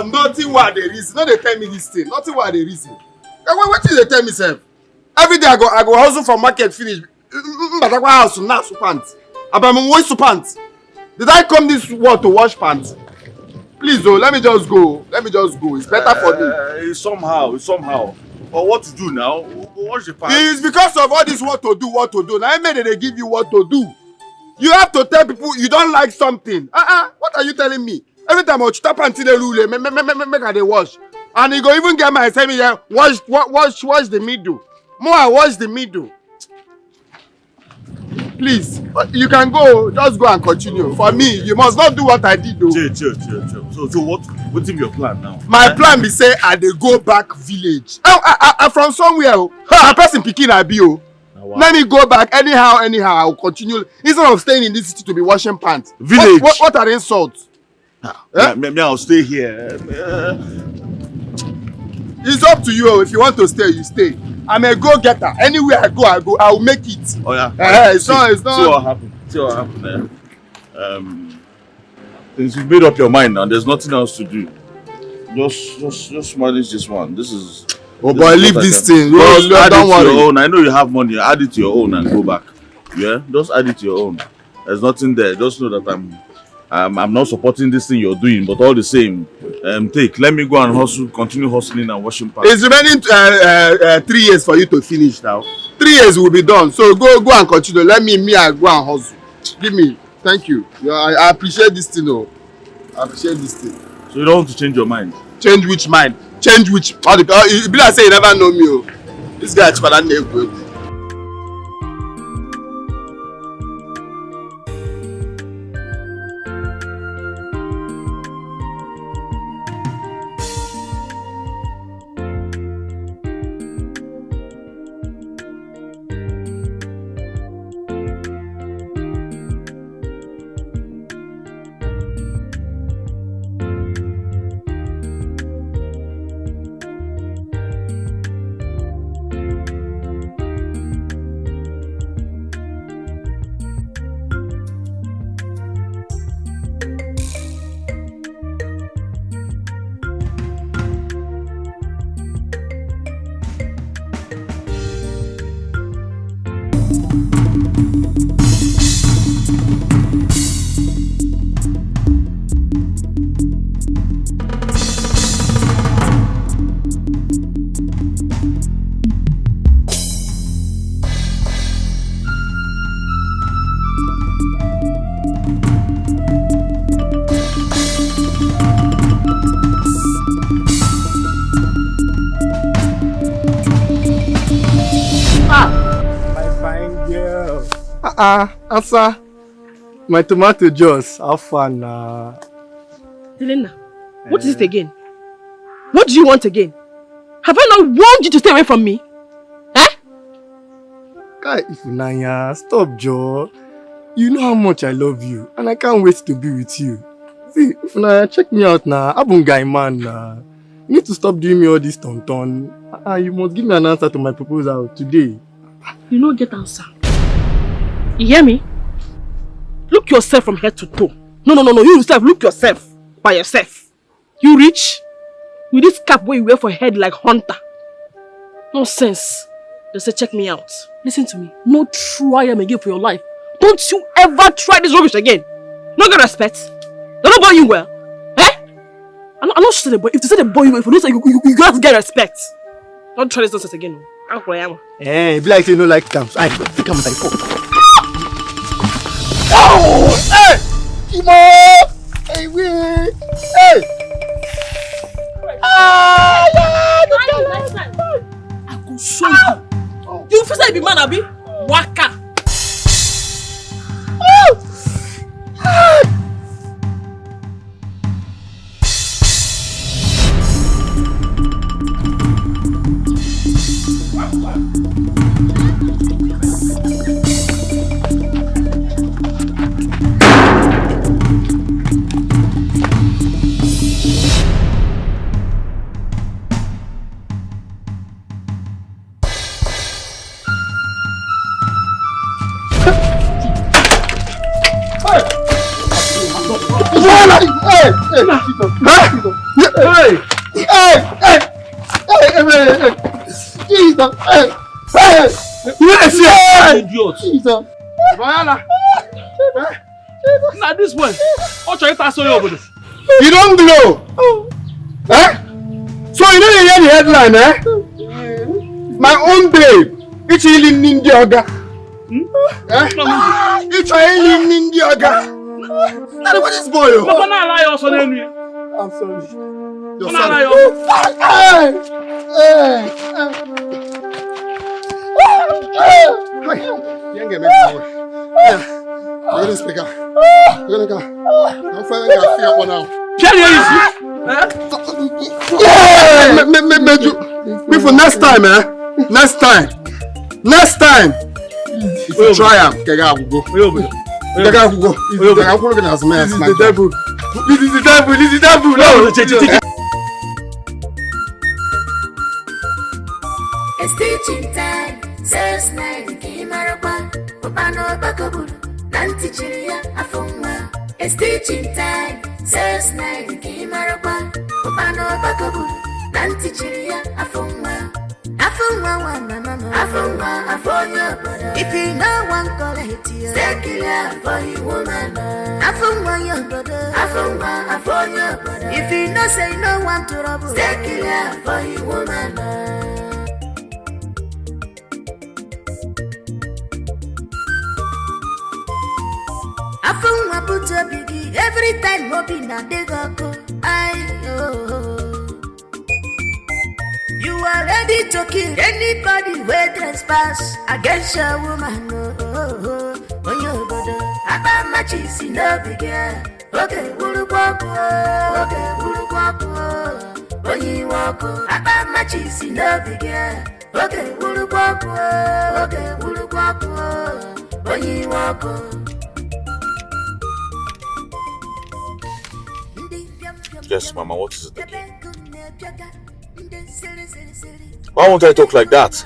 now, nothing what the reason. No, they tell me this thing. Nothing what the reason. What did they tell me, sir? Every day I go hustle for market finish. But I house now to pants. I'm wash to pants. Did I come this world to wash pants? Please, oh, let me just go. It's better for me. It's somehow. But what to do now? Wash the pants. It's because of all this what to do. Now I made they give you what to do. You have to tell people you don't like something. What are you telling me? Every time I tap until the rule, make they wash. And you go even get my say me here, wash the middle. More I wash the middle. Please, you can go, just go and continue. For me, you must not do what I did though. Chill. So what's your plan now? My plan be say I dey go back village. I from somewhere. A person picking I be. Wow. Let me go back anyhow. I will continue instead of staying in this city to be washing pants. Village. What are the insults? Me, I'll stay here. It's up to you. If you want to stay, you stay. I'm a go-getter. Anywhere I go. I will make it. Oh yeah. It's not. See what happened. Since you've made up your mind now, there's nothing else to do. Just manage this one. This is. Oh boy, leave this thing. Don't worry. I know you have money. Add it to your own and go back. Yeah, just add it to your own. There's nothing there. Just know that I'm not supporting this thing you're doing, but all the same, let me go and hustle, continue hustling and washing pants. It's remaining 3 years for you to finish now. 3 years will be done. So go and continue. Let me I go and hustle. Give me. Thank you. I appreciate this thing, though. I appreciate this thing. So you don't want to change your mind? Change which mind? Change which? You be like say you never know me. Oh. This guy is for that name. Answer. My tomato juice. How fun now? Helena, what is it again? What do you want again? Have I not warned you to stay away from me? Eh? Guy, Ifunanya, stop, Joe. You know how much I love you, and I can't wait to be with you. See, Ifunanya, check me out now. I'm guy man now. You need to stop doing me all this ton. You must give me an answer to my proposal today. You don't get answer. You hear me? Look yourself from head to toe. No. You yourself, look yourself. By yourself. You rich? With this cap where you wear for head like hunter. Nonsense. They say check me out. Listen to me. No try am again for your life. Don't you ever try this rubbish again. No get respect. They don't boy you well. Eh? I'm not sure the boy. If they say the boy you well, if you don't say you got to get respect. Don't try this nonsense again. I'm who I am. Eh, be like you know like camps. I think I'm like oh. Oh! Hey! Imo! Hey, wait! Hey! I go show you. You first say be man, abi? Waka. Hey! Jesus! Yes, Idiot! Jesus! Now this one. What try to say over this? You don't blow! Eh? So you know you hear the headline, eh? My own babe! It's healing in the Oga. It's healing in the Oga. What is boy? Papa, now lie also then. I'm sorry. You're sorry. You ain't get me power. Yeah. You're gonna speak up. You're gonna go. I'm fighting your fear for now. Yeah! Me for next time, eh? Next time. If you try am, Kega will go. Kega will go. Kega will go as man. This is the devil. No. It's teaching time. Says night, Kimarapa, Opano Bakaburu, Nantichiria, Afunga. It's teaching time. Says night, Kimarapa, Opano Bakaburu, Nantichiria, Afunga. Afunga, mama, Afunga, if you know one call it here, stay clear for you, woman. Afunga, your brother, Afunga, if you know say no one to rob, stay clear for you, woman. Afunga put a biggie every time Mobina they go. You are ready to kill anybody who trespass against a woman. On your brother, Abba Machisi no bigger. Okay, Wurukwako. When you walk, Abba Machisi no bigger. Okay, Wurukwako. When you walk. Yes, Mama, what is it again? Why won't I talk like that?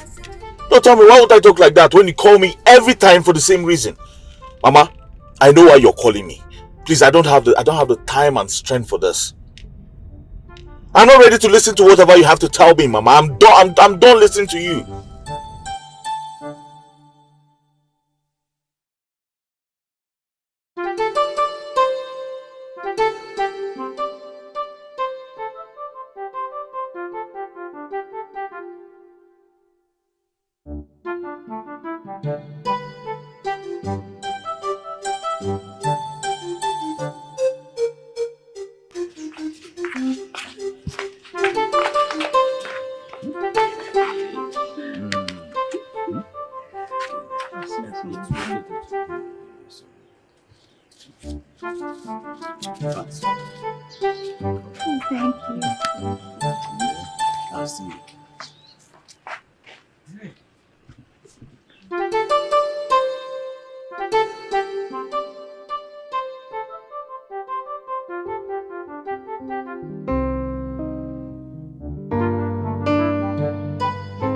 No, tell me, why won't I talk like that when you call me every time for the same reason? Mama, I know why you're calling me. Please, I don't have the time and strength for this. I'm not ready to listen to whatever you have to tell me, Mama. I'm done listening to you. Thank you. I'll see you.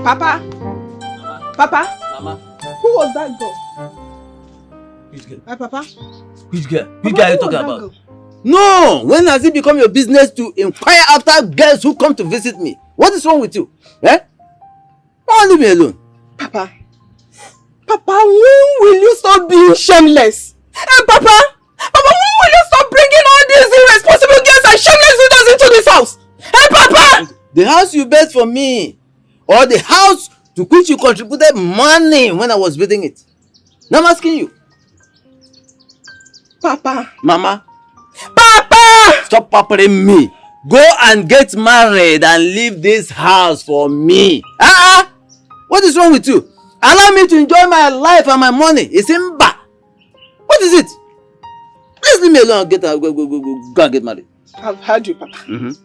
Papa? Mama. Papa? Mama. Who was that girl? Which girl? Hi, Papa? Which girl? Which Papa, girl are you who was talking that about? girl? No! When has it become your business to inquire after girls who come to visit me? What is wrong with you? Eh? Why leave me alone? Papa, when will you stop being shameless? Hey, Papa, when will you stop bringing all these irresponsible girls and shameless widows into this house? Hey, Papa! The house you built for me, or the house to which you contributed money when I was building it. Now I'm asking you. Papa. Mama. Papa! Stop pampering me. Go and get married and leave this house for me. What is wrong with you? Allow me to enjoy my life and my money. It's imba. What is it? Please leave me alone and go and get married. I've heard you, Papa.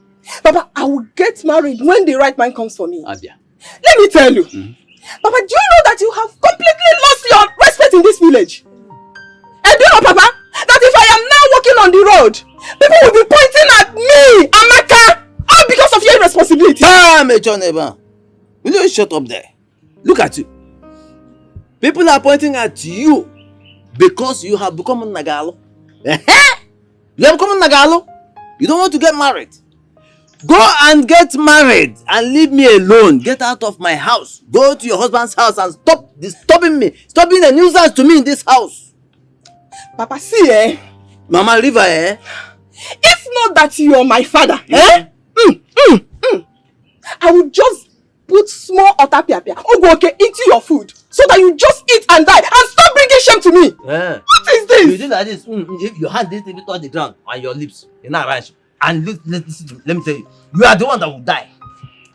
Papa, I will get married when the right man comes for me. Abia. Let me tell you. Papa, do you know that you have completely lost your respect in this village? And do you know, Papa, that if I am now walking on the road, people will be pointing at me, Amaka, all because of your irresponsibility. Major neighbor. Will you shut up there? Look at you. People are pointing at you because you have become a Nagalo. You have become a Nagalo? You don't want to get married? Go and get married and leave me alone. Get out of my house. Go to your husband's house and stop disturbing me. Stop being a nuisance to me in this house. Papa, see Mama, leave her If not that you are my father, I will just put small otapia into your food so that you just eat and die and stop bringing shame to me. What is this? You do like this. If your hand didn't even touch the ground on your lips, you're not right. And listen, let me tell you, you are the one that will die.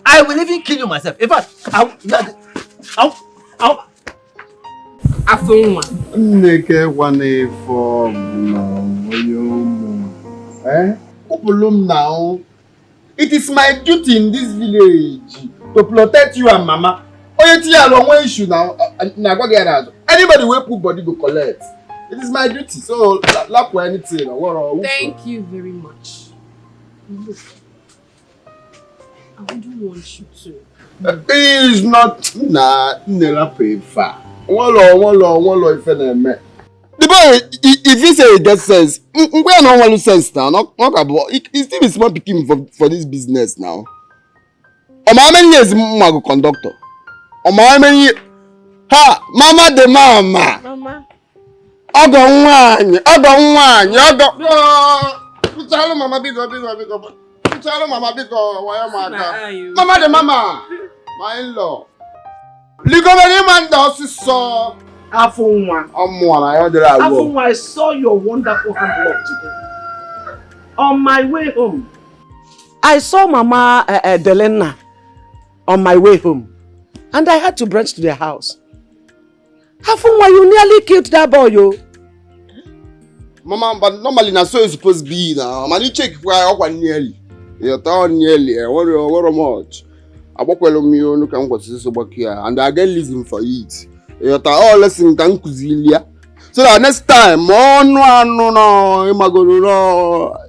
I will even kill you myself. In fact, now. It is my duty in this village to protect you and Mama. Issue now. Anybody will put body go collect. It is my duty. So lack for anything. Thank you very much. Look, I wouldn't want you to. It is not never pay far. One law, if any. The boy, if he say he gets sense, we are not one sense now. Not about. He still is small picking for this business now. How many years go conductor? How many years? Ha, Mama de Mama. Mama. Ogo Tell Mama big up. Tell Mama big up. Why am I? Mama de Mama. My in-law. Ligomeni man does so. Afunwa, I saw your wonderful handwork today. On my way home, I saw Mama Delena on my way home, and I had to branch to their house. Afunwa, you nearly killed that boy, yo. Mama, but normally na so it's supposed to be now. Man, you check why I want nearly. You're down nearly. What much? I walk well on me, you can go to so back here, and I get listen for it. You're all listening to Kuzilia. So that next time, no,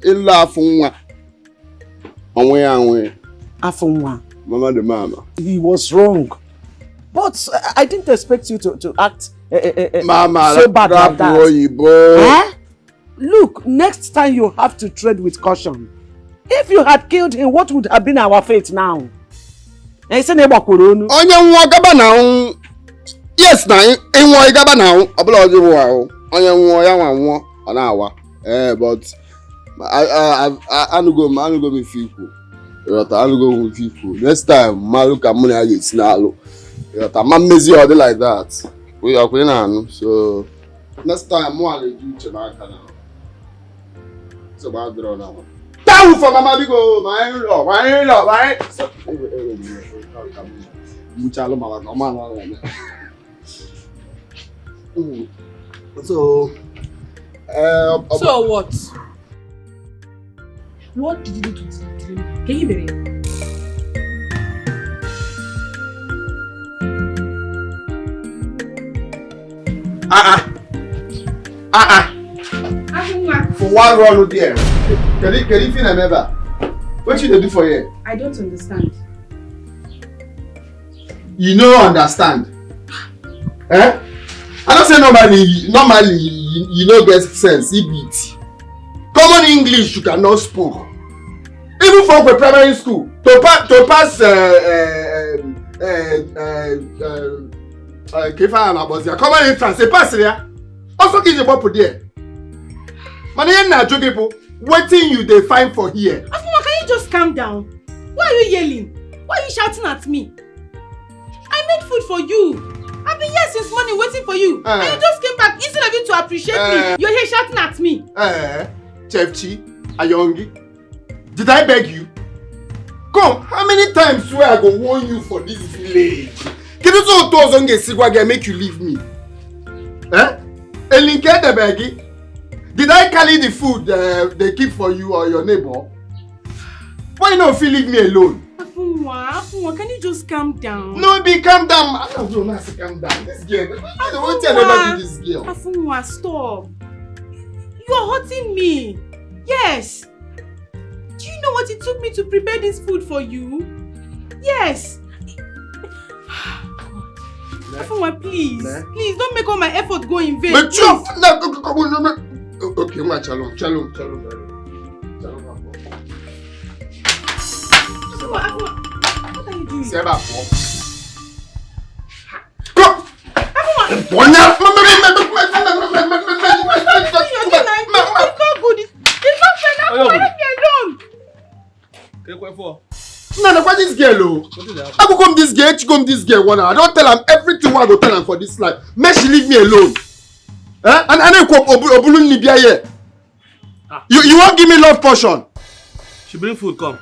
illa funwa. Onwe. Afunwa. Mama de Mama. He was wrong. But I didn't expect you to act Mama, so bad like that. Huh? Look, next time you have to tread with caution. If you had killed him, what would have been our fate now? Onye nwa gaba na yes na enwo igaba na obula ojiwo awo onye nwo ya nwa ona awa but I no go me fiku I no go me fiku next time malu ka money I get sinalo ma mezi or like that we are going on so next time mo ale do chenaka na so ba draw now down for Mama Bigo my so muchalo mama no man. So what? What did you do to the dream? Can you believe it? For one run there. Can you feel remember? What should they do for you? I don't understand. You don't understand? Eh? I don't say normally you don't get sense, EBT. Common English you cannot speak. Even for primary school, to pass common entrance, they pass there. Also give you put there. Man, you na joke people. Waiting you they find for here. Afuma, can you just calm down? Why are you yelling? Why are you shouting at me? I made food for you. I've been here since morning waiting for you. And you just came back instead of you to appreciate me. You're here shouting at me. Chefchi, Ayongi, did I beg you? Come, how many times do I go warn you for this village? Can you so doesn't get sick while make you leave me? Elinke the beggy? Did I carry the food they keep for you or your neighbor? Why not leave me alone? Afunwa, can you just calm down? No, calm down. I don't know, calm down. This girl, I don't want to never do this girl. Afunwa, stop. You are hurting me. Yes. Do you know what it took me to prepare this food for you? Yes. Afunwa, please. Please, don't make all my effort go in vain. But you... Okay, Shalom. Come! It's not good. It's not fair. Now let me alone. No, what this girl? I go come this girl, she come this girl. One, I don't tell her everything what I go tell her for this life. Make she leave me alone. And I go obulun Libya here. You won't give me love portion. She bring food, come.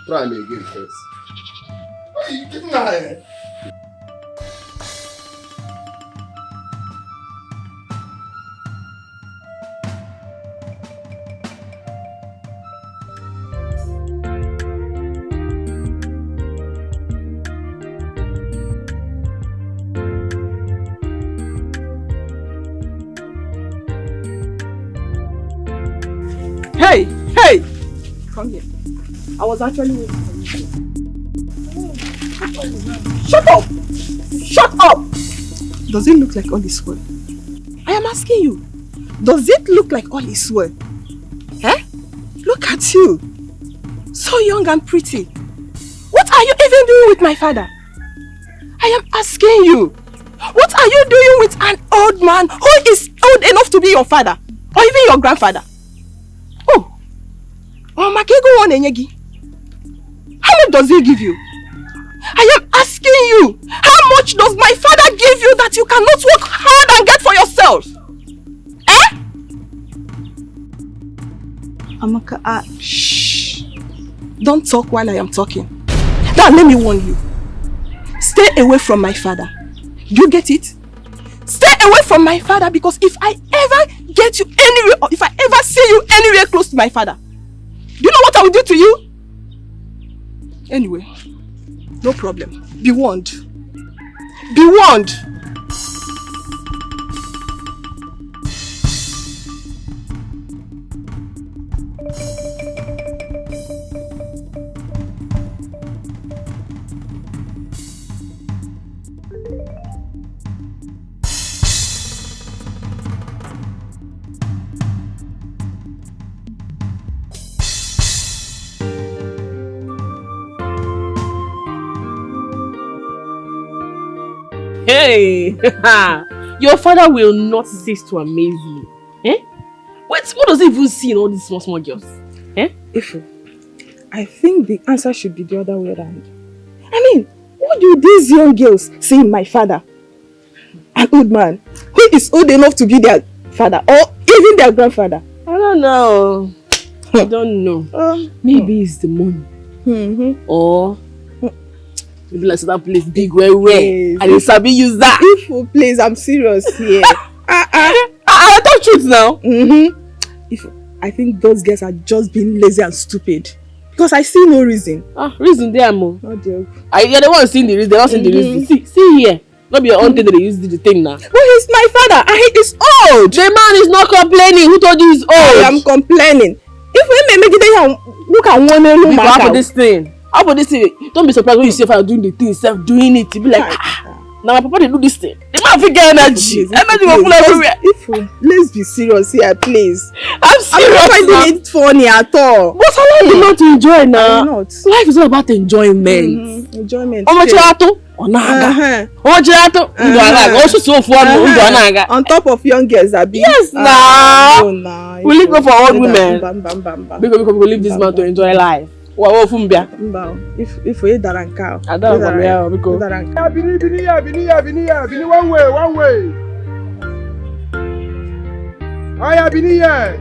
Try me again first. What are you getting at here? Hey! Come here. I was actually waiting for you. Shut up! Shut up! Does it look like all is well? I am asking you. Does it look like all is well? Eh? Look at you. So young and pretty. What are you even doing with my father? I am asking you. What are you doing with an old man who is old enough to be your father? Or even your grandfather? Oh, Makego Enyegi. How much does he give you? I am asking you, how much does my father give you that you cannot work hard and get for yourself? Eh? Amaka, shh. Don't talk while I am talking. Now let me warn you. Stay away from my father. You get it? Stay away from my father, because if I ever get you anywhere, or if I ever see you anywhere close to my father, do you know what I will do to you? Anyway, no problem. Be warned. Be warned. Hey, your father will not cease to amaze me. Eh? What does he even see in all these small girls? Eh? Ifu, I think the answer should be the other way around. I mean, what do these young girls see in my father? An old man who is old enough to be their father or even their grandfather? I don't know. I don't know. Maybe it's the money. Or maybe like that place big where and they sabi use that. Ifu, please, I'm serious here. I talk truth now. I think those girls are just being lazy and stupid. Because I see no reason. Reason there, Mo. Oh dear. You're the one seeing the reason, they're not seeing the reason. See here. Not be your own thing that they use the thing now. But he's my father and he is old. The man is not complaining. Who told you he's old? I am complaining. If we make it look at one room. How about this thing? How about this thing? Don't be surprised when you see your father doing the thing himself, doing it. You be like, now my papa they do this thing. The man will get energy. Energy will pull everywhere. Let's be serious here, please. I'm serious. I'm not finding it funny at all. But allow you not to enjoy now. I'm not. Life is all about enjoyment. Enjoyment. On top of young girls, Abi. Yes, now. We leave go for old women. Because we leave this man to enjoy life. If we daranka, I don't know because Bini one way. Aya Bini here.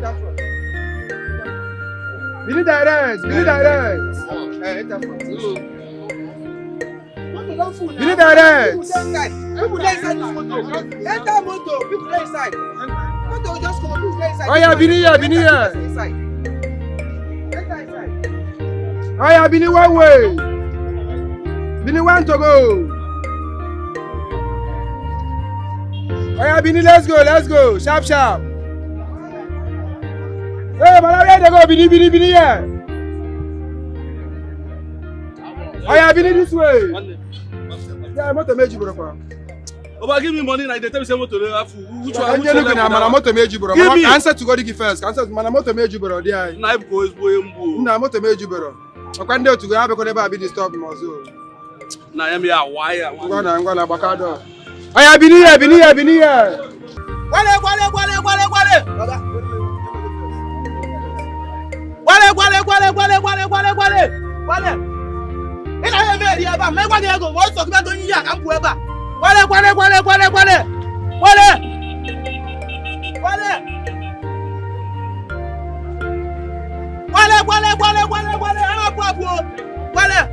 Bini direct. Bini direct. People there inside this motor. Enter motor. People there inside. Motor just come. People there inside. Aya Bini here. Enter inside. Aya Bini one way. Bini one to go. Aya Bini, let's go. Sharp. Hey, Malawi, they go. Bini here. Aya Bini this way. Yeah, motor meji bro. Oba, give me money now. They tell me say motor which one? Motor meji bro. Answer to God give first. Answer motor meji bro. There. Na go is boy mbo. Na motor meji bro. Okwande to go have ko never be disturb me also. Na ya me ya why. Ngwana bakado. Aya bini. Wale. Ina ye me ri aba, me gwa ge go, wo so gbe to yin ya kan bu eba. Wale. Ana bu abu. Wale.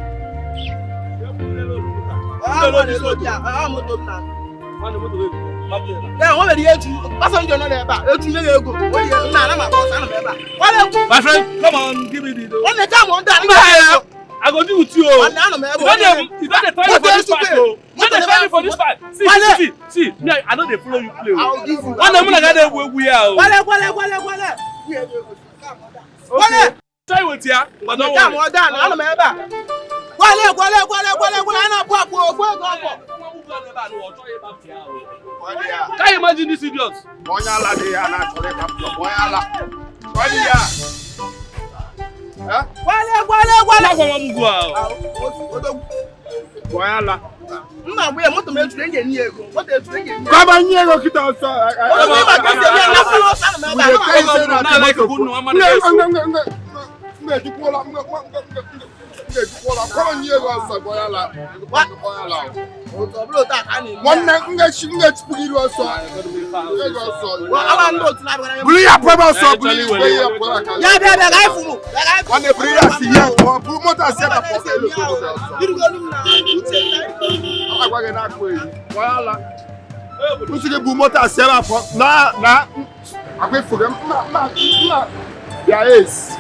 My friend, come on, give me the dough. I go do with you. You don't try for this fight, though. You don't try for this fight. See, me, I know they follow you play. I'll give you. One of them like that we are. Wale. Try with ya, but don't Come worry. on, down. I know me eba. Wale. Ana bu abu. Can you imagine this idiot? Bonyala de ya na chole ka bonyala. Bonyala. Eh? Wale. Bonyala. Mma bu e moto me ture nge ni ego. Moto ture nge ni. Baba nyi ego kita oso. Yeah, yes.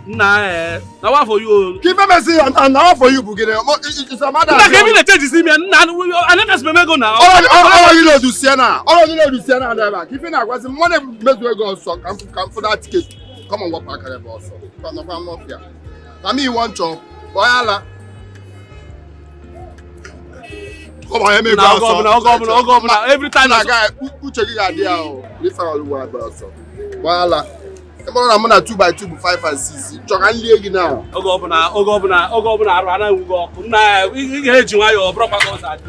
Now what for you? Keep me see and now for you Bugire. It's a matter. Give me the change to see me and let me go now. All you know do Siena. All you know do Siena and ever. Keep in a was money must go so come for that ticket. Come on, what pack a boss. Come on, come off here. I mean one chop. Boyala. Come on, me go governor. Every time I guy who check it idea. This all what boss. Boyala. I'm gonna 2x2, 5 and 6. Chokan league now. Governor, Arana will go. Now, we get you your proper concert.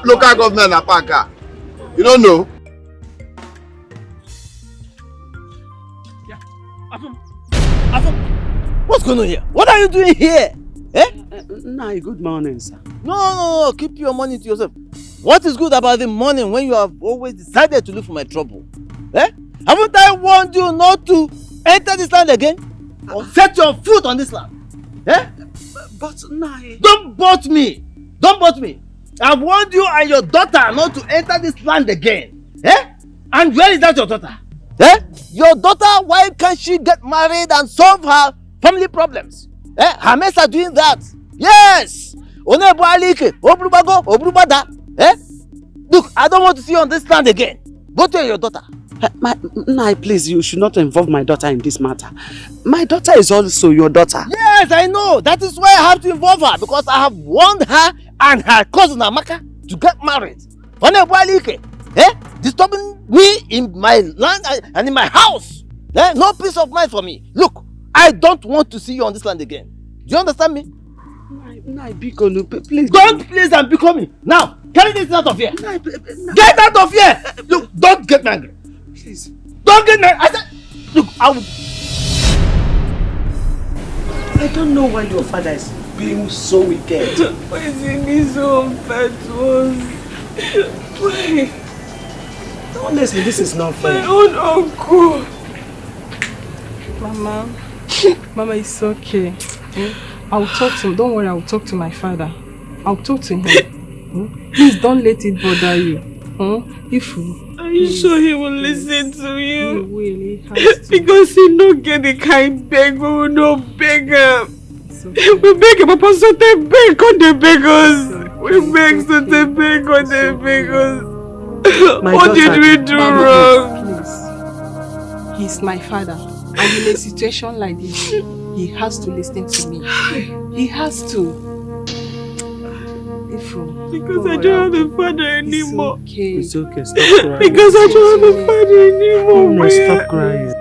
Local government Apaka. You don't know? What's going on here? What are you doing here? Eh? Nah, good morning, sir. No. Keep your money to yourself. What is good about the morning when you have always decided to look for my trouble? Eh? Haven't I warned you not to enter this land again? Or set your foot on this land? Eh? But nah. Don't bot me. I've warned you and your daughter not to enter this land again. Eh? And where is that your daughter? Eh? Your daughter, why can't she get married and solve her family problems? Eh? Her mates are doing that. Yes. Onebu alike, obrubago, obrubada. Eh? Look, I don't want to see you on this land again. Go to your daughter. Nah, please, you should not involve my daughter in this matter. My daughter is also your daughter. Yes, I know. That is why I have to involve her, because I have warned her and her cousin Amaka to get married. Onebu alike, disturbing me in my land and in my house. Eh? No peace of mind for me. Look, I don't want to see you on this land again. Do you understand me? Nah, please. Don't please and become me. Now, carry this out of here. Get out of here. Look, don't get me angry. Please. Don't get me angry. I said, look, I will. I don't know why your father is being so wicked. Why is he being so unfair to us? Why? Honestly, this is not fair. My own uncle. Mama, it's okay. I'll talk to him. Don't worry, I'll talk to my father. I'll talk to him. Please don't let it bother you. Are you sure he will listen to you? He will, he has to. Because he don't get the kind beg, we will not beg him. Okay. We beg him, Papa, so they beg on the beggars. We beg so they beg on the beggars. What did we do wrong? Please. He's my father. And in a situation like this, he has to listen to me. He has to. Because I don't have a father anymore. It's okay. Stop crying. Because I don't have a father anymore. No, stop crying.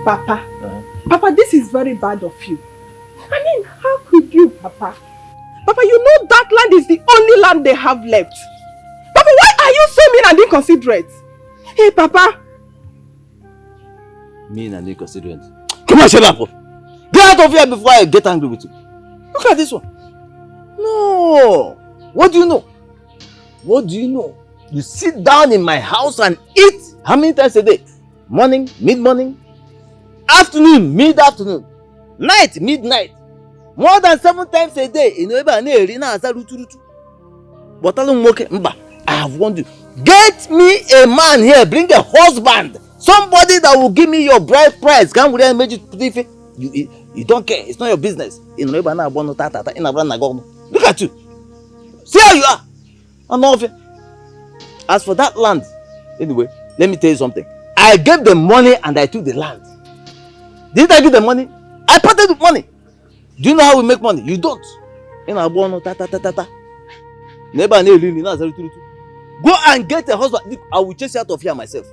Papa, Papa, this is very bad of you. I mean, how could you, Papa? Papa, you know that land is the only land they have left. Papa, why are you so mean and inconsiderate? Hey, Papa. Mean and inconsiderate. Come on, shut up. Get out of here before I get angry with you. Look at this one. No. What do you know? What do you know? You sit down in my house and eat how many times a day? Morning, mid-morning, afternoon, mid-afternoon, night, midnight. More than 7 times a day. You know, but I have warned you. Get me a man here. Bring a husband. Somebody that will give me your bride price. You don't care. It's not your business. Look at you. See how you are. I'm off here. As for that land, anyway, let me tell you something. I gave the money and I took the land. Didn't I give the money? I parted with money. Do you know how we make money? You don't. Go and get a husband. I will chase you out of here myself.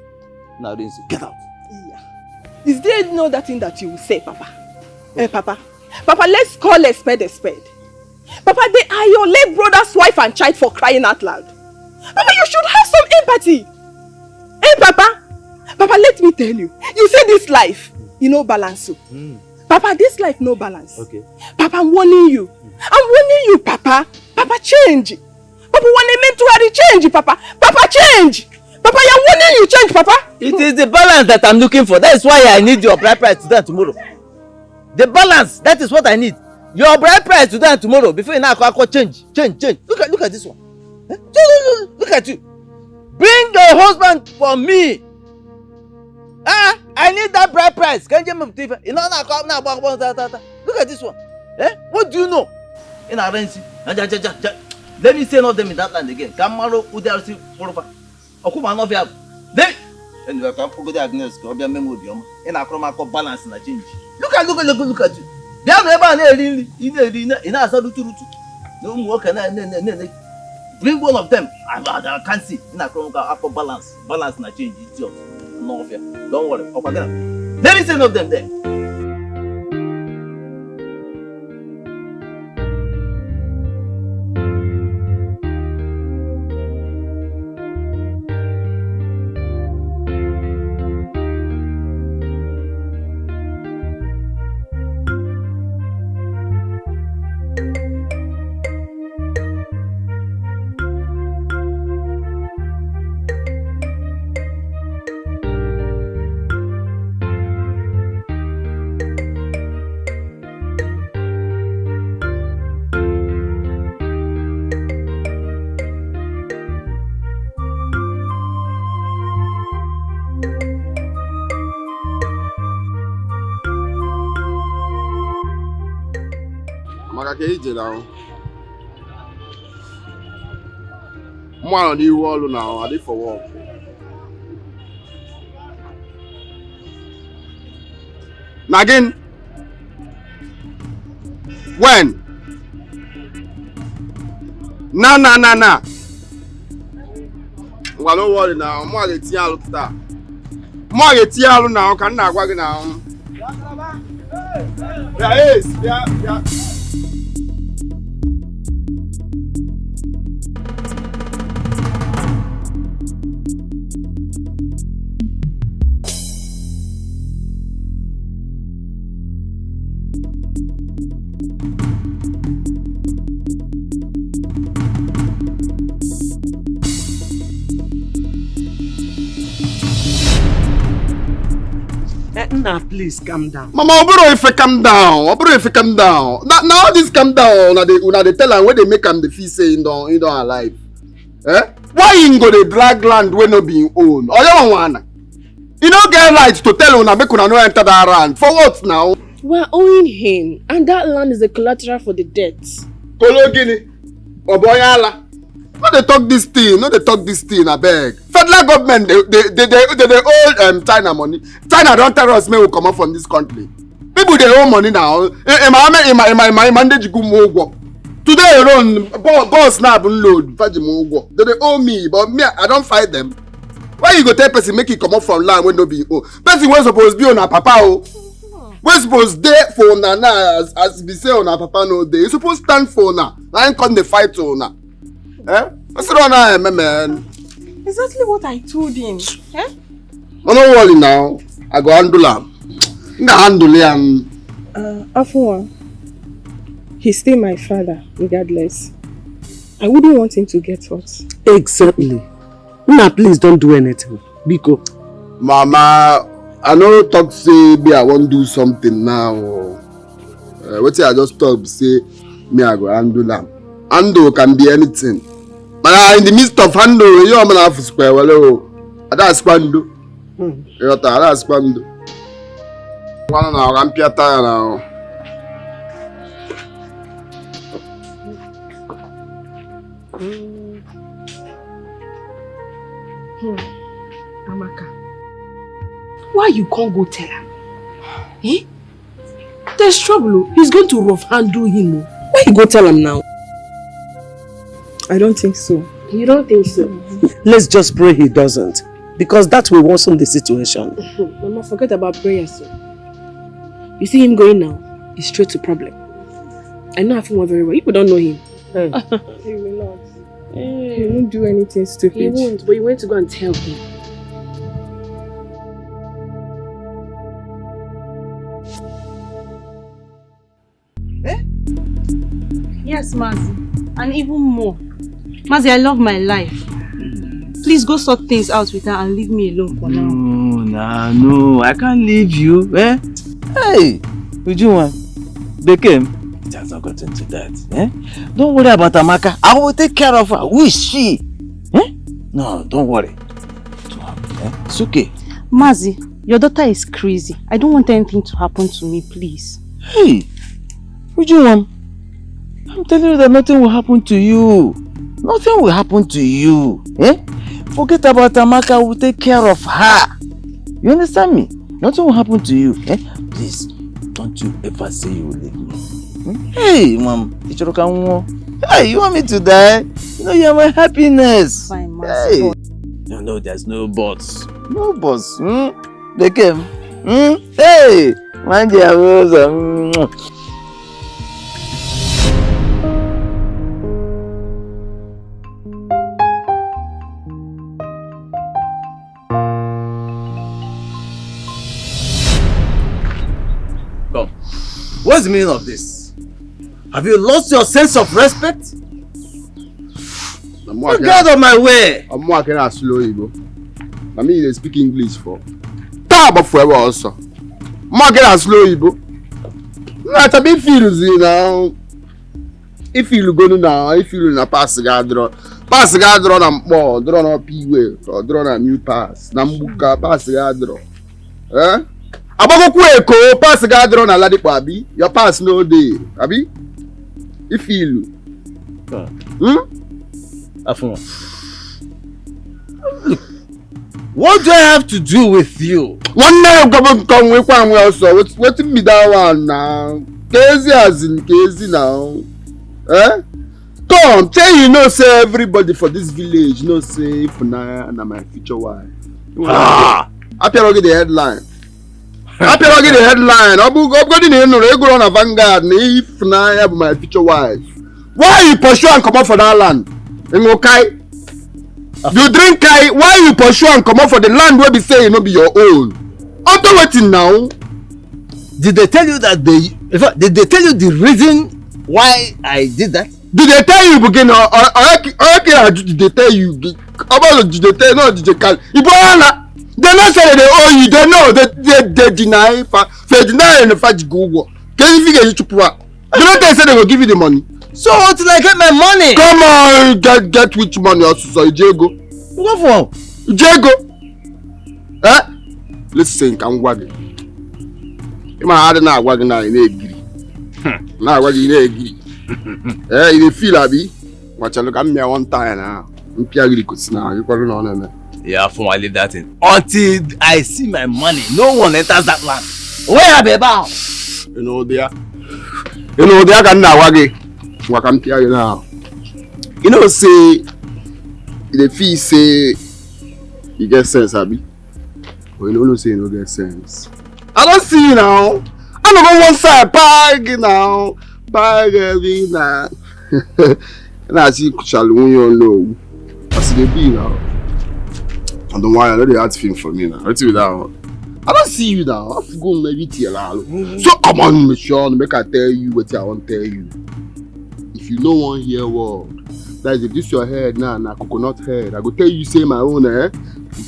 Now, get out. Yeah. Is there no other thing that you will say, Papa? Papa, let's call a spade a spade. Papa, they are your late brother's wife and child, for crying out loud. Papa, you should have some empathy. Papa? Papa, let me tell you. You see this life, you know balance. Papa, this life no balance. Okay. Papa, I'm warning you. I'm warning you, Papa. Papa, change. Papa, when I meant to change, Papa. Papa, change. Papa, you're warning you, change, Papa. It is the balance that I'm looking for. That is why I need your bride price today and tomorrow. The balance, that is what I need. Your bride price today and tomorrow. Before you now change. Look at this one. Look at you. Bring your husband for me. I need that bride price. Can you move TV? You know now. Look at this one. What do you know? In Arensi. Let me say not them in that land again. Kamaro Udarsi Porofa. Okuma no via. Then and we can go there Agnes go be memodium. In Akroma balance na change. Look at you. They are never in Asadutu. No work and bring one of them. I can't see. In Akroma balance na change. It's yours. No fear. Don't worry. Let me say not them there. Now, more on you all now, I did for work. Now again, when? Nah. Well, don't worry now. More the tia look that. More the tia look now. Can not work now. Yeah. Nah, please calm down. Mama, Oburo, if you calm down. Oburo, if you calm down. Now this calm down. Una they tell her when they make him the fee say you don't alive. Eh? Why you go to drag land when no being owned? Or you want? You don't get right to tell una make una no enter that land. For what now? We're owing him, and that land is the collateral for the debt. Kolo Guinea. Oboyala. No they talk this thing, I beg. Federal government, they owe China money. China don't tell us may we come up from this country. People they owe money now. Today alone, boss now load. They owe me, but me I don't fight them. Why you go tell person make it come up from land when no be owe? Person was supposed to be on a papa oh. We supposed there for now as we say on a papa no day. You supposed stand for now. I ain't come the fight to now. Eh? What's wrong now, man? Exactly what I told him. Eh? Oh, no worry now. I go handle him. Afunwa, he's still my father, regardless. I wouldn't want him to get hurt. Exactly. Nah, please don't do anything. Biko. Mama, I know talk say me I won't do something now. What say I just talk say me I go handle him. Handle can be anything. But in the midst of handle, you are gonna have to square well. That's quando. That's quando. One now, I'm Piata now. Amaka, why you can't go tell him? Eh? There's trouble. He's going to rough handle him. Why you go tell him now? I don't think so. You don't think so? Let's just pray he doesn't. Because that will worsen the situation. Mama, forget about prayers. You see him going now, he's straight to problem. I know Afunwa very well. People don't know him. He will not. He won't do anything stupid. He won't, but you went to go and tell him. Eh? Yes, Mazi. And even more. Mazi, I love my life. Please go sort things out with her and leave me alone for now. No, I can't leave you. Eh? Hey, Ujuwan, they came. It has not gotten to that. Eh? Don't worry about Amaka. I will take care of her. Who is she? Eh? No, don't worry. It's okay. Mazi, your daughter is crazy. I don't want anything to happen to me, please. Hey, Ujuwan, I'm telling you that nothing will happen to you. Nothing will happen to you. Eh? Forget about Amaka. We'll take care of her. You understand me? Nothing will happen to you. Eh? Please, don't you ever say you will leave me. Hey, Mom. Hey, you want me to die? You know you're my happiness. Fine, Mazi. Hey. No, there's no bots. No bots. They came. Hey, mind your words. Come. What's the meaning of this? Have you lost your sense of respect? Get out of my way! I'm walking as slow, Igbo. I mean, they speak English for. Talk about forever also. I'm walking as slow, Igbo. Not a bit feels, you know. If you go now, if you na pass the guard draw na more, draw na P-way, or draw na new pass. Nambuka, pass the guard draw. Eh? Abago kweko, pass the guard draw na Ladipo, Abi. Your pass no day, Abi. If you. Afunwa. Look, what do I have to do with you? One day you come with one also. What's me that one now? Crazy as in crazy now. Eh? Come, tell you know say everybody for this village know say Funaya and my future wife. I get the headline. I get the headline. I'm going to go on a vanguard. If Funaya be my future wife. Why you pursue and come out for that land? You drink kai, why you pursue and come out for the land where be say it no be your own? After waiting now. Did they tell you that did they tell you the reason why I did that? Did they tell you begin or did they tell you about did they tell no did they call Iboana They not say they owe you. They know they deny. They deny and the fact go. Can you figure it to poor? You know they say they will give you the money. So until I get my money. Come on, get which money also? So Diego. What for? Diego. Eh? Listen, I'm wagging. Ima hard na wagging na in agree. Na wagging in agree. Eh, you feel abi? Watch look at me one time now. I'm really good now. You probably know me. Yeah, for I leave that in. Until I see my money, no one enters that land. Where are Beba? You know there can now wagging. What I'm telling you now. You know, say the fee say you get sense, abi. But you don't say you don't get sense. I don't see you now. I don't go one side bag now. Bag every now. And I see Shalom, you know. I see the be now. I don't want to ask him for me now. I tell you that. I don't see you now. I have to go maybe tell you. So come on, Michelle, make I tell you what I want to tell you. If you no one hear word, that is if this your head now, na coconut head. I go tell you say my own, eh?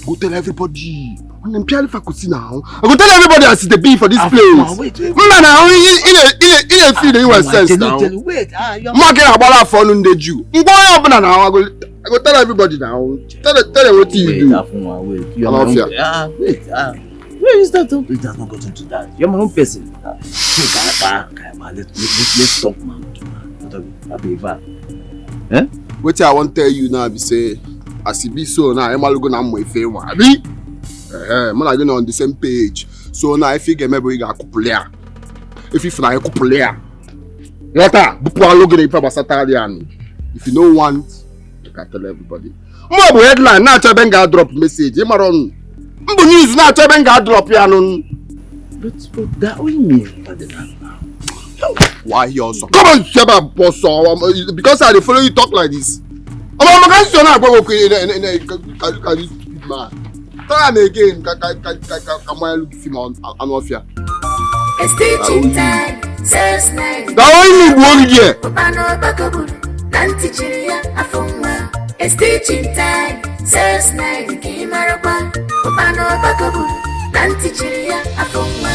Go tell everybody. When I'm purely faculty now, I go tell everybody I see the beef for this place. Wait. Man, now in a feed you want sense now. Wait, I'm not getting about for no the Jew. I'm going up now. I go tell everybody now. Tell them what you do. Wait. You are my own. Wait. Where is that? It has not gotten to that. You're my own person. Let's talk, man. Eh? What I want to tell you now be say, as it be so now, I'm going to my favor. Abi? Man, I on the same page. So now if you get maybe you got a couple there. If you find a couple there, if you don't want, you can tell everybody. More headline now tell Benga drop message. You maron. Mbo news now tell Benga drop ya non. But that what you mean by that? Why you also? Come on, Sheba boss. Because I follow you talk like this. I'm going to now go this stupid man. Try me again. Can I look him on Anofia? Escalating time, says night. That only one year. Escalating time, says night. Kimarapa, Opano Bakabu, Nantichiria, Afuma.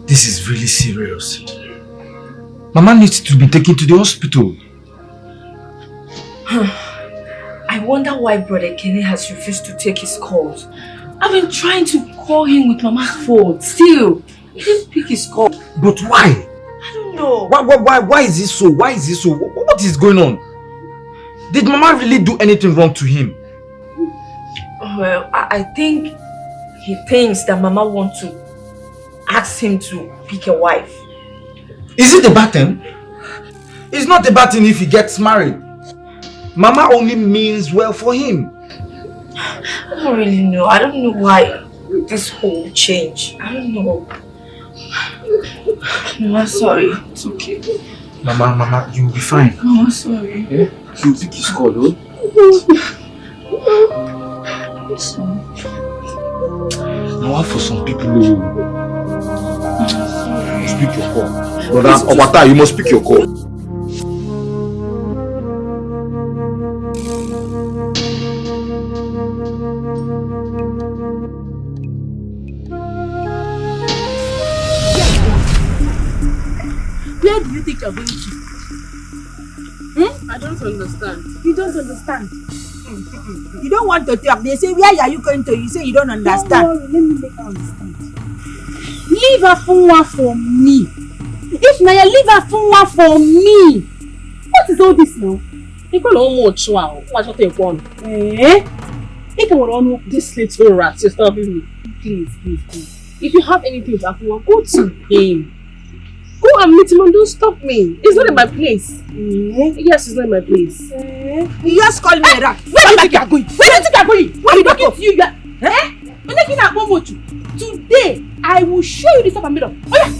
This is really serious. Mama needs to be taken to the hospital. I wonder why Brother Kenny has refused to take his calls. I've been trying to call him with Mama's phone. Still, he didn't pick his call. But why? I don't know. Why is this so? Why is this so? What is going on? Did Mama really do anything wrong to him? Well, I think he thinks that Mama wants to ask him to pick a wife. Is it a bad thing? It's not a bad thing if he gets married. Mama only means well for him. I don't really know. I don't know why this whole change. I don't know. Mama, sorry. It's okay. Mama, you'll be fine. Mama, sorry. Yeah? He'll pick his call, though. Now, what for some people who speak your call? Brother Obata, you must speak your call. Where do you think you're going to? I don't understand. You don't understand. You don't want to talk. They say, where are you going to? You say you don't understand. Don't worry, let me make her understand. Leave her for me. If Naya, leave her for me. What is all this now? You can't almost wow. What's what you want? You can run this little rat. You're stopping me. Please. If you have anything with Afunwa, go to him. Go and meet him and don't stop me. It's not in my place. Yes, it's not in my place. You just call me a rat. Where do you think you're going? Where do you think you're going? What are you talking to you? Today, I will show you the stuff I'm made of. Oh yeah!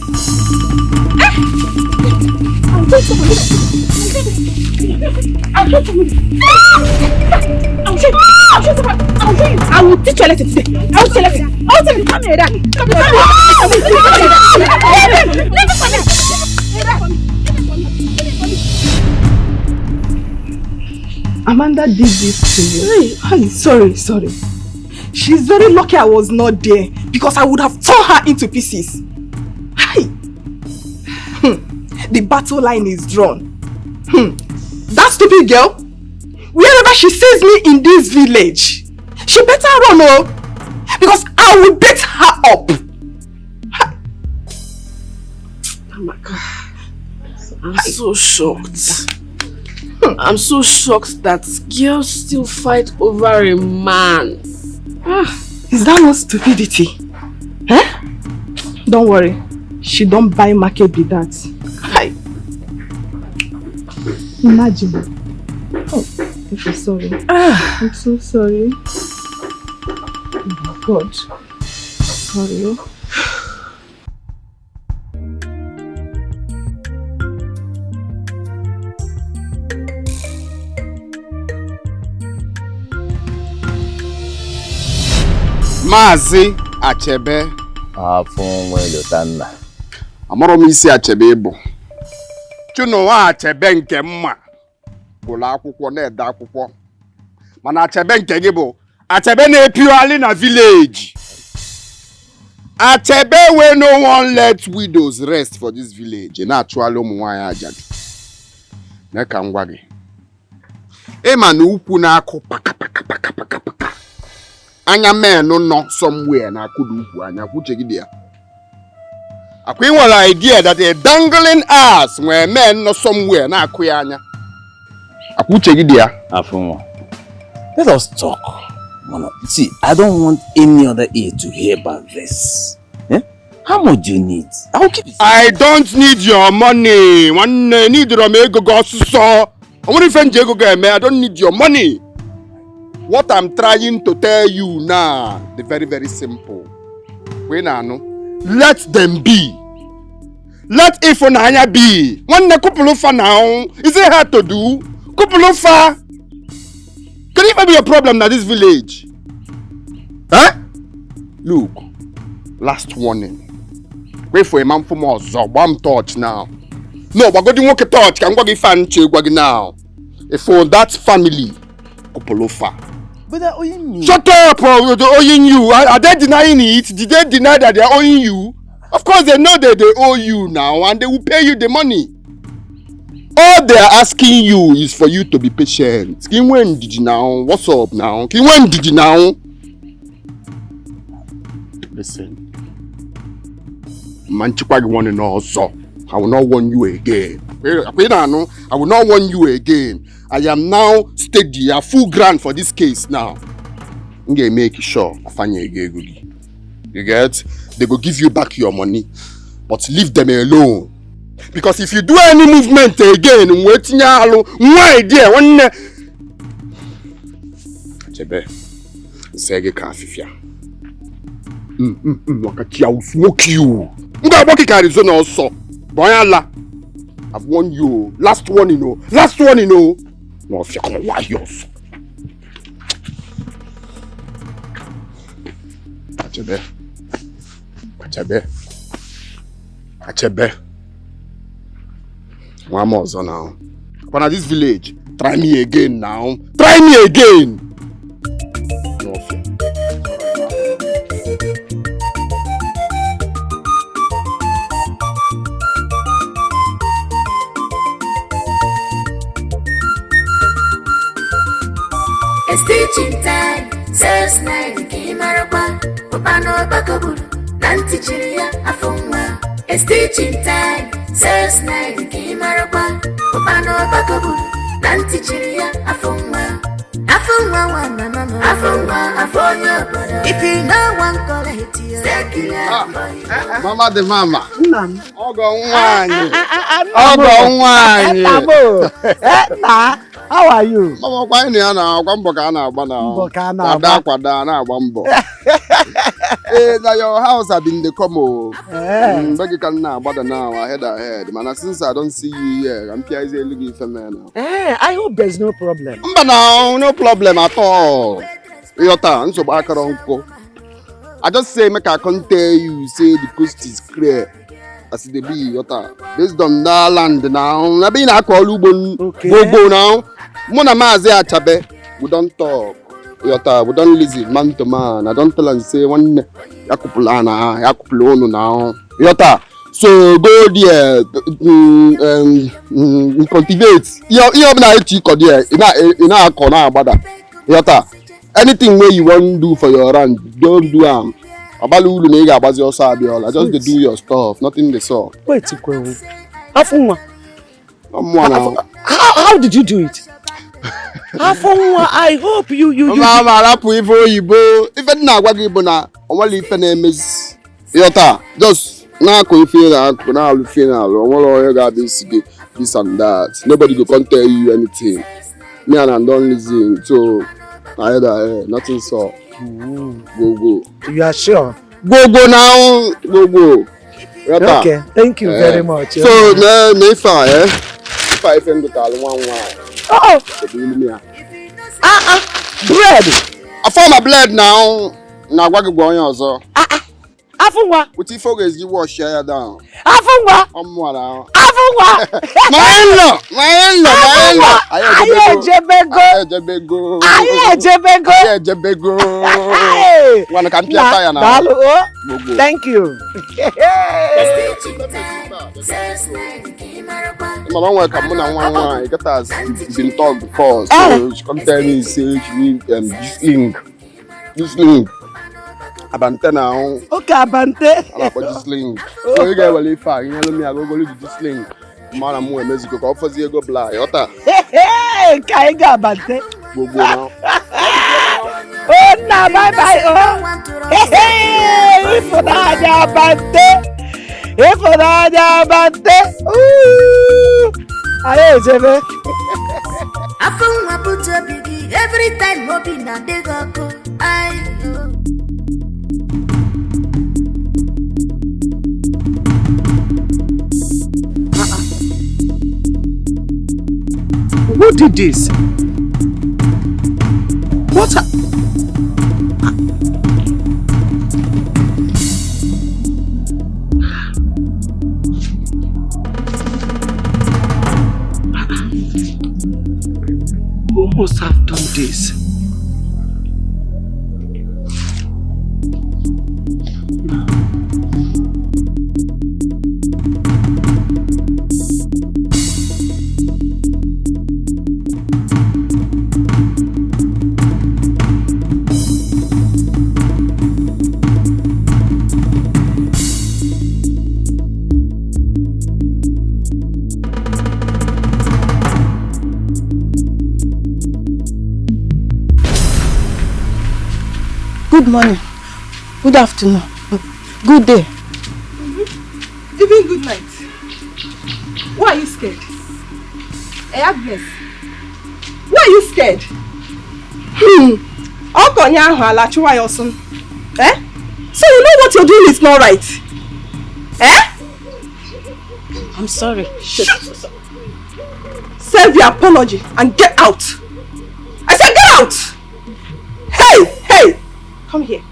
I'll show you stuff I'm made of. I'll show you. I will teach you a lesson today. I will teach you a lesson. I will tell you. Come here, Dad. Come here. Amanda did this to you. Hey, sorry. She's very lucky I was not there because I would have torn her into pieces. Hey. The battle line is drawn. That stupid girl, wherever she sees me in this village, she better run up because I will beat her up. Oh my God. I'm so shocked. I'm so shocked that girls still fight over a man. Is that not stupidity? Huh? Don't worry. She don't buy market with that. Hi. Imagine. Oh, I'm so sorry. I'm so sorry. Oh my God. Sorry. Maazị Achebe. Amara m isi Achebe ịbụ. Chinụwa Achebe nke mma. Gụrụ akwụkwọ na-ede akwụkwọ. Mana Achebe nke gị bụ Achebe na-epiwali na village. Achebe where no one let widows rest for this village. Na-achụala ụmụ nwaanyị ajadu. Na ka ngwa gị. Ịma na ukwu na-akụ paka. Anya men no somewhere na kudu ukwu anya kwuche gị dị ya. Akwa nwere idea that a dangling ass where men no somewhere na akụ ya anya. Akwuche gị dị ya. Afunwa. Let us talk. See, I don't want any other ear to hear about this. Eh? How much do you need? I will keep it. I don't need your money. One need your ego go so. I want to ego go I don't need your money. What I'm trying to tell you now, the very, very simple. Let them be. Let Ifonanya be. When the couple of now, is it hard to do? Couple of can it even be a problem in this village? Huh? Look, last warning. Wait for a man for more one touch now. No, but go to walk a touch, can go give fan now. If for that family, couple of But they're owing me. Shut up! They're owing you. Are they denying it? Did they deny that they're owing you? Of course they know that they owe you now and they will pay you the money. All they are asking you is for you to be patient. When did you now? What's up now? When did you now? Listen. Manchipag want to know also. I will not warn you again. I will not warn you again. I am now steady, a full grant for this case now. You make sure. You get? They go give you back your money, but leave them alone. Because if you do any movement again, waiting why dear one Chebe, Sege Kafifia. I will smoke you. Arizona also. Boyala. I've warned you. Last one, you know. Last one, you know. No, if you come yours. Achebe. One more so now. When at this village, try me again now. Try me again. No fear. Escalating time, says night, Kimarakwa, Opano Bakaburu, Nantichiria, Afunga. Escalating time, says night, Kimarakwa, Opano Bakaburu, Nantichiria, Afunga. Afunga, one, Mama, Afunga, if you know one, call it here. Mama the mama. How are you? Mama, why na kwambo ka na agba na. Kwada na agba mbo. Now your house have been the como. But you can now bother now ahead. Man, since I don't see you here, I'm looking for me now. I hope there's no problem. But now, no problem at all. Your turn, so back around. I just say, make I can't tell you, say the coast is clear. As it be, your turn. Based on that land now, I been a call Ubon. Go now. Mona Maze Achabe, we don't talk. Yota, we don't listen man to man. I don't tell and say one Yakupulana, Yakupulono now. Yota, so go there, cultivate. You're not a chick or there, in our corner, brother. Yota, anything where you want to do for your run, don't do Abalu Nega was your sabiola, just to do your stuff, nothing the sort. Wait, how did you do it? I hope you. Mama, if it not what you bona, only if name is Yota. Just now, you feel that now you feel now. All you got this and that. Nobody go can't tell you anything. Me and I don't listen. So either nothing so. Go. You are sure? Go now. Go. Yota. Okay. Thank you very much. So if I can go to one. Bread. I found my blood now. Now what going on so? Afunwa. What if focus you wash share down? Afunwa. Afunwa. My in-law. Aye Jebego. Wanna come here now? Thank you. Mama want come on one. It has been talked before. So she come tell me say she need this link. Abante now. Okay, Abante. I put this link. So you get well far. You know me, I go leave this link. Man, I'm more Mexico. Go for the go blind. Yota. Hey, Kaiga Abante. Go now. Oh, na bye. Oh. Hey, if Naja Abante. Ooh. Aye, Jebe. Afunwa put your biggie every time Bobby na they go. Who did this? What? Who must have done this? Good morning. Good afternoon. Good day. Even good night. Why are you scared? Hey, Agnes. Why are you scared? Eh? So you know what you're doing is not right. Eh? I'm sorry. Shut up. Save your apology and get out. I said get out! Hey! Come here.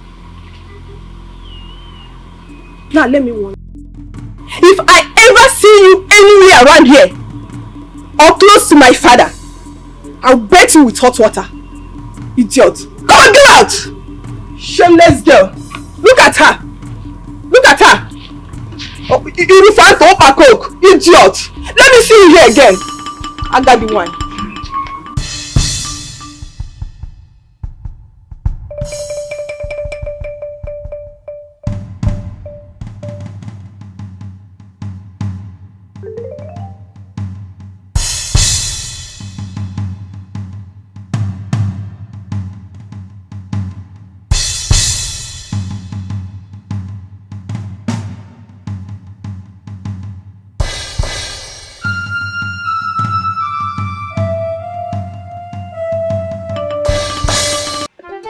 Now let me warn you. If I ever see you anywhere around here or close to my father, I'll bet you with hot water. Idiot. Come on, get out! Shameless girl. Look at her. Oh, you refer to Opa Coke. Idiot. Let me see you here again. I got the one.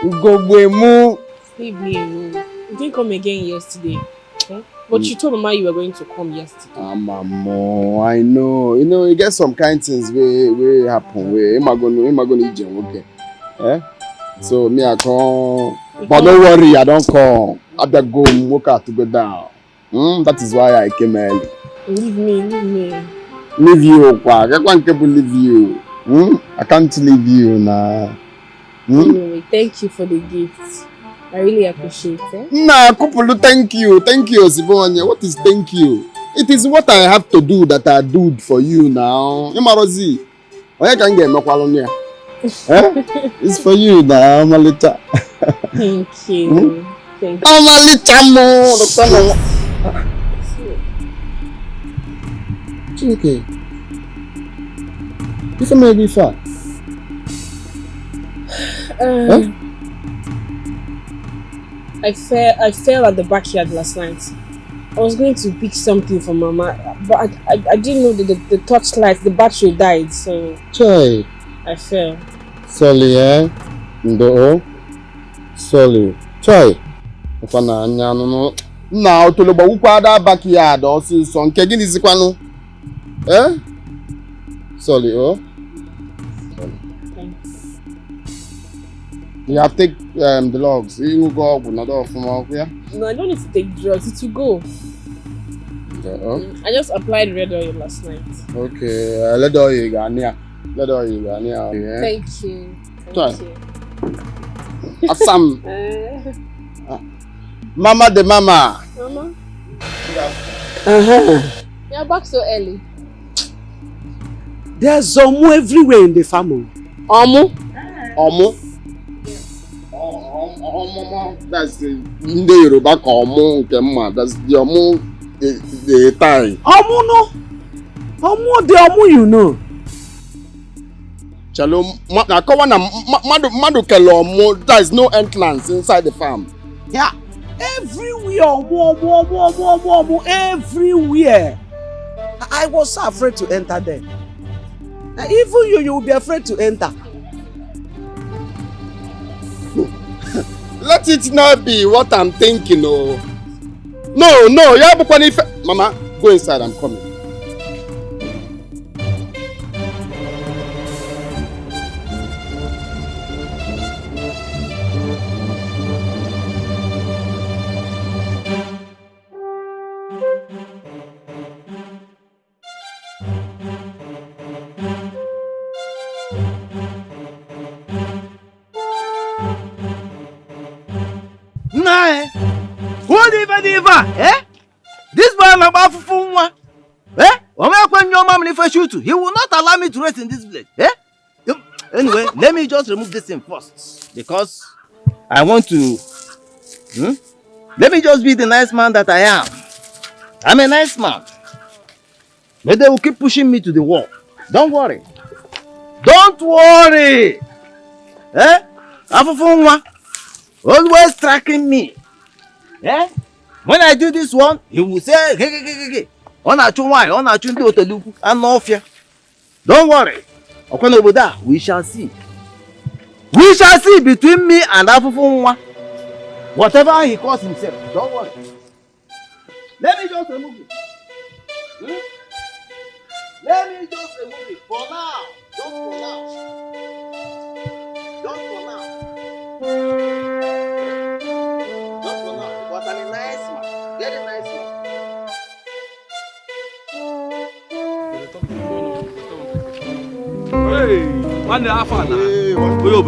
Ugogbe mu leave me alone. You didn't come again yesterday. Okay? But you told Mama you were going to come yesterday. Mama, I know. You know, you get some kind things where happen. Where am I gonna eat you? Okay. Eh? So me I come. But don't worry, I don't come. I better go work out to go down. That is why I came early. Leave me. Leave you, I can't leave you. I can't leave you now. Anyway, thank you for the gift. I really appreciate it. Nah, Kupulu, thank you, Sibonya. What is thank you? It is what I have to do that I do for you now. Yamarozi, why can't get Makwalonia? It's for you now, Malita. Thank you. Thank you. Malita, okay. If I may be far. I fell at the backyard last night. I was going to pick something for Mama, but I didn't know that the torchlight, the battery died, so Chai. I fell. Sorry, Ndo. Sorry. Chai. Now to the Bawukwada backyard or see some kegin is equal. Sorry, You have to take the logs. You will go up another from out here. No, I don't need to take drugs. It will go. I just applied red oil last night. Okay, let oil you go near. Thank you. Thank you. Assam. Mama the mama. Mama? You're back so early. There's Omu everywhere in the family. Omu? That's the Yoruba Omu. That's the Omu the time. Omu no. Omu the Omu you know. Chalo, there is no entrance inside the farm. Yeah, everywhere, Omu, everywhere. I was so afraid to enter there. Even you will be afraid to enter. Let it not be what I'm thinking. No. Mama, go inside. I'm coming. This boy my bafufunwa. When your mom if I shoot you, he will not allow me to rest in this place. Anyway, let me just remove this thing first. Because I want to let me just be the nice man that I am. I'm a nice man. But they will keep pushing me to the wall. Don't worry. Afufunwa always tracking me. When I do this one, he will say, hey. Don't worry. We shall see. We shall see between me and Afufunwa. Whatever he calls himself. Don't worry. Let me just remove it. Let me just remove it for now. Just for now. Because I'm a nice man. Very nice man. Hey, man, wait.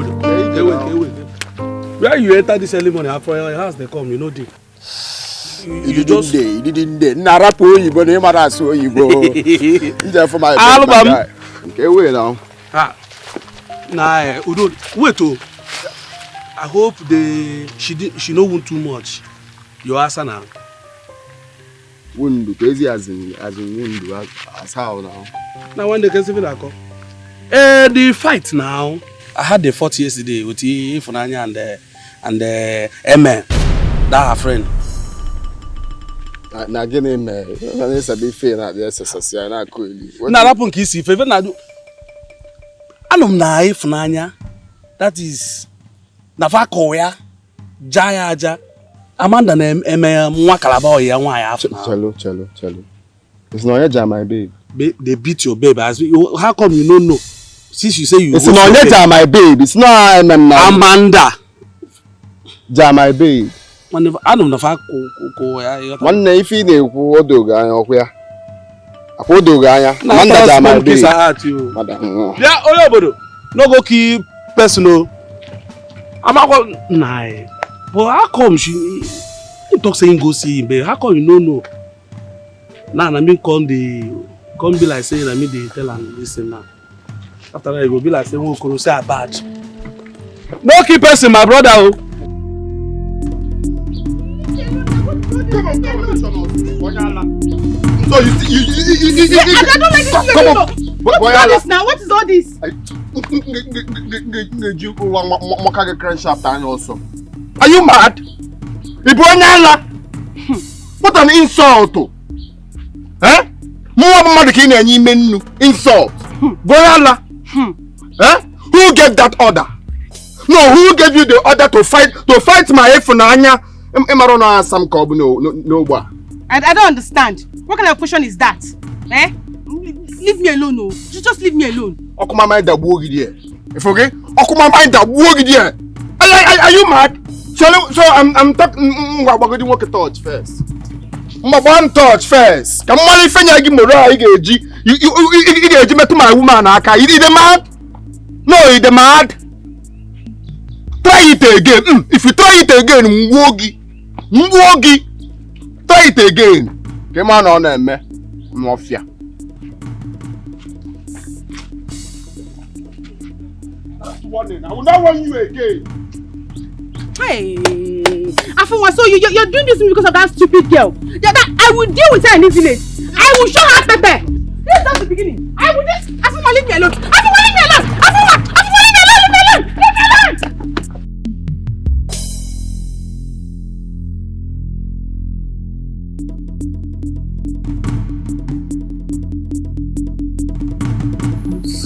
Where you enter this early morning after your house they come, you know the. You didn't day. Narapo you but him are so you go. There for my album. Okay, wait now. Udo, wait oh. I hope she no wound too much. You ask her now. Wound crazy as in wound as how now. Now when they can see that come. The fight now. I had the fight yesterday with Ifunanya and Emma, that her friend. Na gini me, na sabi fair na the exercise na kweli. Na rapon kisi fe na do. Anum na Ifunanya. That is na fa koya. Jaya aja. Amanda na eme nwa kalaba o ya nwa ya after. Chelo. It's not Oyeja, my babe. They beat your babe. How come you don't know? Since you say you. It's not Oyeja, my babe. It's not Amanda. Ja, my babe. I don't know if I go. One day if you do odoga okwa. Akodoga anya. Amanda ja, my babe. Yeah, oyobodo. No go keep personal. I'm not going. Nah. But how come you talk saying go see him, babe? How come you don't know? Nah, I mean come be like saying I mean they tell and listen now. After that you go be like saying we go say bad. No keep person, my brother. Oh. So you I don't like this. Come on. What is all this now? What is all this? Are you mad? What an insult! Eh? Insult! Boyala! Eh? Who gave that order? No, who gave you the order to fight my Efunanya? I don't understand. What kind of question is that? Eh? Leave me alone, no. Just leave me alone. Okuma mind that wogi there. If okay? Okuma mind that wogi there. Are you mad? So I'm talking. We're going to work a touch first. One touch first. Come on, if you give me right, you get to my woman. You the mad? No, you the mad. Try it again. If you try it again, wogi. Try it again. Come on, me. Mafia. Warning. I will not warn you again. Hey, Afunwa, so you're doing this because of that stupid girl. Yeah, that I will deal with her in this village. I will show her pepper. This is not the beginning. I will just Afunwa, leave me alone. Afunwa, leave me alone. Afunwa, leave me alone. Leave me alone. Leave me alone.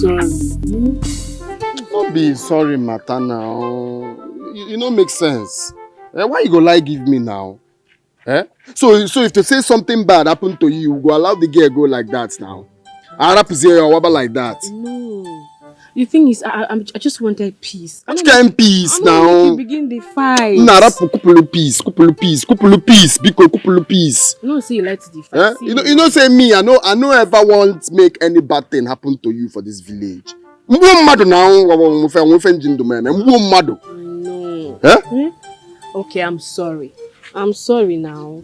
Sorry. Don't be sorry, Mata now. You don't make sense. Why you go like give me now? So if to say something bad happened to you, you go allow the girl go like that now? Arab is here or like that? No. The thing is, I just wanted peace. What kind of peace now? You begin the fight. Arab couple peace. Because couple peace. No, say you like to the fight. You know say me. I know ever want to make any bad thing happen to you for this village. No. Okay, I'm sorry. I'm sorry now.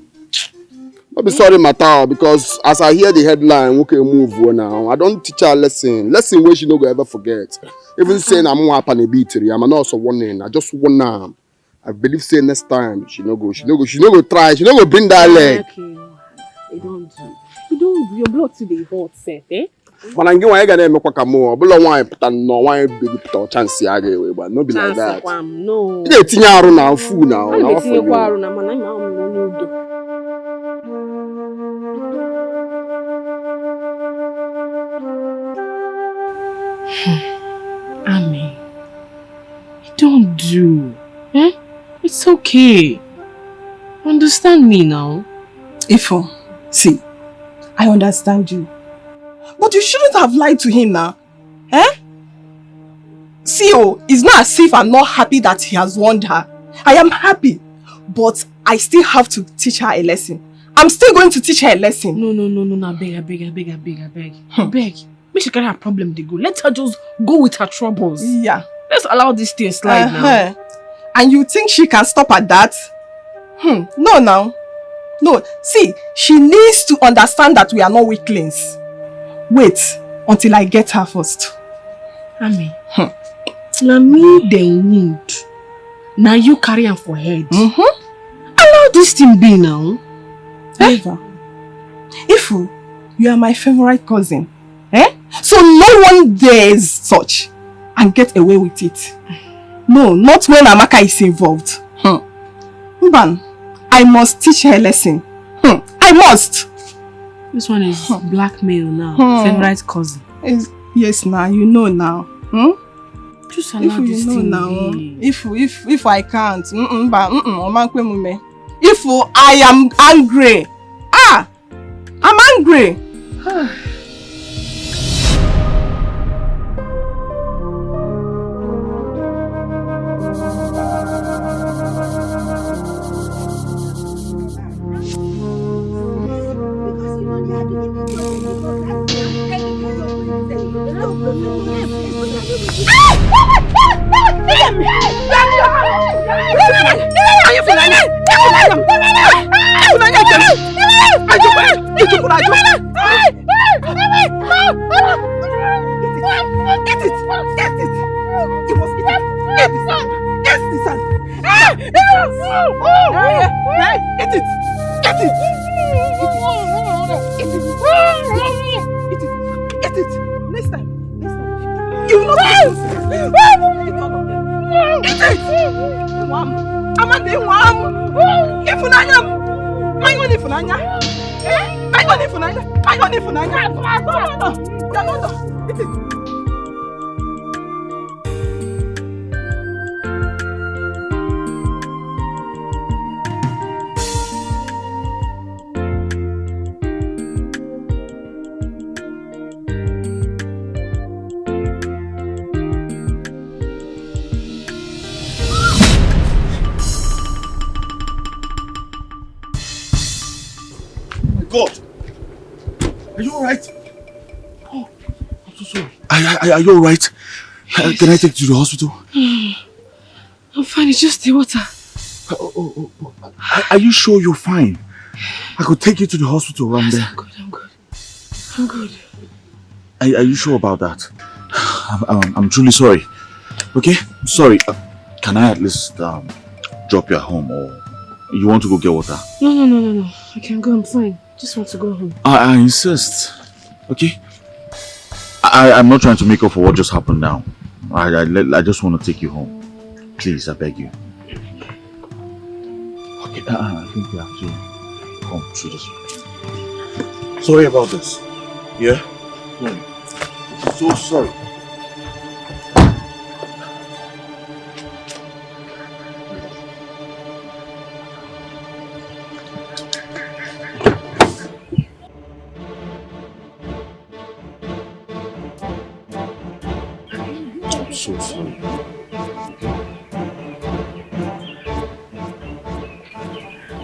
I'll be sorry, Mata, because as I hear the headline, okay, move now. I don't teach her lesson where she no go ever forget. Even saying I'm more up on a beat, I'm also warning. I just want now. I believe say next time she no go try, she no go bring that leg. Okay, you don't do. Your blood today hot, set, eh? When I go, I gotta make a more. But no one baby put a chance here, but no be like that. No. You get now, fool now. Ami, you don't do. Eh? It's okay. Understand me now. Ifo, see, I understand you. But you shouldn't have lied to him now. Eh? See, it's not as if I'm not happy that he has warned her. I am happy. But I still have to teach her a lesson. I'm still going to teach her a lesson. No, I beg. Make she carry her problem, they go. Let her just go with her troubles. Yeah. Let's allow this thing slide now. And you think she can stop at that? No, now. No, see, she needs to understand that we are not weaklings. Wait until I get her first. Ami, now me they wound. Now you carry her for head. Allow this thing be now. Eva, Ifu, you are my favorite cousin. So no one dares such and get away with it. No, not when Amaka is involved. Mban, I must teach her a lesson. I must. This one is blackmail now. Favorite cousin. Yes, now you know now. Just allow this thing be. If I can't, if I am angry, I'm angry. God! Are you alright? Oh, I'm so sorry. Are you alright? Yes. Can I take you to the hospital? I'm fine, it's just the water. Are you sure you're fine? I could take you to the hospital around there. I'm good. Are you sure about that? I'm truly sorry. Okay? Sorry. Can I at least drop you at home, or you want to go get water? No. I can go, I'm fine. Just want to go home. I insist. Okay? I'm not trying to make up for what just happened now. I just want to take you home. Please, I beg you. Okay, I think we have to come through this way. Sorry about this. Yeah? No. I'm so sorry. I'm so sorry.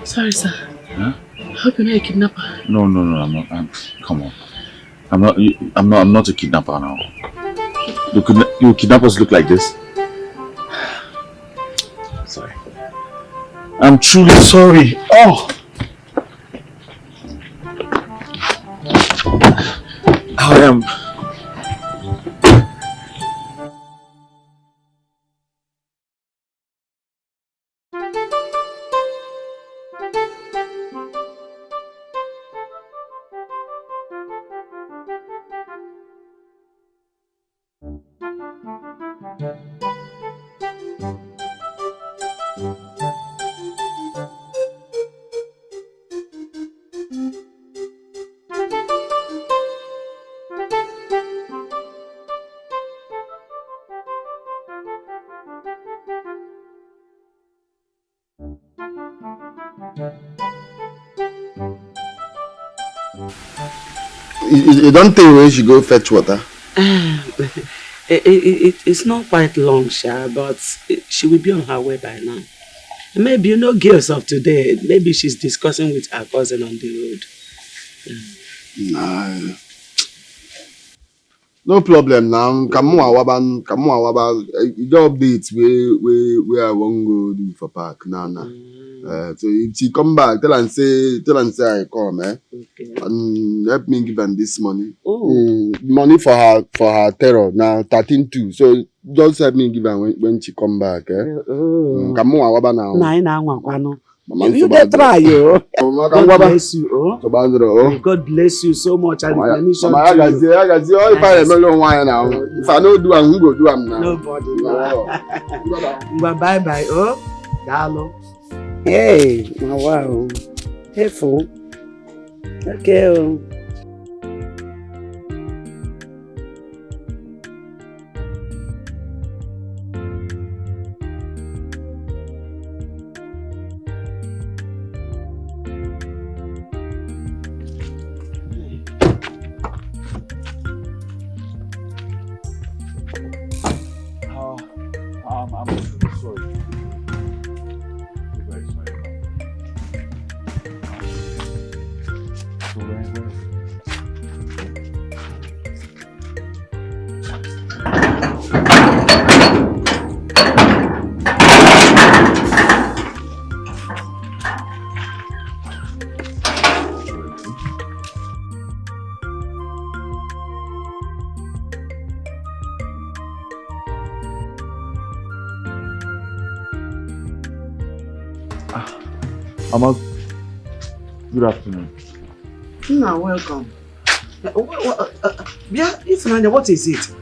Sorry, sir. Huh? I hope you're not a kidnapper. No, I'm not. Come on. I'm not a kidnapper now. Do kidnappers look like this? Sorry. I'm truly sorry. Oh! I am. You don't think we should go fetch water? It's not quite long, Sha, but she will be on her way by now. Maybe you know girls of today, maybe she's discussing with her cousin on the road. Nah. No problem now. Come on, you got updates where I won't go do for park now. So if she come back, tell and say I come, okay. And help me give her this money. Money for her terror now 13-2. So just help me give her when she come back. Come on, now. You get try, yo. God bless you, oh. God bless you so much. And if I don't do, I'm going to do them now. Nobody. Bye, oh. Dalo. Hey, wow. Hey, fool. Okay, oh. Mama, good afternoon. Nah, welcome. Ifnanya, what is it?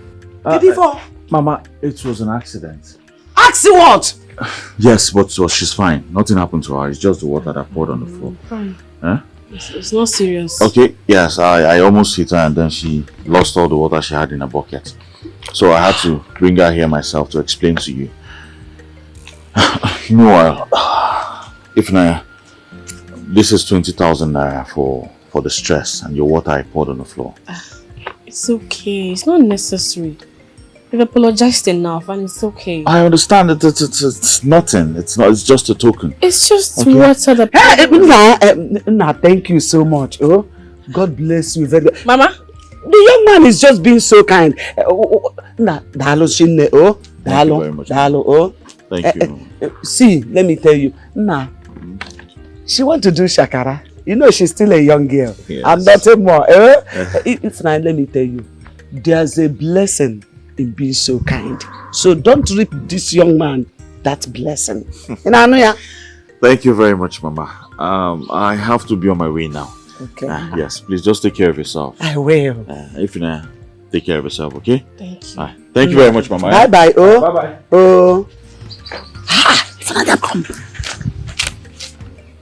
Did he fall? Mama, it was an accident. Accident what? Yes, but she's fine. Nothing happened to her. It's just the water that poured on the floor. Fine. Huh? It's not serious. Okay, yes, I almost hit her and then she lost all the water she had in a bucket. So I had to bring her here myself to explain to you. Meanwhile, Ifnanya, this is 20,000 naira for the stress and your water I poured on the floor. It's okay. It's not necessary. You've apologized enough and it's okay. I understand that it's nothing. It's not. It's just a token. It's just Okay. water that... Thank you so much. Oh, God bless you very much. Mama? The young man is just being so kind. Dalo Shinne, oh. Thank you very much. Dalo, oh. Thank you. See, let me tell you. She want to do shakara. You know she's still a young girl. Yes. I'm nothing more. It's not, let me tell you. There's a blessing in being so kind. So don't rip this young man that blessing. Thank you very much, Mama. I have to be on my way now. Okay. Yes, please just take care of yourself. I will. If you take care of yourself, okay? Thank you. Thank you very much, Mama. Bye bye. Oh. Bye bye. Oh. Father, come.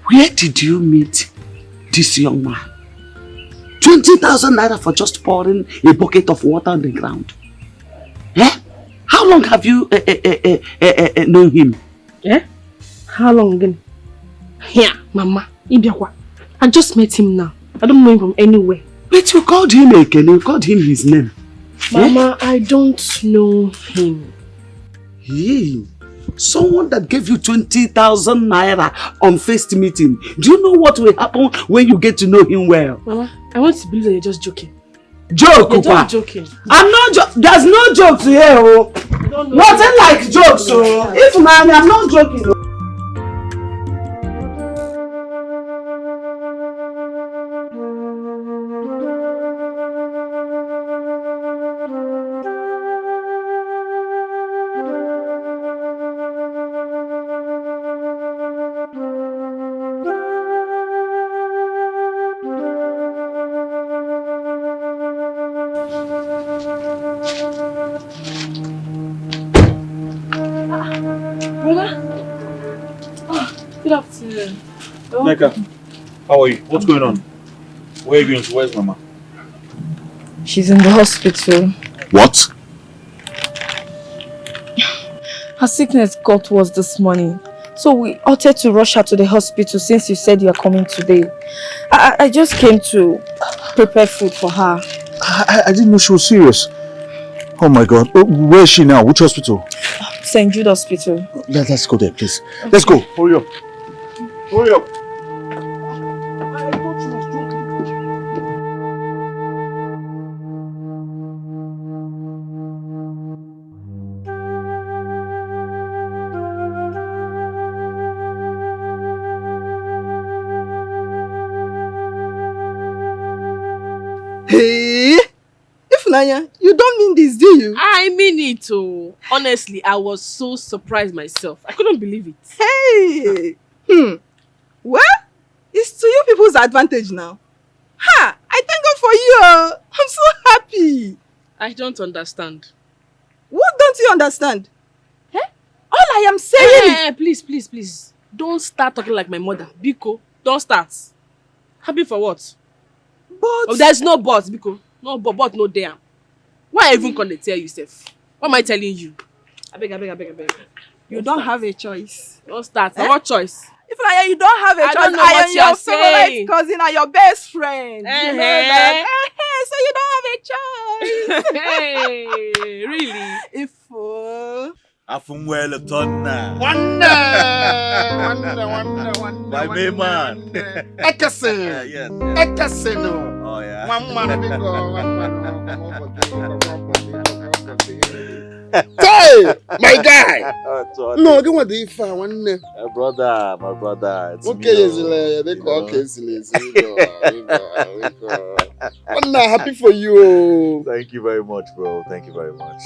Where did you meet this young man? 20,000 naira for just pouring a bucket of water on the ground. How long have you known him? How long again? Here, Mama. Ibiakwa. I just met him now. I don't know him from anywhere. But you called him Eken, you called him his name. Mama, I don't know him. Hey, someone that gave you 20,000 naira on first meeting. Do you know what will happen when you get to know him well? Mama, I want to believe that you're just joking. Joke, You're Papa. just joking. I'm not there's no jokes here, oh. Nothing like jokes, oh. If man, I'm not joking, oh. Good afternoon. Neka, how are you? What's going on? Where are you going to? Where's Mama? She's in the hospital. What? Her sickness got worse this morning. So we opted to rush her to the hospital since you said you are coming today. I just came to prepare food for her. I didn't know she was serious. Oh my God. Where is she now? Which hospital? St. Jude Hospital. Let's go there, please. Let's go. Hurry up. Hurry up. Hey, Ifnanya, you don't mean this, do you? I mean it, oh. Honestly, I was so surprised myself. I couldn't believe it. Hey! Well, it's to you people's advantage now. Ha! I thank God for you. I'm so happy. I don't understand. What don't you understand? All I am saying is... Please. Don't start talking like my mother. Biko, don't start. Happy for what? But... Oh, there's no but, Biko. No but, no damn. Why even gonna tell you, Seth? What am I telling you? I beg. You don't have a choice. Don't start. What choice? Ifnanya, you don't have a choice. don't know I what am you're your favorite saying. cousin and your best friend. You know that? So you don't have a choice. Hey, really? If Afumwele Tonna. One. My main man. Ekese. Yes. Ekese no. Oh yeah. One man big Hey, my guy. No, get what the if one. My brother. It's Okay, me. they go okay, I'm not happy for you. Thank you very much, bro. Thank you very much.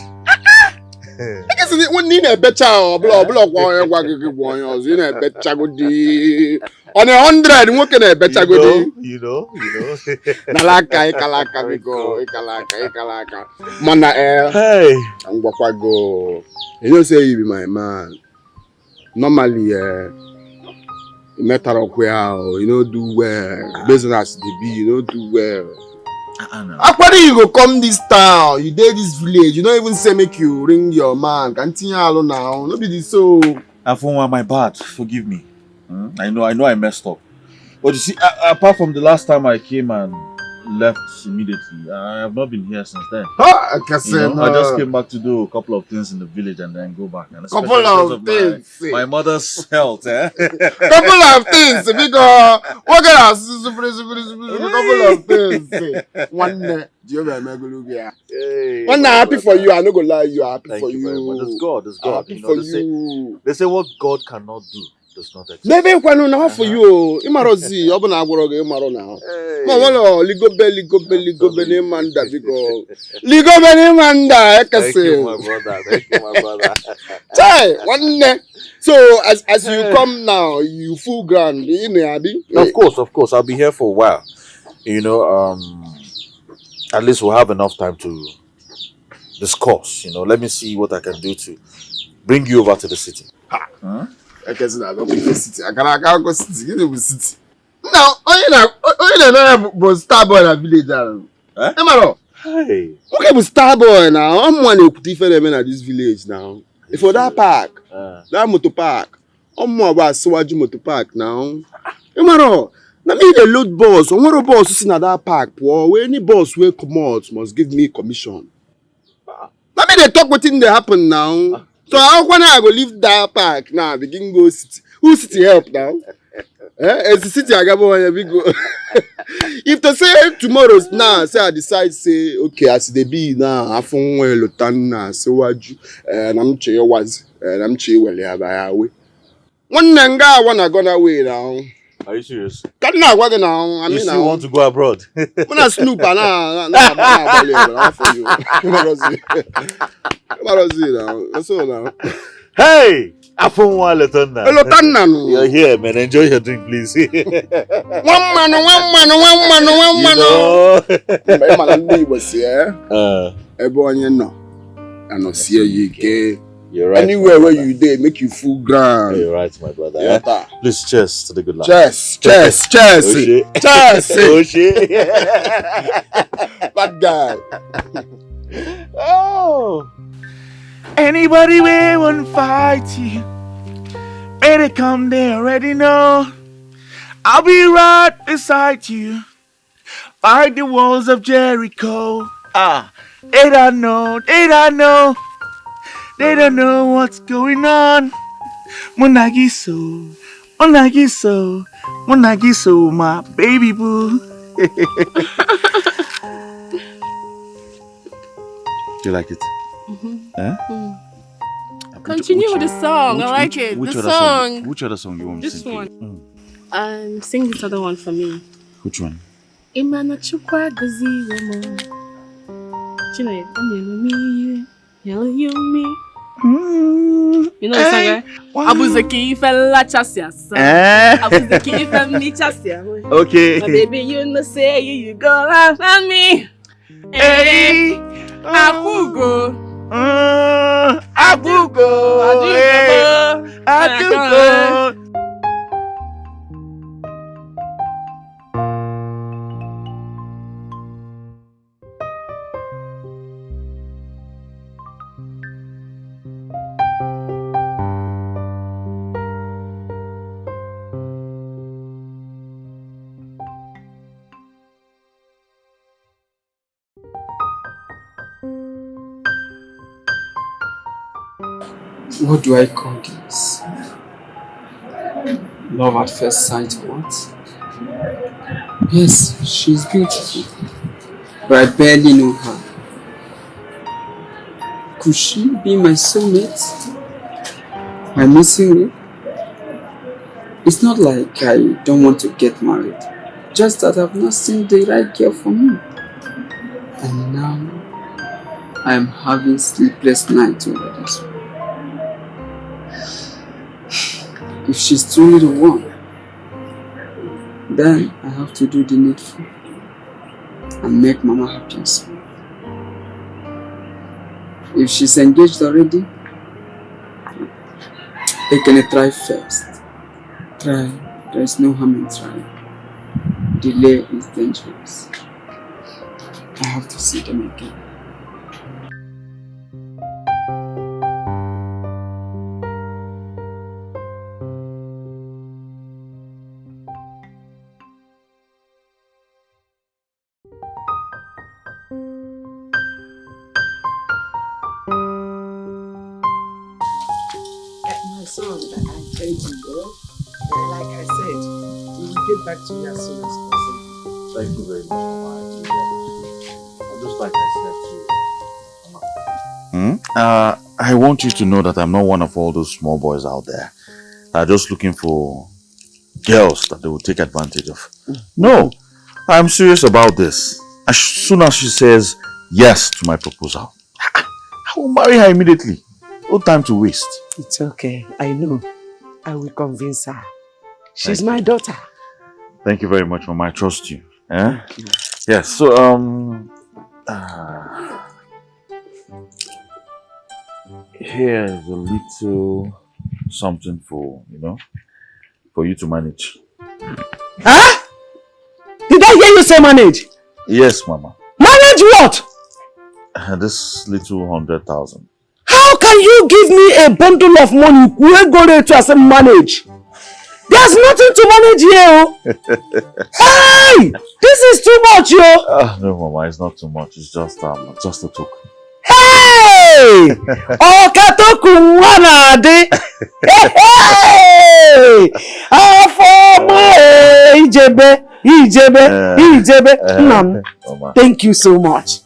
I guess one need a better block you know better good on 100 working a better good You know. Nalaka we go ikalaka mana Hey, I'm go you know say you be my man normally matter of where you know do well business they be you know do well. After you go come this town, you did this village, you don't even say make you ring your man. Continue alone now. No be this so. Afonwa, my bad. Forgive me. I know I messed up. But you see, apart from the last time I came and left immediately, I have not been here since then. I just came back to do a couple of things in the village and then go back. And couple of things. My mother's health, Couple of things. Because what kind of couple of things. One day, one happy for you. I no go lie, you are happy Thank for you. you. Very much. It's God. Happy for you. They say what God cannot do does not exist. Maybe when now for you, Imarozi, Obana Agoroge, Imaro now. Mawalo, ligobe, manda, ligobe, manda, Thank you, my brother. Chai, one day. So as you come now, you full ground, you know, Abi? Of course. I'll be here for a while. At least we'll have enough time to discuss. Let me see what I can do to bring you over to the city. I can say I don't go city. I can't go city. You know city. Now, you know, was Starboy in a village. Emaro. Hey. Okay, but Starboy now. I'm one who different men at this village now. If for that park, that motor park, I'm more about Swaju motor park now. Emaro. Now me the load boss. Or one boss who's in that park. Where any boss will come out must give me commission. Now me they talk what thing they happen now. So how when I go leave that park now, begin go city. Who city help now? It's the city I got big go. If they say tomorrow's now, say I decide say okay as they be now, I found well lotana so what you and I'm chair was and I'm chair well yeah way. One nanga wanna go away now. Are you serious? Can now what now? I mean you still want to go abroad? When I snoop now for you. That's all now. Hey! Afonwa Lotonna. Lotonna. You're here, man. Enjoy your drink, please. One man. Man was here. Everyone you know. And I see you again. You're right. Anywhere where you did, make you full ground. You're right, my brother. Yeah. Please, cheers to the good life. Cheers. Oh shit. Bad guy. Oh. Anybody will won't fight you. Better come, they already know. I'll be right beside you. Fight the walls of Jericho. They don't know. They don't know what's going on. Monagiso, my baby boo. Do you like it? Continue with the song. I like it. Which the other song. Which other song you want me to This sing? one. Sing this other one for me. Which one? Imana chukwa gazi yomo. Chine, onyemi yumi. You know the song, eh? Abuzeki fella chasiasa. Abuzeki family chasia. Okay. My baby, you know say you go laugh at me. Hey, Abugo. Abugo. What do I call this? Love at first sight or what? Yes, she's beautiful, but I barely know her. Could she be my soulmate? My missing link? It's not like I don't want to get married, just that I've not seen the right girl for me. And now I'm having sleepless nights over this one. If she's truly the one, then I have to do the needful and make Mama happy as well. If she's engaged already, they can try first. Try. There is no harm in trying. Delay is dangerous. I have to see them again. My son, I thank you, bro. Like I said, we will get back to you as soon as possible. Thank you very much, Mama. I really appreciate it. And just like I said to you, I want you to know that I'm not one of all those small boys out there that are just looking for girls that they will take advantage of. No, I'm serious about this. As soon as she says yes to my proposal, I will marry her immediately. No time to waste. It's okay. I know. I will convince her. She's my daughter. Thank you very much, Mama. I trust you. Eh? Yes, so, here's a little something for, for you to manage. Huh? Did I hear you say manage? Yes, Mama. Manage what? This little 100,000. How can you give me a bundle of money? We ain't go there to as a manage. There's nothing to manage here. Hey! This is too much, yo! No, Mama, it's not too much. It's just a token. Hey! Okatoku wanade! Hey! Ijebe. Thank you so much.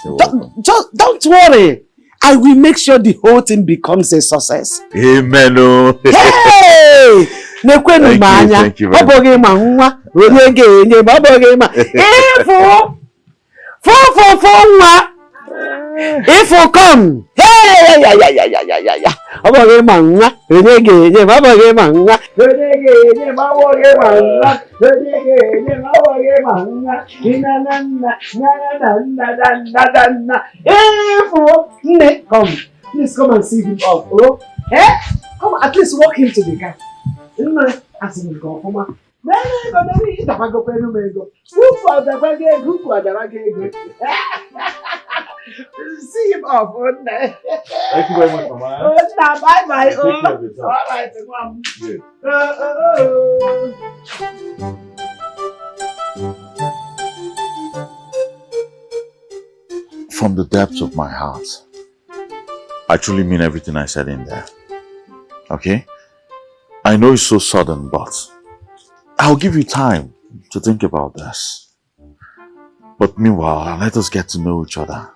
Don't worry. I will make sure the whole thing becomes a success. Amen. Hey! Thank you very much. If you come, hey, come, please come and see him off. Oh, eh? Come at least walk him to the car. As he go, come on. See him off. Thank you very much, Mama. Bye bye. Take care of yourself. All right, From the depths of my heart, I truly mean everything I said in there. Okay? I know it's so sudden, but I'll give you time to think about this. But meanwhile, let us get to know each other,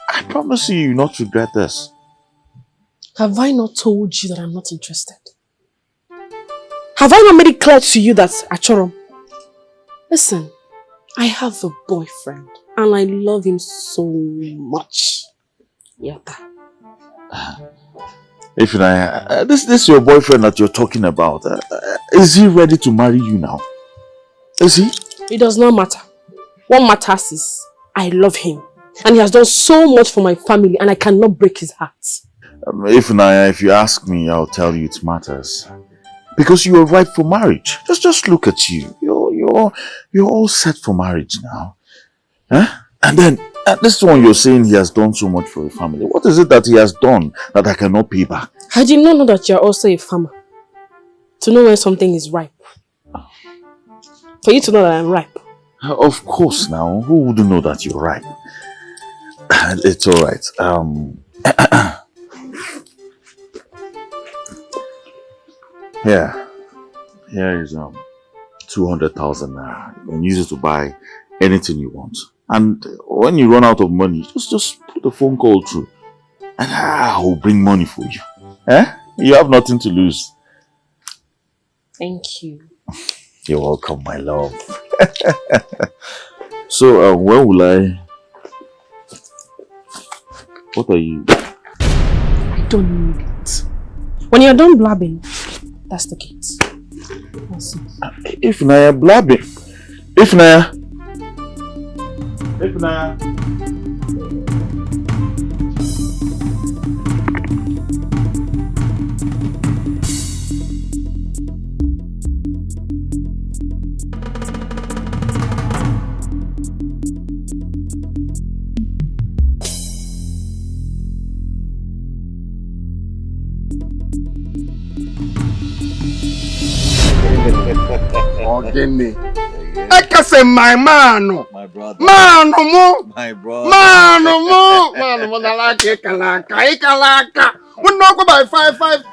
I promise you will not regret this. Have I not told you that I'm not interested? Have I not made it clear to you that, Achorom? Listen, I have a boyfriend and I love him so much. Yata. If this your boyfriend that you're talking about, is he ready to marry you now? Is he? It does not matter. What matters is I love him and he has done so much for my family and I cannot break his heart. If you ask me, I'll tell you it matters. Because you are ripe for marriage. Just look at you. You're all set for marriage now. Huh? And then, this one you're saying he has done so much for your family. What is it that he has done that I cannot pay back? I did not know that you're also a farmer. To know when something is ripe. For you to know that I'm ripe. Of course now. Who wouldn't know that you're right? It's alright. Here. Here is 200,000 naira. You can use it to buy anything you want. And when you run out of money, just put a phone call through. And I will bring money for you. Eh? You have nothing to lose. Thank you. You're welcome, my love. So, when will I... What are you... I don't need it. When you're done blabbing, that's the gate. That's it. If Naya blabbing... If Naya... Ogene. Ekase my man. My brother. Man mo. My brother. Man mo na like ikalaka. We not go by 5,000.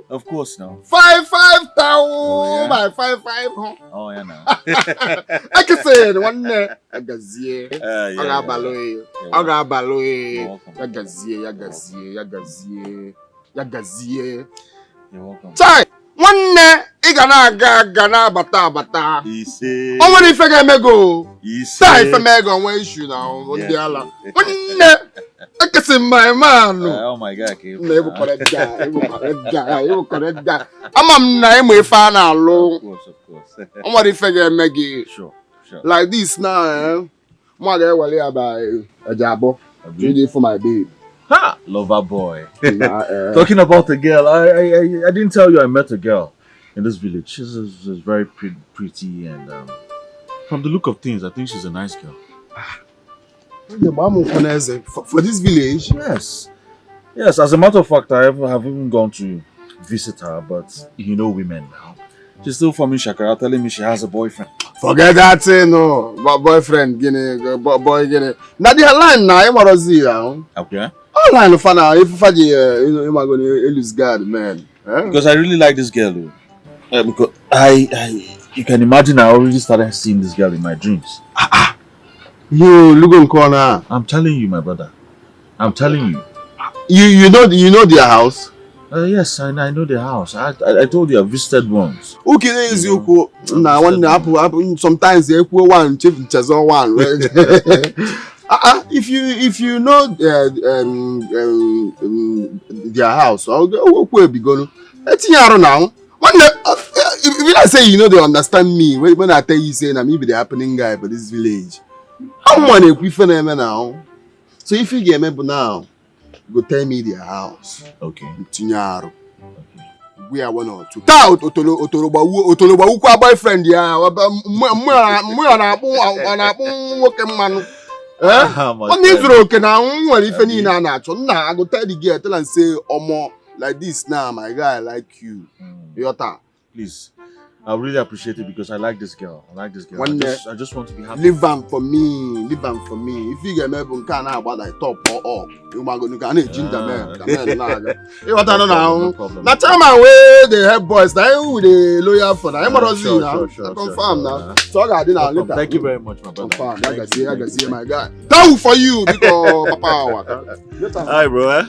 Of course now. 5,000 Oh, yeah? by 5,500. Oh yeah now. Ekase one agazie. Yeah. Agabaloe. Yagazie. You're welcome. Chai. Nwanne ị ga na-aga na-abata Ise. O nwere ife ga-emego. Ise. Taa ife mego onwe issue na ndị ala. Nwanne ekesi my man. Oh my God. Na ebu correct guy. Ama m na emo ife a na-alụ. Of course. O nwere ife ga-emegi. Sure. Like this now, mwa ga-ewele ya by Ejabo. Ready for my babe. Ha! Lover boy. Talking about the girl, I didn't tell you I met a girl in this village. She's very pretty and from the look of things, I think she's a nice girl. For this village? Yes. Yes, as a matter of fact, I have even gone to visit her, but you know women now. She's still forming shakara, telling me she has a boyfriend. Forget that thing, no. Boyfriend, boy, Now the line now, I'm now. Okay. Online for now, if you're going to lose God, man. Because I really like this girl, though. Because you can imagine I already started seeing this girl in my dreams. You look on corner. I'm telling you, my brother. I'm telling you. You know their house? Yes, I know the house. I told you I visited once. Okay, is you now one happen sometimes they equal one chief one. If you know their house, I'll go be going. Let's hear now. If I say you know they understand me when I tell you saying I'm maybe the happening guy for this village. How many equipment am I now? So if you get me now, go tell me their house. Okay. Tinyaro. We are one or two. Ta otoloba kwa boyfriend ya. What needs roke now? If any na I go tell the girl, tell and say, Omo, like this now, my guy, I like you. Yota. Please. I really appreciate it because I like this girl. I just want to be happy. Leave them for me. If you get me, can about like top or up. You might go to ginger man. What I don't know. That time I way they help boys. Now who they loyal for that? I'm confirm now. So I got dinner later. Thank you very much, my brother. Confirm. I can see my guy. Thank for you because Papa. Hi, bro.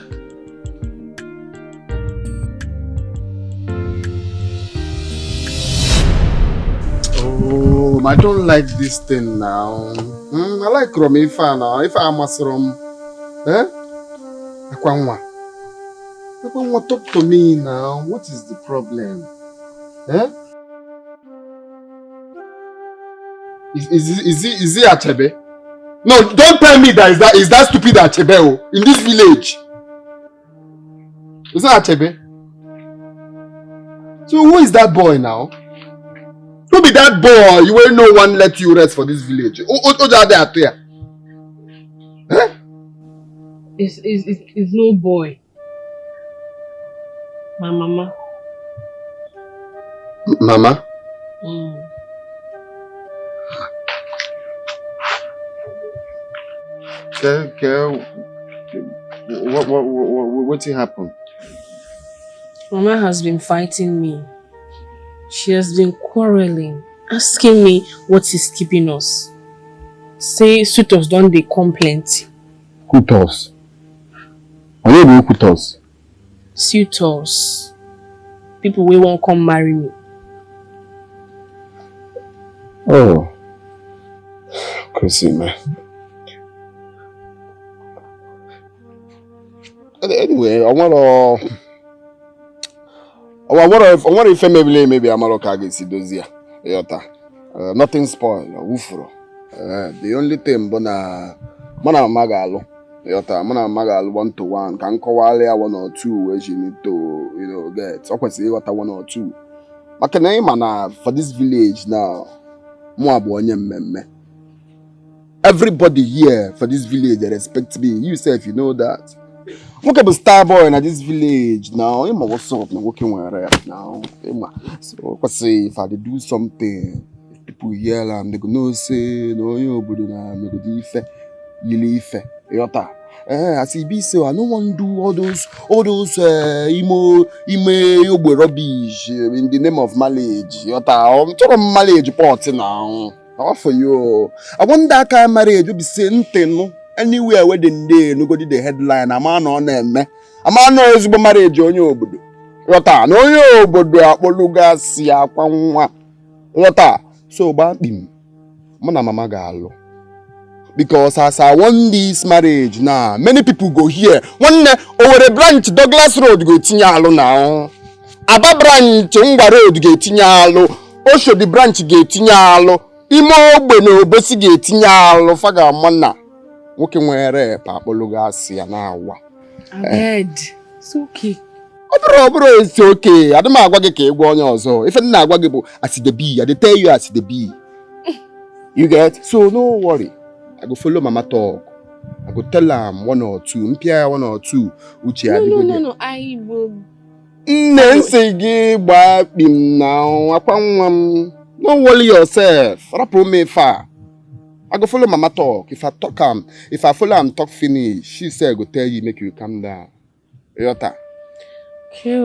Oh, I don't like this thing now. I like Romifa now. If I must rom, Akwanwa, talk to me now. What is the problem? Is he Achebe? No, don't tell me that is that stupid Achebe in this village. Is that Achebe? So who is that boy now? Who be that boy? You will no one let you rest for this village. It's no boy. My mama. Mama? Okay. What happened? Mama has been fighting me She has been quarreling, asking me what is keeping us. Say suitors don't they come plenty. Suitors? I know the suitors. Suitors. People we won't come marry me. Oh. Crazy, man. Anyway, I want to if maybe I'm not going to see those here. Nothing spoiled. The only thing, Mana Magalo. Mana Magal 1-to-1. Can call 1 or 2 where you need to, get. Of course, you got 1 or 2. But can I for this village now? Everybody here for this village they respect me. You say if you know that. Look at the star boy in this village now. What's up? I'm working with now. So say if I do something, if people hear them, they go no say no you but na me go do ife, ife. Yota. I see be so I don't want to do all those imo rubbish in the name of marriage. Yota. I'm talking marriage party now. How for you? I want that kind of marriage will be saying thing. Anywhere where they nobody the headline. I'm on them. I'm on no marriage on you. Rota, no you, but Apolugas, Yapangwa. Rota, so bad him. Mona Mama Galo. Because as I want this marriage now, many people go here. One over the branch, Douglas Road go Tinyalo now. Aba branch, Unga Road go Tinyalo. Osho the branch go Tinyalo. Imo Beno Bossy go Tinyalo. Faga Mona. Working where Papa Lugas now. I'm dead. It's okay. Bro, it's okay. I don't know what you want so. If I'm not going I see the bee. I tell you I see the bee. You get? So no worry. I go follow Mama talk. I go tell them 1 or 2. Mpia 1 or 2. No. I will. Nancy give back him now. Don't worry yourself. Rapo me far. I go follow Mama talk. If I follow him talk finish, she say I go tell you make you calm down. Yota. Okay,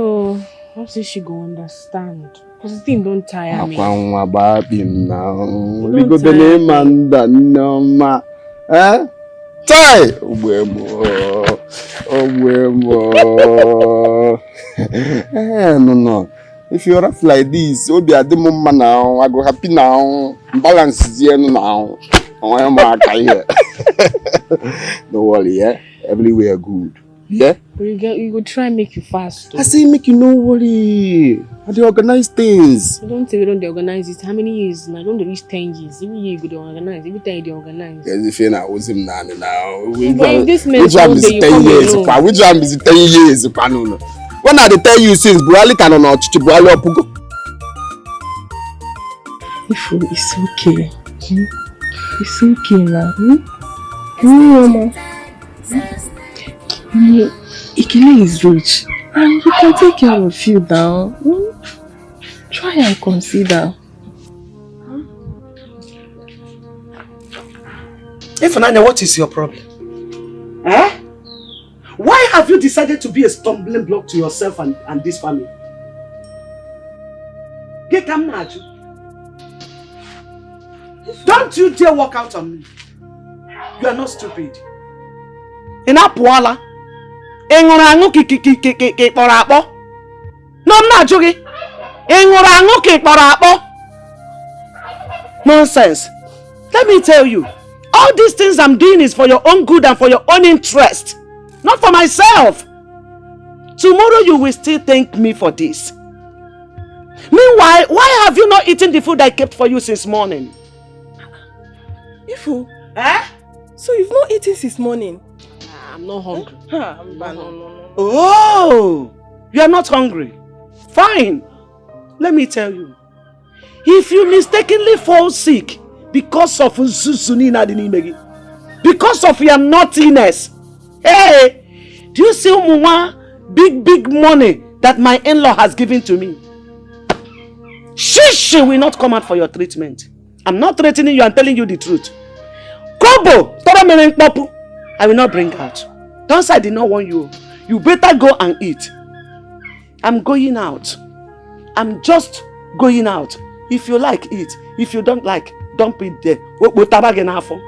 how say she go understand? Because the thing don't tire me. I about him now. We go the name and the number. Eh? Tie. No. If you rough like this, you'll be at the moment now. I go happy now. Balance is here now. I am here. Don't worry, yeah. Everywhere good. Yeah? But you go try and make you fast. Too. I say make you no worry. I do organize things. I don't say we don't organize it. How many years? I don't reach 10 years. Every year you go organize. Every time you organize. Yes, if you know, who's him now? Which one is 10 years? Which one is 10 years? When I tell you since Buhari can not Buhari Opugo. It's okay. It's okay now. Mama. Ikele is rich and he can take care of you now. Try and consider. Ifunanya, what is your problem? Eh? Why have you decided to be a stumbling block to yourself and this family? Get them now. Don't you dare walk out on me. You are not stupid. Ina puala. Engorangu ki porapo. No, I'm not joking. Engorangu ki porapo. Nonsense. Let me tell you, all these things I'm doing is for your own good and for your own interest, not for myself. Tomorrow you will still thank me for this. Meanwhile, why have you not eaten the food I kept for you since morning? Ifu. Eh? So you've not eaten since morning? I'm not hungry. No. Oh, you are not hungry. Fine. Let me tell you. If you mistakenly fall sick because of because of your naughtiness, hey, do you see big money that my in-law has given to me? She will not come out for your treatment. I'm not threatening you, I'm telling you the truth. Kobo, I will not bring out. Don't say I did not want you. You better go and eat. I'm going out. I'm just going out. If you like, eat. If you don't like, dump it there. Okpo tabage n'afọ.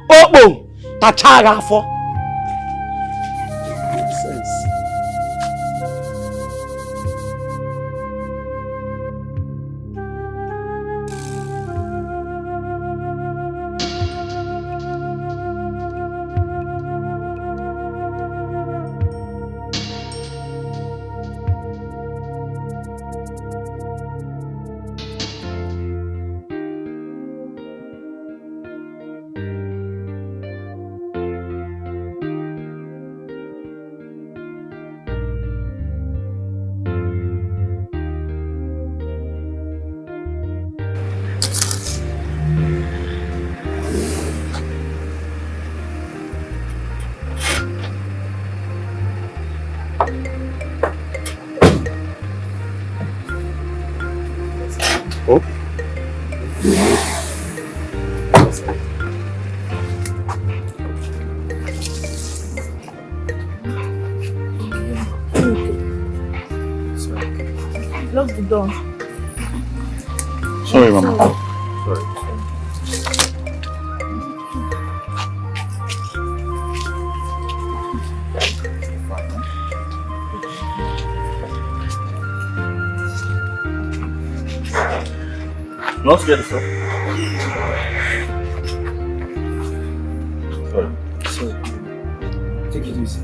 Okpo tachaga afọ. Nonsense. Lock the door. Sorry, Mama. Sorry. Not scared, sir. Sorry. Take it easy.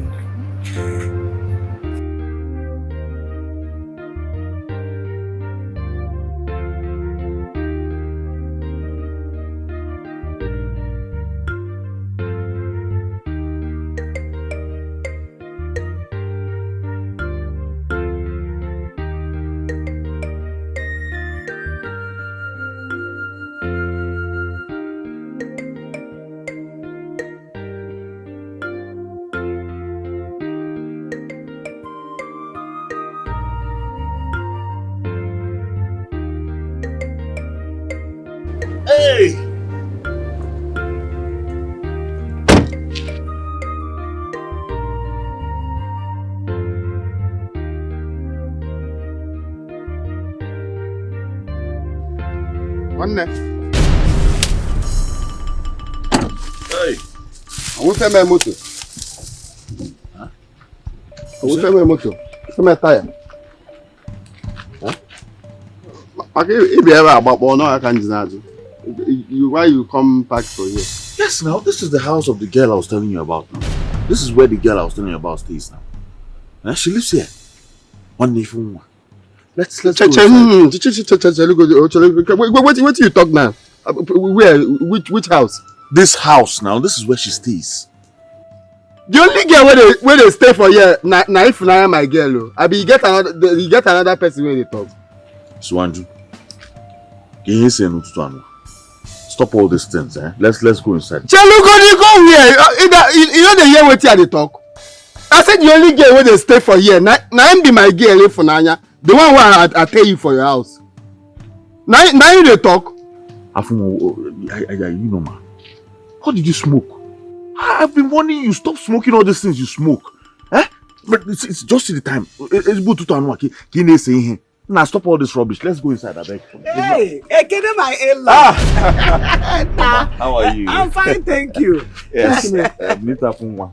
Hey! Nwanne. Hey! Awufe me moto. Awufe me moto. Awufe me tire. Maka ibi ebe agbakpọ no aka njin azu. Why you come back for here? Yes, now this is the house of the girl I was telling you about now. This is where the girl I was telling you about stays now. And she lives here. One day from one. Let's go. What you talk now? Where? Which house? This house now. This is where she stays. The only girl where they stay for here, na if na my girl. I be you get another person where they talk. Swanju, can you say no to Anwa? Stop all these things, eh? Let's go inside. Chelu go here. You know the year what they talk. I said the only girl where they stay for here. Na him be my girl for Nanya. The one who I pay you for your house. Now you they talk. Afumo, you know man. How did you smoke? I've been warning you, stop smoking all these things you smoke. Eh? But it's just the time. It's good to Anwa. Can you say here? Now stop all this rubbish. Let's go inside, I beg. Hey, get my in-law. How are you? I'm fine, thank you. Yes. Nita Funwa.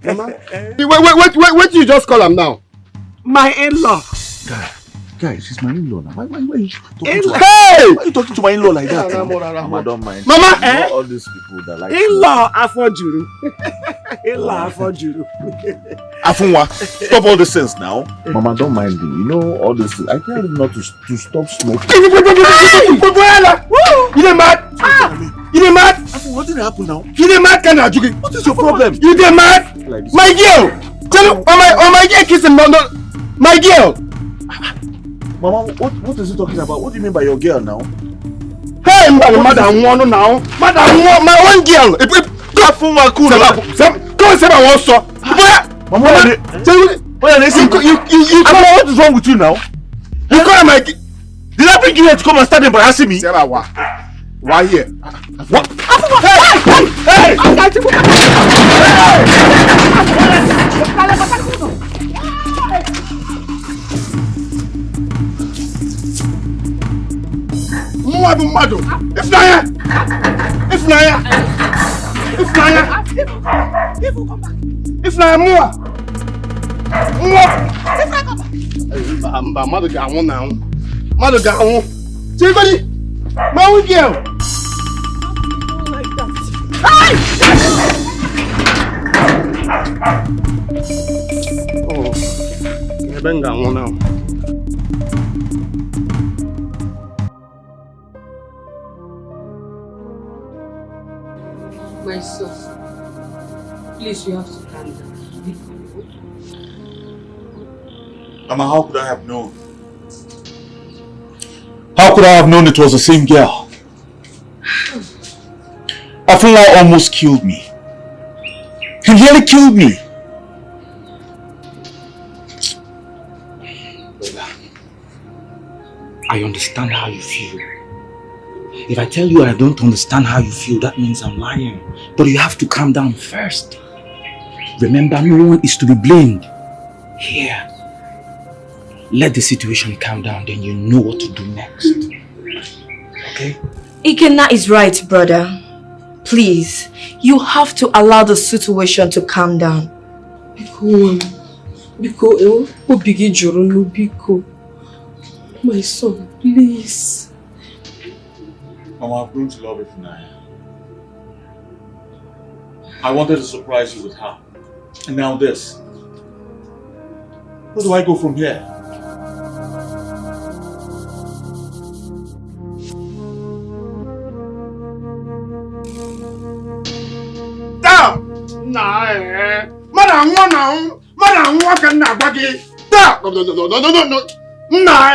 Mama, what you just call him now? My in-law. Guys, she's my in-law now. Why are you talking to her? Hey! Why are you talking to my in-law like that? Mama, don't mind. Mama, not all these people that like in-law Afojuru. In-law Afojuru. Afunwa, stop all this sense now. Mama, don't mind me. You know all this. I tell him not to stop smoking. You dey mad? You dey mad? Afunwa, what did happen now? You dey mad, kind of jugi? What is your problem? You dey mad? Like this. My girl! Tell you, my girl kissing no. My girl! Mama, what is he talking about? What do you mean by your girl now? Hey, madam one now. Madam one, my own girl. Afunwa, cool. Come and say my one so. Mama, what is wrong with you now? You call my. Did I bring you here to come and start embarrassing me? Why here? What? Hey! Mwa bu mado. Ifnaya. Ifnaya mwa. Mba mado ga anwụ na anwụ. Mado ga anwụ. Chibodi. Ma wu girl. Oh. Ebe nga anwụ na anwụ. My son, please, you have to calm down. Mama, how could I have known? How could I have known it was the same girl? Afula almost killed me. He nearly killed me. I understand how you feel. If I tell you I don't understand how you feel, that means I'm lying. But you have to calm down first. Remember, no one is to be blamed. Here. Let the situation calm down, then you know what to do next. Okay? Ikenna is right, brother. Please, you have to allow the situation to calm down. Biko. My son, please. Mama, I've grown to love Ifunanya. I wanted to surprise you with her. And now this. Where do I go from here? Down! Nah, Madam, what can I buggy? No. Nah,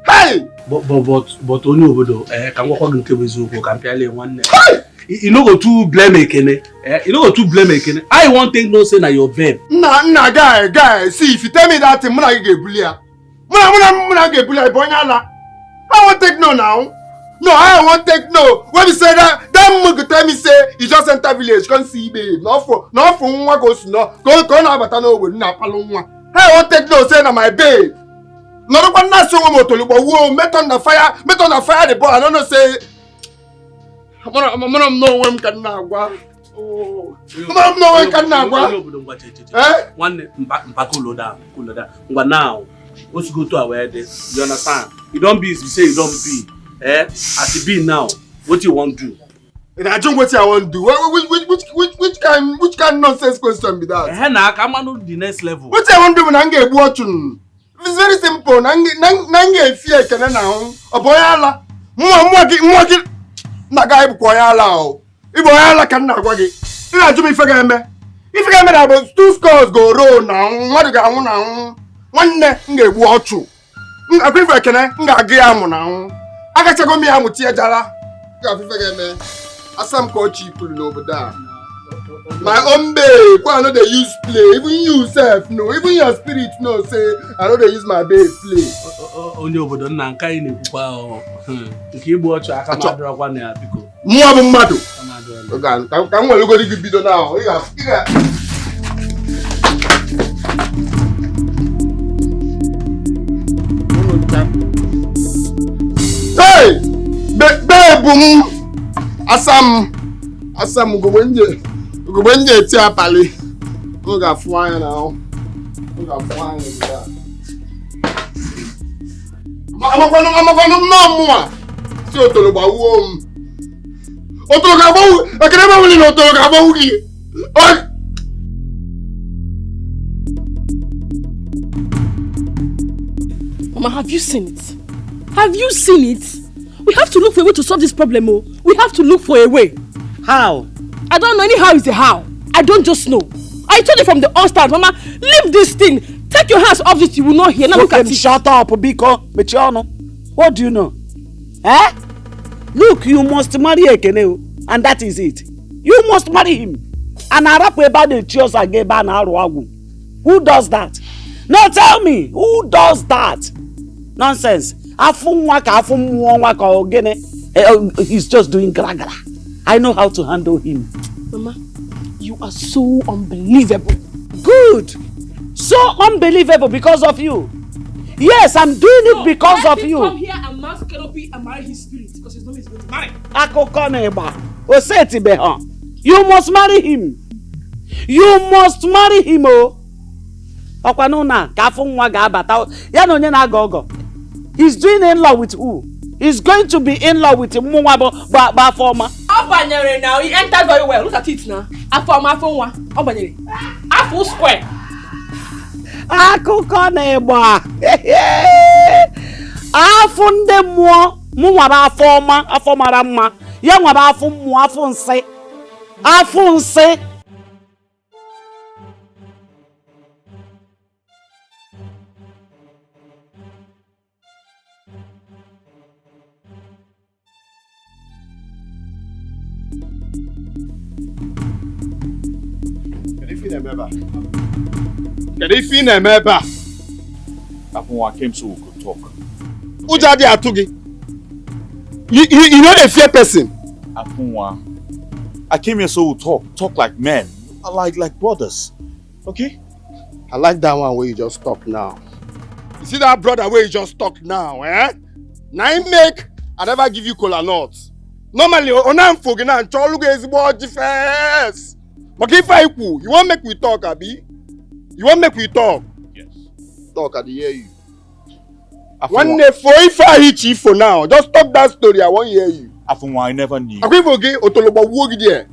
hey! But only over there. Can walk on the table, can pay one. You know go to blame Ekene. You know go to blame Ekene. I won't take no say na your babe. Nah, guy. See, if you tell me that, Muna get bully. Muna get bully. Bonyala. I won't take no now. No, I won't take no. When you say that mug tell me say you just enter village, can't see babe. Not for one goes no. Go na batano with na palonwa. I won't take no say na my babe. No one na so mo to look but met on the fire the boy. I don't know say I'm no one can now go. Oh. I'm no one can now go. Eh? One cool down. But now, let's go to our wedding. You understand? You don't be, you say you don't be. As it be now, what you want to do? And I don't what I want to do. Which kind nonsense question be that? Now come on to the next level. What I want to do when I get watching? It's very simple. Nange fear can now. A boyala. Mwaki. Naga boyala o. Iboyala can not wagi. You know to me forget me. If you get me that 2 scores go roll now. What you got now? One nge watch you. I prefer can I get am now. I got to go me am with jala. You forget me. Asam ko cheap over there. My own babe, I know they use play. Even you self no, even your spirit no say I know they use my babe play. Only over the nanka in the wow. If watch, I can't draw one there because. More than mad. Come on, look at the video now. Hey, babe, Asam go when you tell Pali, look at flying now. Look at flying with that. I'm going to know more. So to about womb. I can never really know talk about you. Mama, have you seen it? Have you seen it? We have to look for a way to solve this problem, oh. We have to look for a way. How? I don't know. Anyhow is a how. I don't just know. I told you from the onstart, Mama, leave this thing. Take your hands off this, you will not hear. Now look at it. Shut up, Biko. Mechiano. What do you know? Eh? Look, you must marry Ekene, and that is it. You must marry him. And Arap about the cheers I gave an Aruagu. Who does that? Now tell me, who does that? Nonsense. He's just doing gra. I know how to handle him. Mama, you are so unbelievable. Good. So unbelievable because of you. Yes, I'm doing it because of you. Come here and mount canopy and marry his spirit because his name is going to marry. You must marry him. You must marry him, oh. He's doing in-law with who? He's going to be in-law with Mwabo Bafoma. Abanyere now, he entered very well. Look at it now. Afoma. Abanyere. Afu square. Akụkọ na-egba. Afụ ndị mmụọ mụ nwara afọ ọma, afọ mara mma. Ya nwara afọ mmụọ, afọ nsị. Afọ nsị. Afunwa came so we could talk. Ujadi Atugi. You know the fear person. Afunwa, I came here so we talk like men, like brothers. Okay? I like that one where you just talk now. You see that brother where you just talk now, eh? Now I never give you cola nuts. Normally, onam fogina and choluga is more defense. But if I you won't make we talk, Abi? You won't make we talk? Yes. Talk, I hear you. One day for if I hit you for now, just stop that story, I won't hear you. Afunwa, I never knew. Akwivoge, Otoloba Wogi there.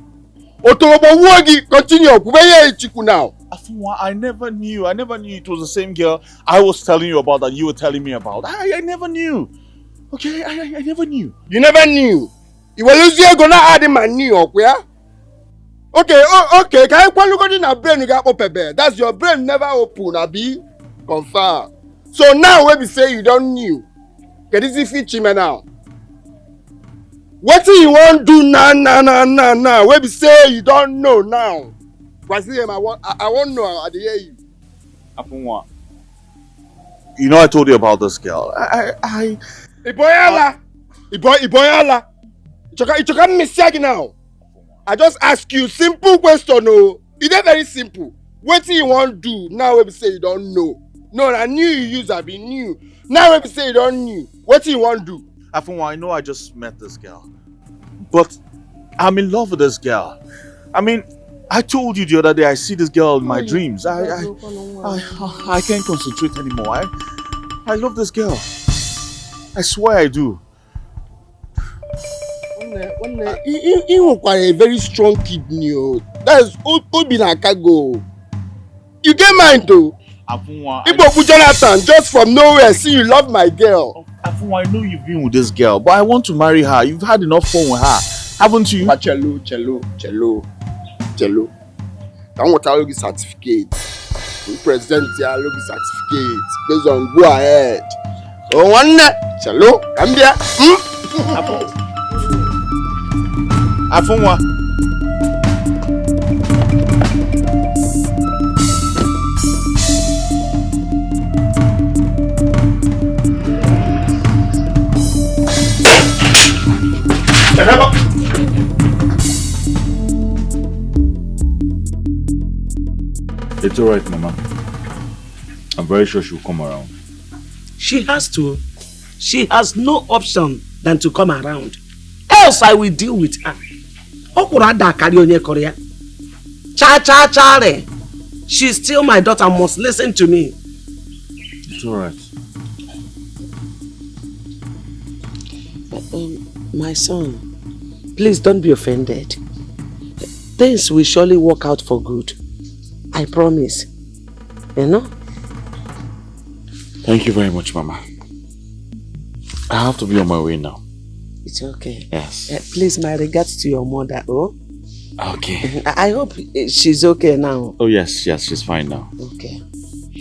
Otoloba Wogi, continue. Where you now? Afunwa, I never knew it was the same girl I was telling you about that you were telling me about. I never knew. Okay, I never knew. You never knew? You were losing gonna add him and new up, yeah? Okay, okay. Can you look at your brain? You got open there. That's your brain never open, Abi. Confirm. So now when we say you don't knew, get this feature me now. What do you want to do now? When we say you don't know now, I want know. I hear you. Afunwa, you know I told you about this girl. Iboyala. You can't miss now. I just ask you simple question, no. It's very simple. What do you want to do now when we say you don't know? No, I knew you use I be new. Now when we say you don't know, what do you want to do? Afunwa, I know I just met this girl, but I'm in love with this girl. I mean, I told you the other day I see this girl in my dreams. I can't concentrate anymore. I love this girl. I swear I do. You require a very strong kidney. That's Obinakago. You get mine though. Afunwa, Jonathan, just from nowhere, see you love my girl. Afunwa, I know you've been with this girl, but I want to marry her. You've had enough fun with her, haven't you? But cello. Don't want to look certificate. The president here look certificate. Based on go ahead. Oh, one cello, come here. Afunwa. It's alright, Mama. I'm very sure she'll come around. She has to. She has no option than to come around. Else I will deal with her. She's still my daughter, must listen to me. It's alright. My son, please don't be offended. Things will surely work out for good. I promise. You know? Thank you very much, Mama. I have to be on my way now. It's okay. Yes. Please, my regards to your mother, oh? Okay. I hope she's okay now. Oh, yes, she's fine now. Okay.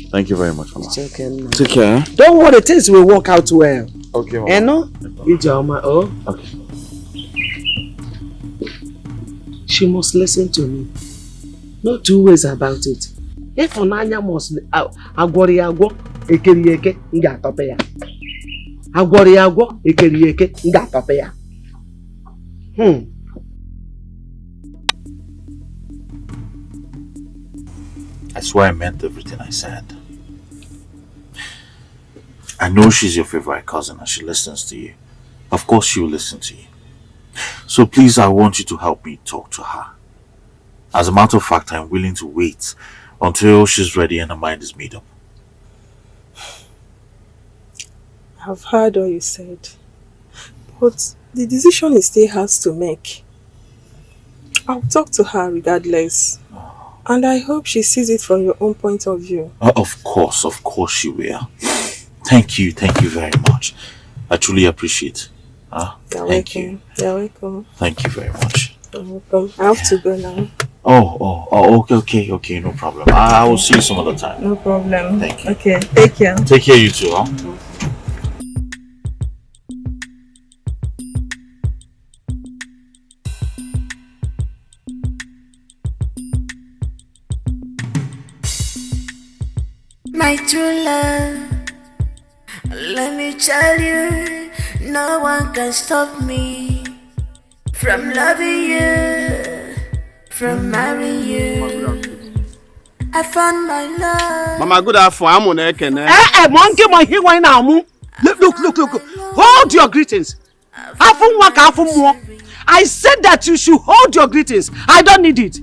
Thank you very much, Mama. It's okay now. Take care. Don't worry, things will work out well. Okay, Mama. You know? Ijoma, oh? Okay. She must listen to me. No two ways about it. If Onanya must agwori agwo ekeri eke nga atope ya. Agwori agwo ekeri eke nga atope ya. I swear I meant everything I said. I know she's your favorite cousin and she listens to you. Of course she will listen to you. So please, I want you to help me talk to her. As a matter of fact, I'm willing to wait until she's ready and her mind is made up. I've heard all you said, but the decision is still hers to make. I'll talk to her regardless. And I hope she sees it from your own point of view. Of course she will. Thank you very much. I truly appreciate it. Thank you. You're welcome. Thank you very much. You're welcome. I have to go now. Okay, no problem. I will see you some other time. No problem. Thank you. Okay, take care. Take care, you too, huh? My true love, let me tell you, no one can stop me from loving you, from marrying you. I found my love. Mama, good afternoon. Monkey, my here right now. Look. Hold your greetings. I said that you should hold your greetings. I don't need it.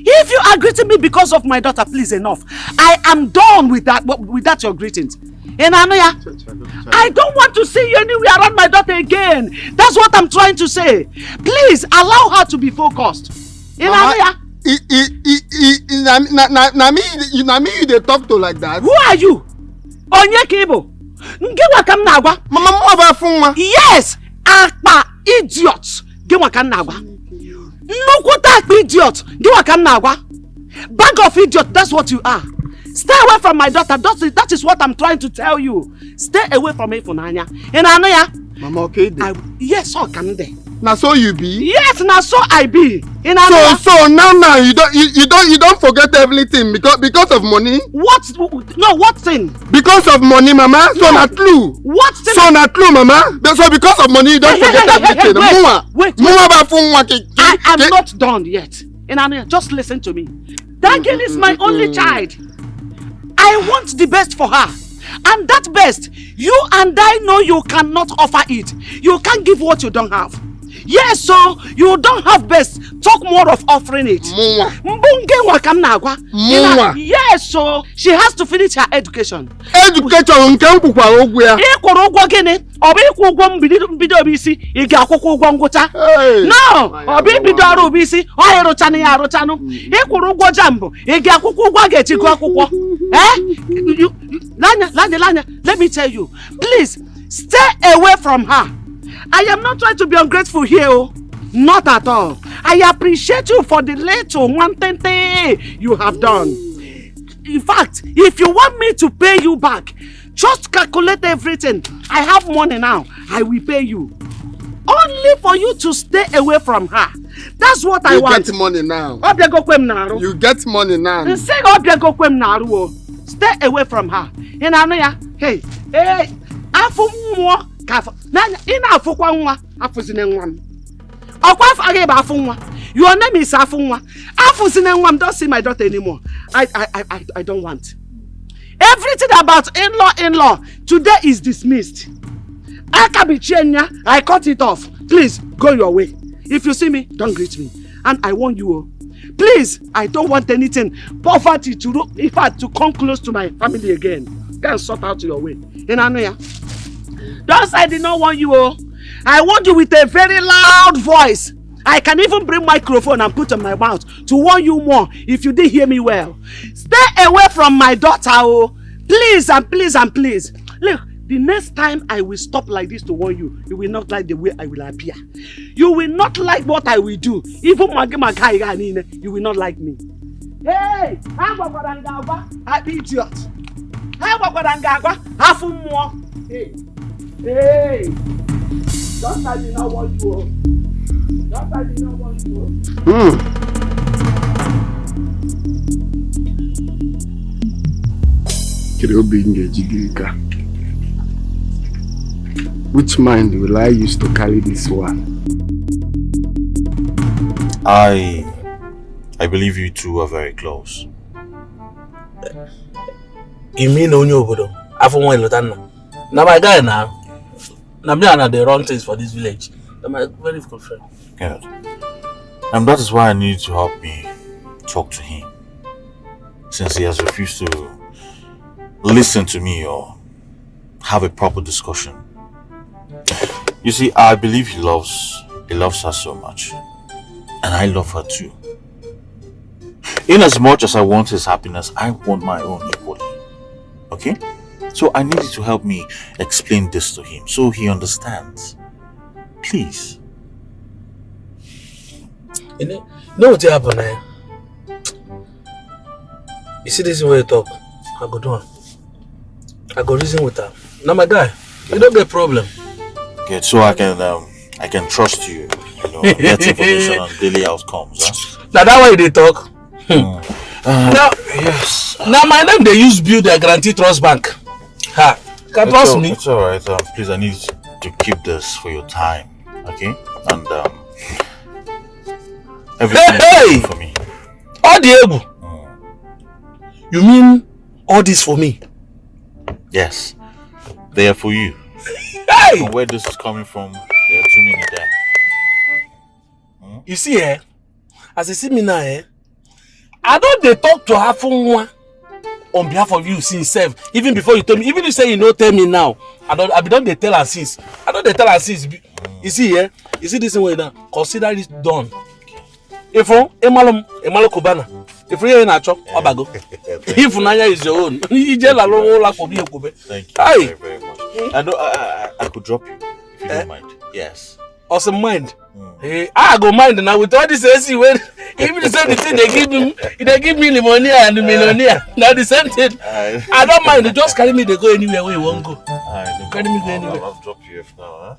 If you are greeting me because of my daughter, please, enough. I am done with that your greetings. I don't want to see you anywhere around my daughter again. That's what I'm trying to say. Please allow her to be focused. Mama, you they talk to like that. Who are you? Onye Kibo. Ngewa kam nagwa. Mama, yes, akpa idiot. Ngewa kam nagwa. Nukuta akpa idiot. Ngewa kam nagwa. Bag of idiot, that's what you are. Stay away from my daughter. That is what I'm trying to tell you. Stay away from me, Funanya. Mama, okay. Yes, so can they. Now so you be? Yes, now so I be. So now you don't forget everything because of money. What? No, what thing? Because of money, Mama. So not true. What thing? So not true, Mama. So because of money, you don't forget everything. Wait. I am not done yet. Just listen to me. That girl is my only child. I want the best for her. And that best, you and I know you cannot offer it. You can't give what you don't have. Yes, so you don't have best. Talk more of offering it. Yes, so she has to finish her education. Education? Let me tell you, please stay away from her. I am not trying to be ungrateful here. Not at all. I appreciate you for the little one thing you have done. In fact, if you want me to pay you back, just calculate everything. I have money now. I will pay you. Only for you to stay away from her. That's what I want. You get money now. You get money now. Stay away from her. Hey, your name is Afunwa. Don't see my daughter anymore. I don't want. Everything about in-law today is dismissed. I cut it off. Please go your way. If you see me, don't greet me. And I want you. Please, I don't want anything. Poverty to come close to my family again. Go and sort out your way. Don't say I did not want you. I want you with a very loud voice. I can even bring microphone and put on my mouth to warn you more if you didn't hear me well. Stay away from my daughter. Please and please and please. Look, the next time I will stop like this to warn you, you will not like the way I will appear. You will not like what I will do. Even you will not like me. Hey, I'm idiot. Hey, just I did not want you. Just I did not want you. Which mind will I use to carry this one? I believe you two are very close. You mean Onyobodo? Afunwa Ilotana. Now my guy now. Now me and the wrong things for this village. They're my very good friend. Good. And that is why I need you to help me talk to him. Since he has refused to listen to me or have a proper discussion. You see, I believe he loves her so much. And I love her too. In as much as I want his happiness, I want my own equally. Okay? So I need you to help me explain this to him so he understands. Please. You know what happened now? You see this way you talk, I go do it. I go reason with her. Now my guy, you don't get problem. Okay, so I can trust you, get information on daily outcomes, huh? Now that way they talk. Now, yes. Now my name they use build a guarantee trust bank. Ha, can trust me. It's alright. Please, I need to keep this for your time, okay? And everything is for me. All the able. You mean all this for me? Yes, they are for you. Hey! From where this is coming from, there are too many there. You see, as you see me now, I don't they talk to her for on behalf of you since self. Even before you tell me, even if you say you don't tell me now, I don't they tell her since. I don't they tell her since. You see, you see this way now. Consider it done. If emalo kubana. If you ain't natural, obago. If Nanya is your own, you just allow like for me. Thank you very much. I know I could drop you if you don't mind. Yes. Awesome mind. Hey, I go mind now with all this AC when even the same thing they give me pneumonia and millionaire. Now the same thing. I don't mind. They just carry me. They go anywhere where you won't go. Carry me go anywhere. I'll drop you if now, huh?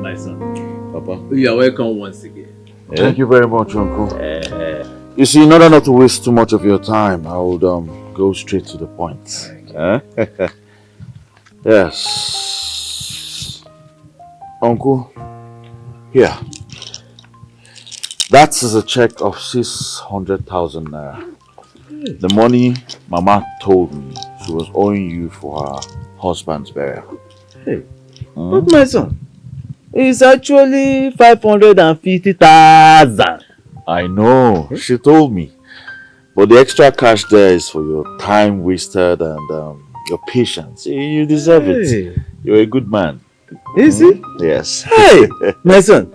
My son. Papa. You are welcome once again. Thank you very much, Uncle. You see, in order not to waste too much of your time, I would go straight to the point. Yes. Uncle, here. That is a check of 600,000 naira. The money Mama told me she was owing you for her husband's burial. Hey, but my son, it's actually 550,000. I know, she told me. But the extra cash there is for your time wasted and your patience. You deserve it. You're a good man. Is it? Yes. Hey, my son.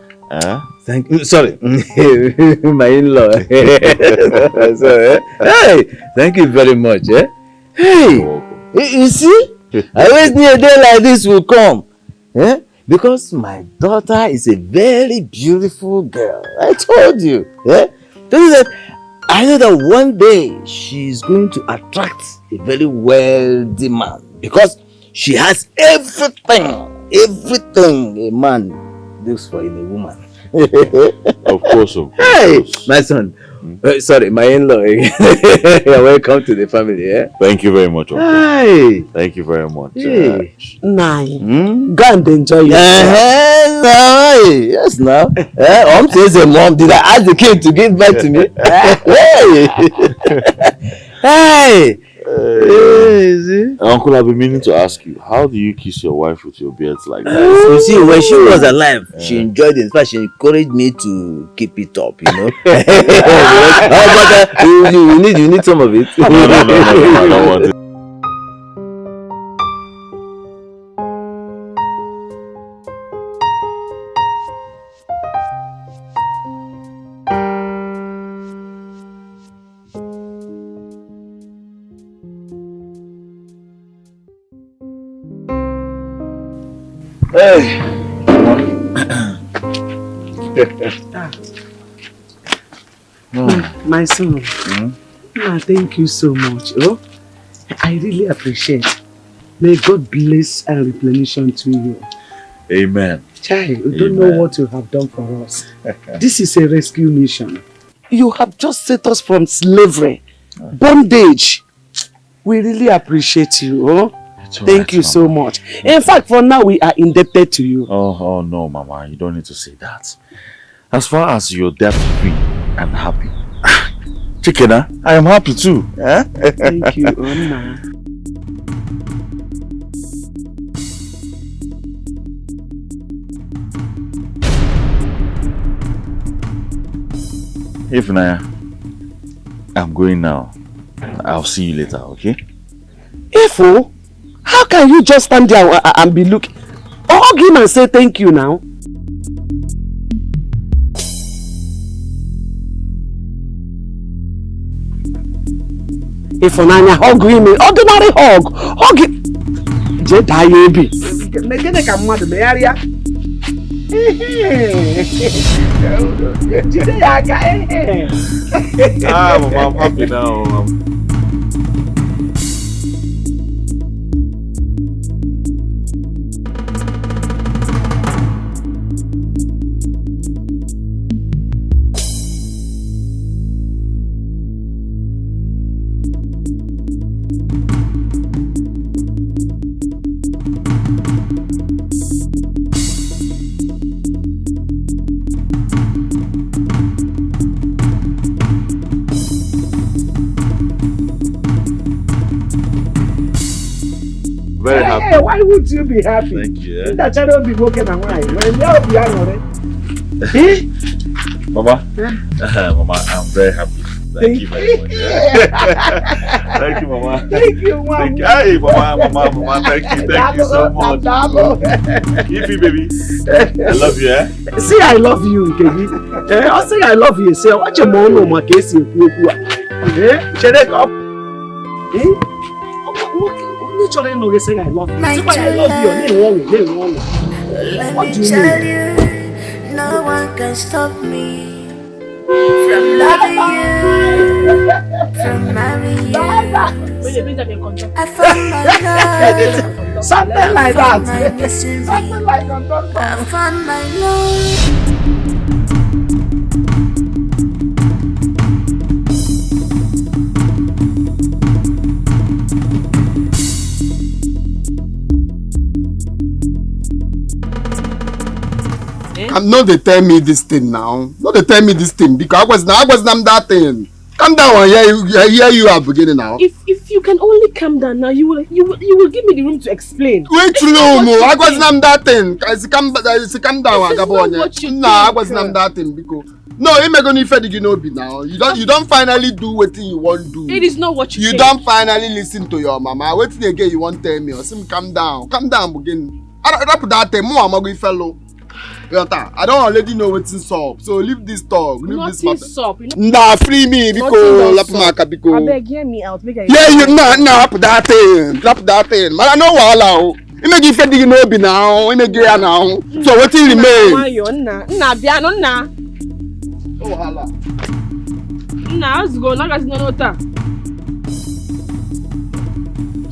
Thank you. Sorry, my in-law. Hey, thank you very much. Hey, you see, I always knew a day like this will come. Because my daughter is a very beautiful girl. I told you. I know that one day she is going to attract a very wealthy man because she has everything a man looks for in a woman. Of course. Hey, my son. Sorry, my in-law. Welcome to the family. Thank you very much, Uncle. Hey. Thank you very much. Hey. Go and enjoy yourself. Yes, now. I'm saying, Mom, did I ask the king to give back to me? Hey. Uncle, I've been meaning to ask you, how do you kiss your wife with your beards like that? You see, when she was alive, she enjoyed it. In fact, she encouraged me to keep it up, But you need some of it. No, I don't want it. Hey. My son, thank you so much. Oh, I really appreciate. May God bless and replenish unto you. Amen. Child, you don't know what you have done for us. This is a rescue mission. you have just set us from slavery, bondage. We really appreciate you. Huh? Thank you so much. In fact, for now, we are indebted to you. Oh no, Mama. You don't need to say that. As far as you're debt-free and happy, Chikena, I am happy too. Eh? Thank you, Oma. If Naya, I'm going now. I'll see you later, okay? Ifo, how can you just stand there and be looking? Hug him and say thank you now. Ifo Nanya, hug him. Ordinary hug. Hug him. Jedi Obi. Megene ka mmadụ megharịa. Jide ya aka. Mama, I'm happy now. Very happy. Hey, why would you be happy? Thank you. That child will be broken and why? When you'll be angry. Mama, Mama, I'm very happy. Thank you very much. Thank you, Mama. Thank you, Mama. Thank you. Hey, Mama, thank you so much. Give me, baby. I love you, eh? Say I love you, Kevi. I say I love you. Say, watch your mom no my case in Kuku. Shut up. What do you know? Say I love you. Say I love you. Let me tell you, no one can stop me from loving you, from marrying you. I found my love. Something like that. Something like that. I found my love. No, they tell me this thing now. No, they tell me this thing because I was that thing. Calm down, here you are beginning now. If you can only calm down now, you will give me the room to explain. Wait, no, I was that thing. Calm down, I was that thing because no, you make only fair you know be now. You don't finally do what you want to do. It is not what you don't finally listen to your mama. Wait till again you won't tell me or say calm down begin. I put that thing more I'm fellow. I don't already know what's up, so leave this talk, leave this matter. Nah, free me because I beg, hear me out. Yeah, you put that thing, Man, I know wahala. You make it you know be now, you make it now. So what will remain? Oh, wahala. Let's go. Now guys, no time.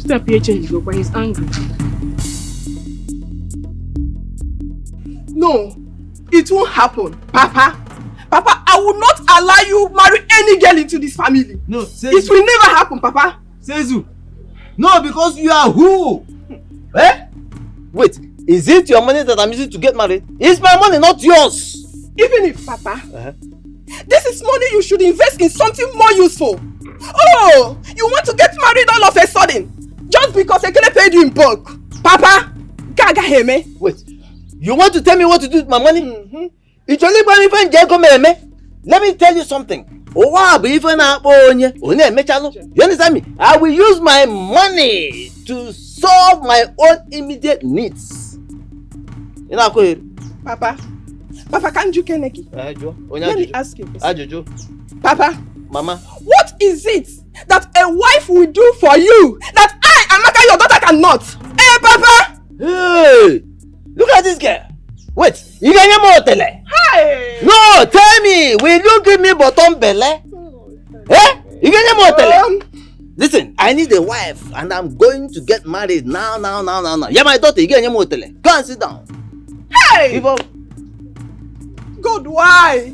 Step here, change go, but he's angry. No, it won't happen, Papa. Papa, I will not allow you marry any girl into this family. No, it will never happen, Papa. Sezu. No, because you are who? Eh? Wait, is it your money that I'm using to get married? It's my money, not yours. Even if, Papa, this is money you should invest in something more useful. Oh, you want to get married all of a sudden just because Ekele paid you in bulk. Papa, Gaga hear me? Wait. You want to tell me what to do with my money? It's only money for Jacob. Let me tell you something. You understand me? I will use my money to solve my own immediate needs. You know, Papa, can't you Keneki? Let me ask you. Papa, Mama, what is it that a wife will do for you that I, Amaka, your daughter, cannot? Hey, Papa! Hey! Look at this girl. Wait, you get your motel? Hey! No, tell me, will you give me bottom belly? Eh? You get your motel? Listen, I need a wife and I'm going to get married now. Yeah, my daughter, you get your motel. Go and sit down. Hey! God, why?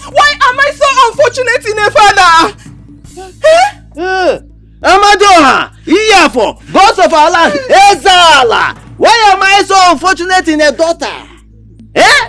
Why am I so unfortunate in a father? Amadoha, Iyafo, gods of our land, Ezala. Why am I so unfortunate in a daughter?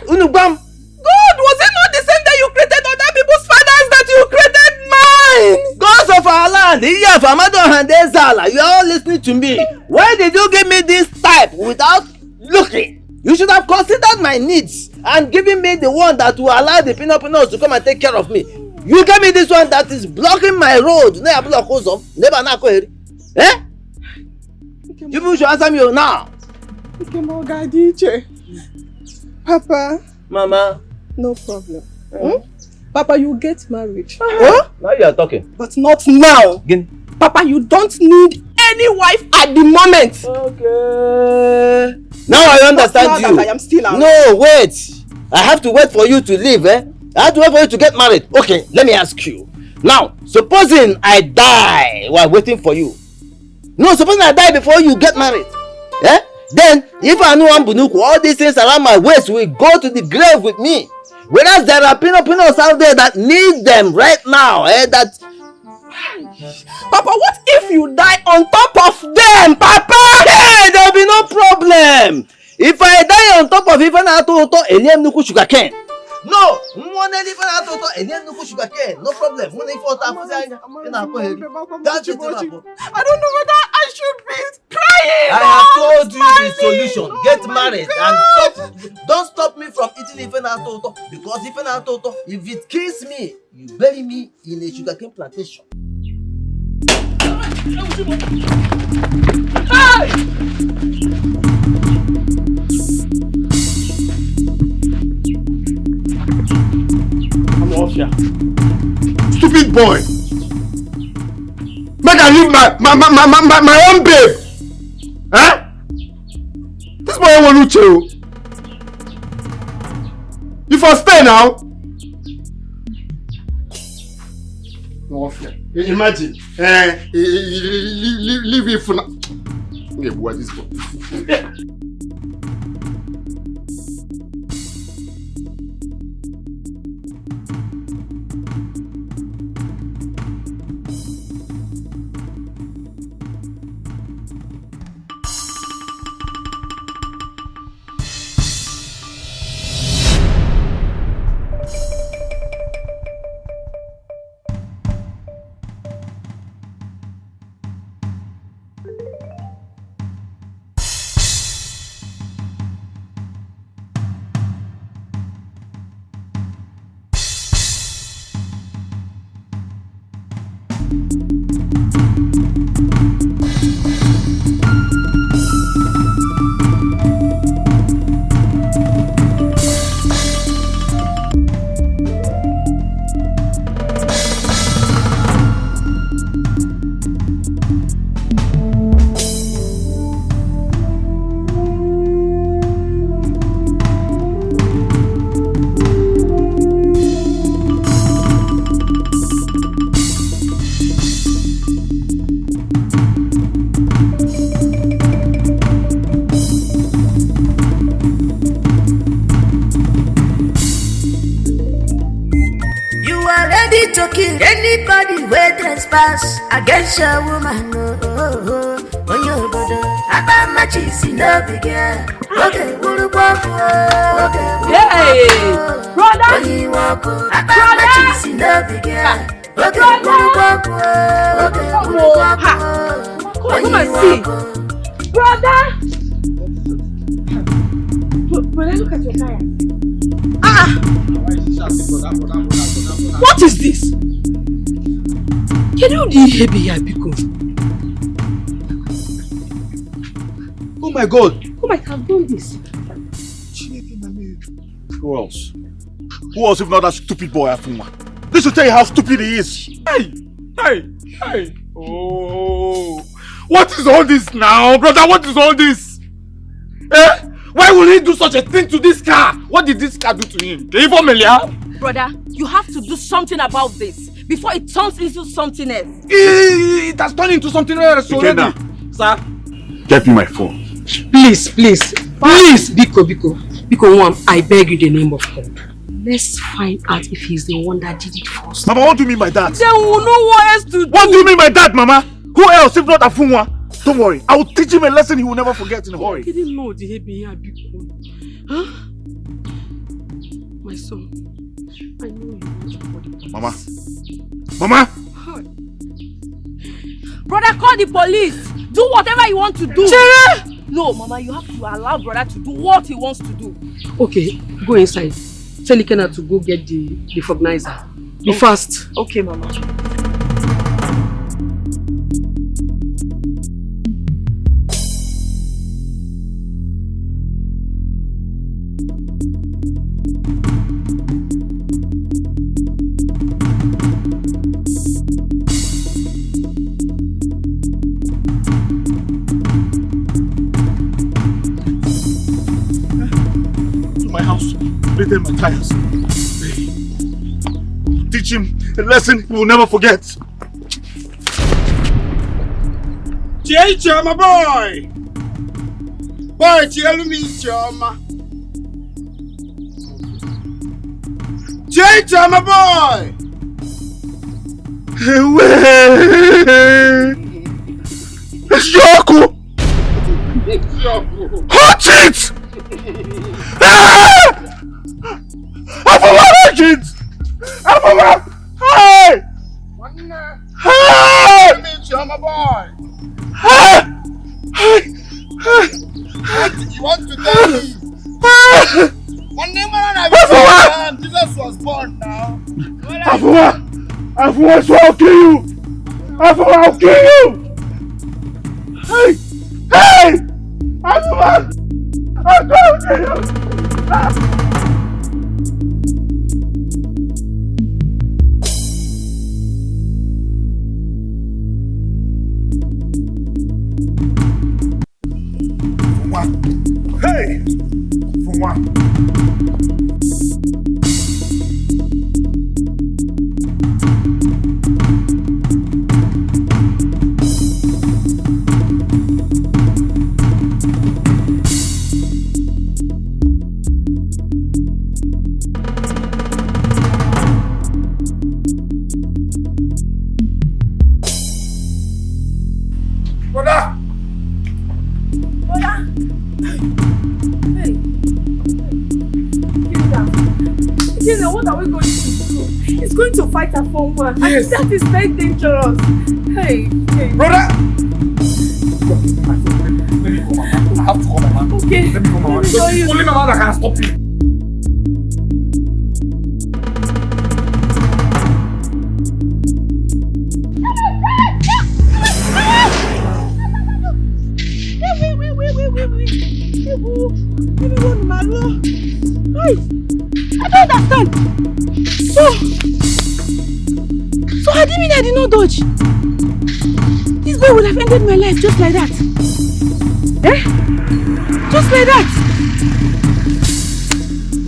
Unubam. God, was it not the same that you created other people's fathers that you created mine? Gods of our land, Iyafo, Amadoha, and Ezala. You are all listening to me. Why did you give me this type without looking? You should have considered my needs and given me the one that will allow the Pinopinos to come and take care of me. You gave me this one that is blocking my road. You should answer me now. Papa. Mama. No problem. Papa, you get married. Now you are talking. But not now. Again. Papa, you don't need any wife at the moment. Okay. Now I understand you. That I am still out. No, wait. I have to wait for you to leave, I have to wait for you to get married. Okay, let me ask you. Now, supposing I die while waiting for you. No, supposing I die before you get married. Then, if I know Ambunuku, all these things around my waist will go to the grave with me. Whereas there are Pinopinos out there that need them right now. Papa, what if you die on top of them, Papa? Hey, there'll be no problem. If I die on top of even Atoto, Eliam Nuku sugarcane. No, no problem. I don't know whether I should be crying. I have told you the solution. Get married and don't stop me from eating even Atoto, because even Atoto, if it kills me, you bury me in a sugarcane plantation. Hey! I'm off here. Stupid boy! Make I leave my own babe! This boy won't chill. You for stay now? I'm off here. Imagine, leave it for now. Okay, what is this? To kill anybody where trespass against your woman, on your brother. About my cheese in the big air. Okay, hey, brother. When you walk, about my cheese in the big air. Okay, come and see, brother. Brother, look at your tire. What is this? Can you do heavy here because? Oh my God! Who might have done this? Who else? Who else if not that stupid boy Afuma? This will tell you how stupid he is. Hey! Oh! What is all this now, brother? What is all this? Why will he do such a thing to this car? What did this car do to him? Brother, you have to do something about this before it turns into something else. It has turned into something else already. Sir? Get me my phone. Please, Biko, I beg you the name of God. let's find out if he's the one that did it first. Mama, what do you mean by that? Then we'll know what else to do. What do you mean by that, Mama? Who else if not Afunwa? Don't worry, I will teach him a lesson he will never forget in a hurry. I didn't know the behavior big one. Huh? My son, I know you want to call the police. Mama. Mama! Brother, call the police. Do whatever you want to do. Chere! No, Mama, you have to allow brother to do what he wants to do. Okay, go inside. Tell Ikena to go get the defognizer. Be fast. Okay, Mama. My tires. Teach him a lesson he will never forget. Choma boy! Boy, tell me, Choma. Choma boy! Shoko! Hot it! Hey! Hey! Choma boy! Hey! You want to tell me? One name and Jesus was born now. Afunwa, so I'll kill you! Afunwa, I'll kill you! Hey! Hey! Afunwa! I'm going to kill you! Hey! For what? What are we going to do? He's going to fight Afunwa. Yes. And that is very dangerous. Hey. Brother! Let me go, Mama. I have to call Mama. Okay. Let me go, Mama. It's only Mama that can stop you. I don't understand. So how do you mean I did not dodge? This boy would have ended my life just like that. Eh? Just like that.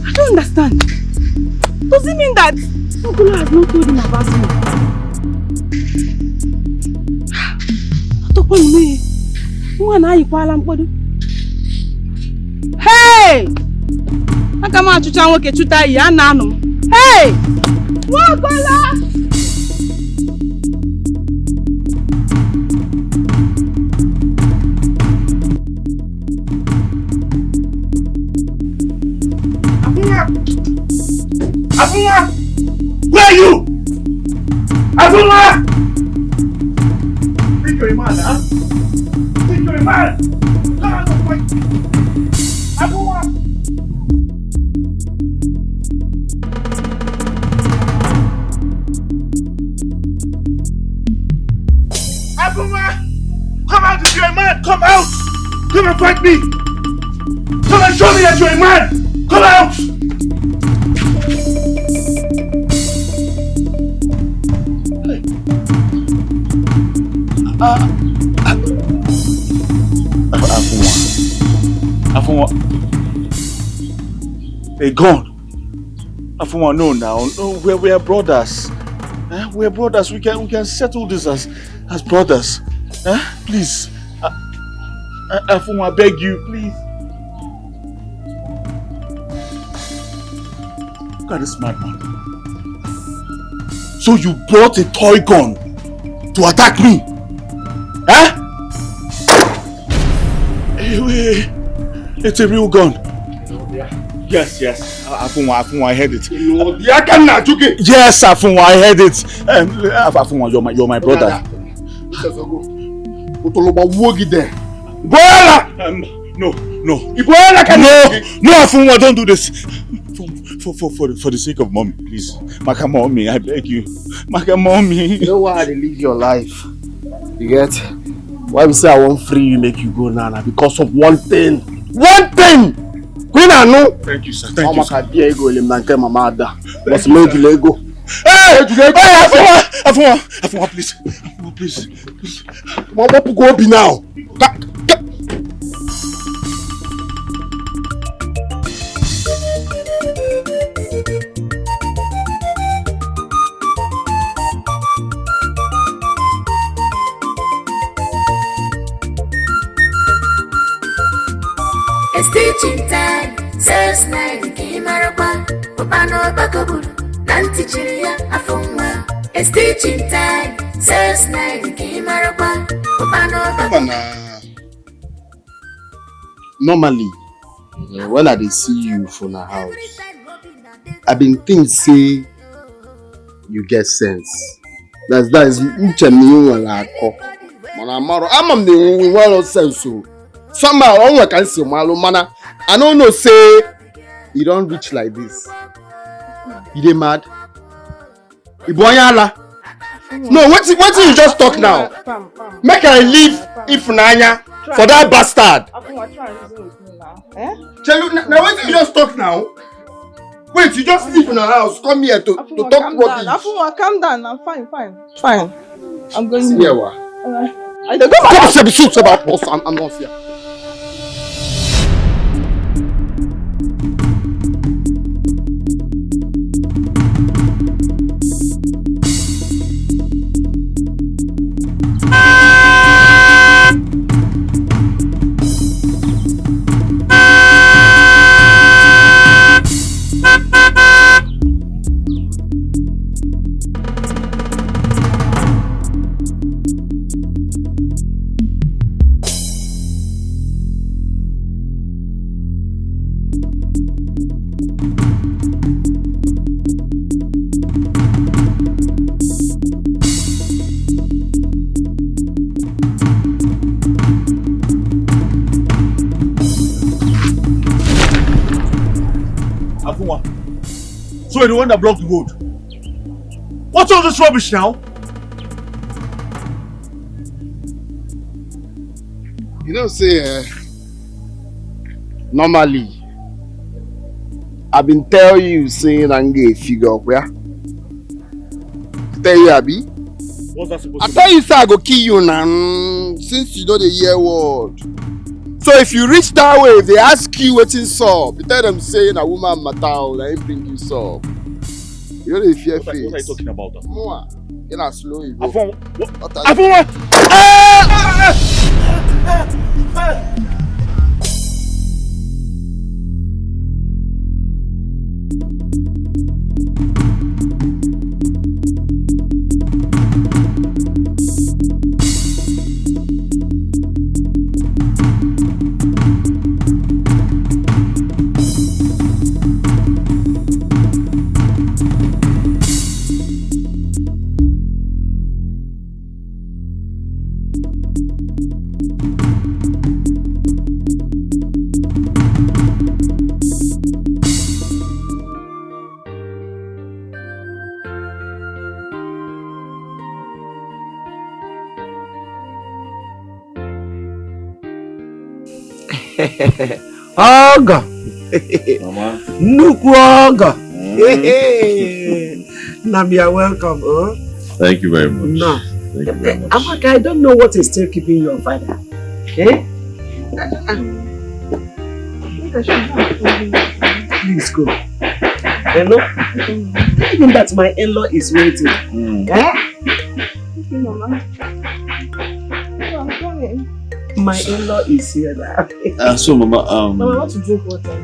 I don't understand. Does it mean that Okula has not told him about me? Hey! Aka m achụcha nwoke chụta iyi a na-anụ m. Hey! Nwagbala! Afunwa! Where are you? Afunwa! Think you're a man, huh? Think you're a man? Come on, don't fight! Afunwa! Come out if you're a man! Come out! Come and fight me! Come and show me that you're a man! Come out! Afunwa. A gun. Afunwa, no now. No, we're brothers. We're brothers. We can settle this as brothers. Please. Afunwa, I beg you, please. Look at this madman. So you brought a toy gun to attack me? Huh? Hey, it's a real gun. Yes. Afunwa, I heard it. Yes, Afunwa, I heard it. Afunwa, you're my brother. No, Afunwa, don't do this. For the sake of mommy, please. Maka mommy, I beg you. Maka mommy. You know why they live your life? You get? Why we say I won't free you, make you go now? Because of one thing. One thing! Queen Anu! Thank you, sir. Thank you, sir. Hey! Afunwa, please. Please. Mama, go be now. Escalating time, says night, Kimarapa, Opano Bakaburu, Nantichiria, Afunwa. Escalating time, says night, Kimarapa, Opano Bakaburu. Normally, when I see you from the house, I been think say you get sense. That is Uchemi wala ko. Mana maro, I'm the one sense so. Somehow I can see malo mana. I don't know say you don't reach like this. You dey mad? Iboyala. No, what you just talk now? Make I leave Ifunanya for that bastard. Tell you now what you just talk now? Wait, you just leave in our house, come here to talk rubbish. Afunwa, calm down. I'm fine. I'm going to here. I don't go. I'm not here. So you're the one that blocked the road. What's all this rubbish now? You know, say, normally, I've been telling you, saying I'm gay figure up, yeah? Tell you, Abi? What's that supposed I to tell you, say I go kill you now, since you know the year word. So if you reach that way, if they ask you what's in sub, you tell them saying a woman matter, they bring you sub. You know the fear face. What are you talking about? More. Get a slow you go. Afunwa! Oga. Mama. Nnukwu oga. Nabia, welcome. Huh? Thank you very much. No. Thank you very much. Amaka, I don't know what is still keeping your father. Eh? Please go. Hello? Even that my in-law is waiting. Eh? My in-law is here now. So, Mama, Mama, I want to drink water.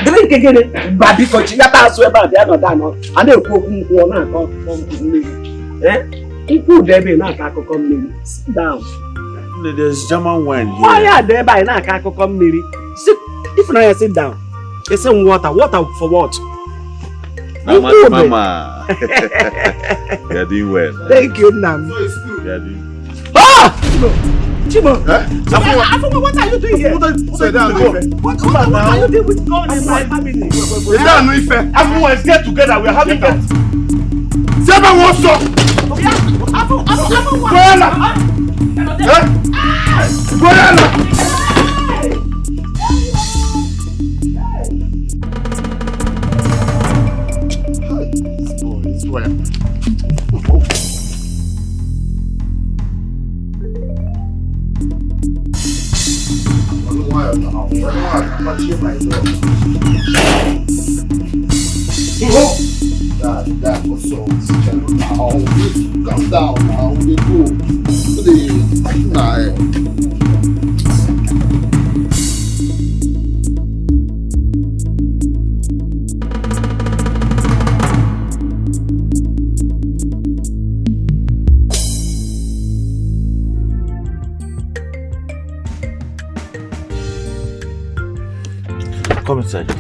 Drink again. Baby, coach, you got to about the other dano. And they'll cook one and come. Eh? Who there be not come? Sit down. There's German wine here. Why are they by now? Come, Miri. Sit. If not, sit down. They say water. Water for what? Mama. You're doing well. Thank you, Nam. You're doing. Ah! Chimo! Afuma, what are you doing here? What are you doing with God in my family? Everyone is get together. We are having that. Seven wants up. That was so now. Calm down now. We Come inside.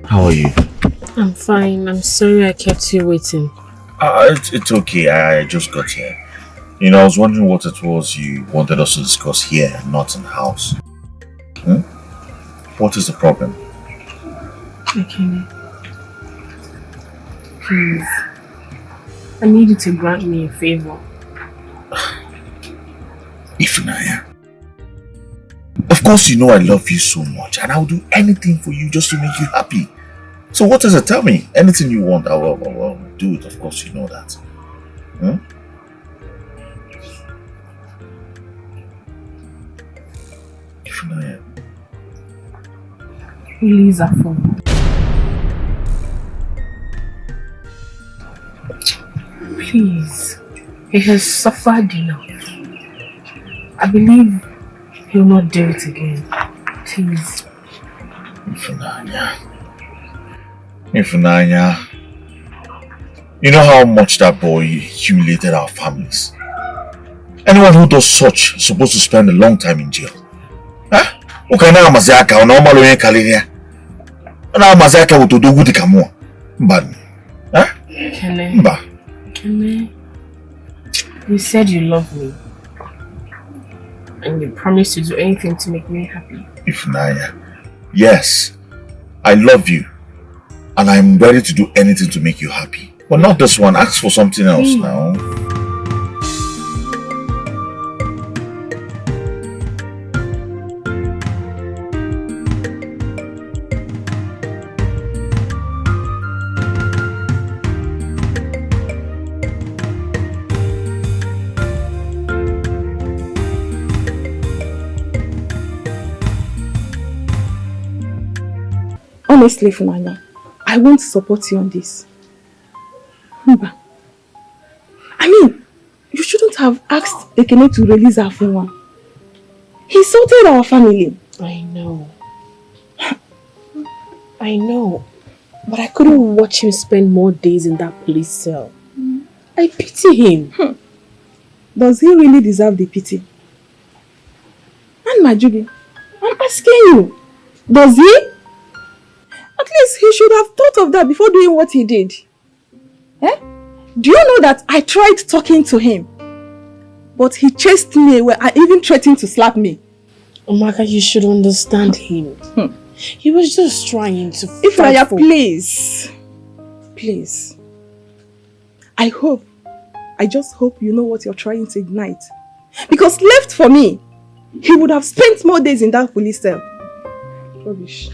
How are you? I'm fine. I'm sorry I kept you waiting. It's okay. I just got here. You know, I was wondering what it was you wanted us to discuss here, not in the house. What is the problem? Okay. Please. I need you to grant me a favor. Ifunanya. Of course you know I love you so much and I'll do anything for you just to make you happy. So what is it? Tell me. Anything you want, I will do it. Of course you know that. Ifunanya. Please, Afon. Please. He has suffered enough. I believe he'll not do it again. Please. Ifunanya. You know how much that boy humiliated our families. Anyone who does such is supposed to spend a long time in jail. Huh? Okay, now Mazaka or normal in Kalinia. Now Mazaka will do good kamu. But huh? Kene, you said you love me. And you promised to do anything to make me happy. Ifunanya. Yes, I love you. And I'm ready to do anything to make you happy. But not this one. Ask for something else now. Honestly, Funanya, I won't support you on this. I mean, you shouldn't have asked Ekene to release Afunwa. He insulted our family. I know. I know. But I couldn't watch him spend more days in that police cell. I pity him. Does he really deserve the pity? And Majubi, I'm asking you, does he? At least he should have thought of that before doing what he did. Eh? Do you know that I tried talking to him? But he chased me away and even threatened to slap me. Omaka, you should understand him. He was just trying to fight Ifraya, for... please. Please. I just hope you know what you're trying to ignite. Because left for me, he would have spent more days in that police cell. Rubbish.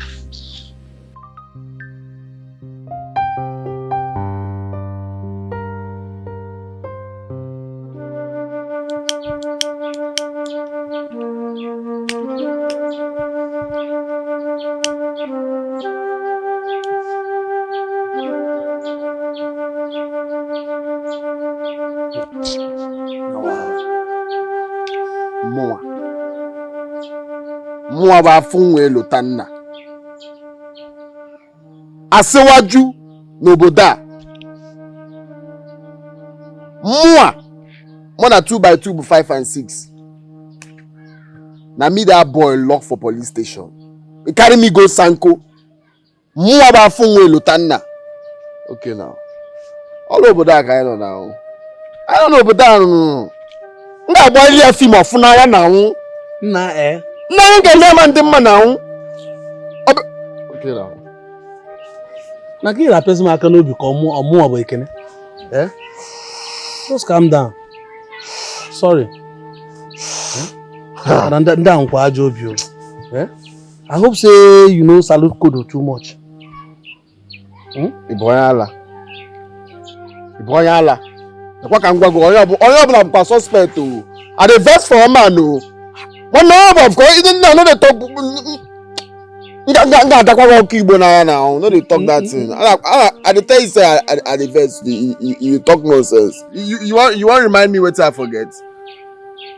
mụnwa. Mụnwa bụ afọ nwa elota nna. Asịwaju n'obodo a. Mụnwa more than 2x2 bụ 5 and 6. Na me that boy lock for police station. He carry me go Sanko. Mụnwa bụ afọ nwa elota nna. Okay now. All obodo a ka anyị nọ now. I don't know obodo a nọ. M ga-agba ili ya fim ọfụna ya na anwụ. Nna Nna anyị ga-enye ma ndị mma na anwụ. Okay now. Na ka ị rapezi m aka n'obi ka ọmụọ bụ ekene. Just calm down. Sorry. Ndị ahụ kwa ajọ obi o. I hope say you know salute code too much. Ị bụ onye ala. Ị bụ onye ala. Ekwa ka m gwa gị onye ọbụla bụkwa suspect o. I dey vex for a man o. One of course, even no dey talk. Nga adakwa ọkụ Igbo n'anya now. No dey talk that thing. I dey tell you say I dey vex. You talk nonsense. You want remind me wetin I forget?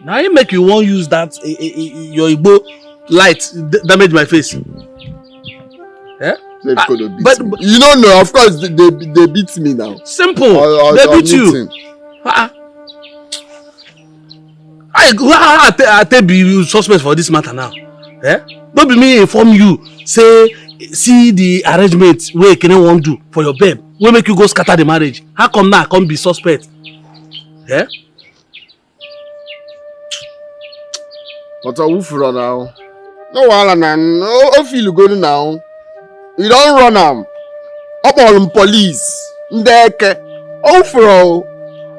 Now you make you wan use that your Igbo light damage my face. But you don't know, of course, they beat me now. Simple. They beat you. I tell you suspect for this matter now. Don't be me inform you. Say, see the arrangement where can want do for your babe. We make you go scatter the marriage. How come now? Come be suspect. But I will run now. No wahala now. No feel good now. You don't run am. Up on police. Ndeke. Ofro.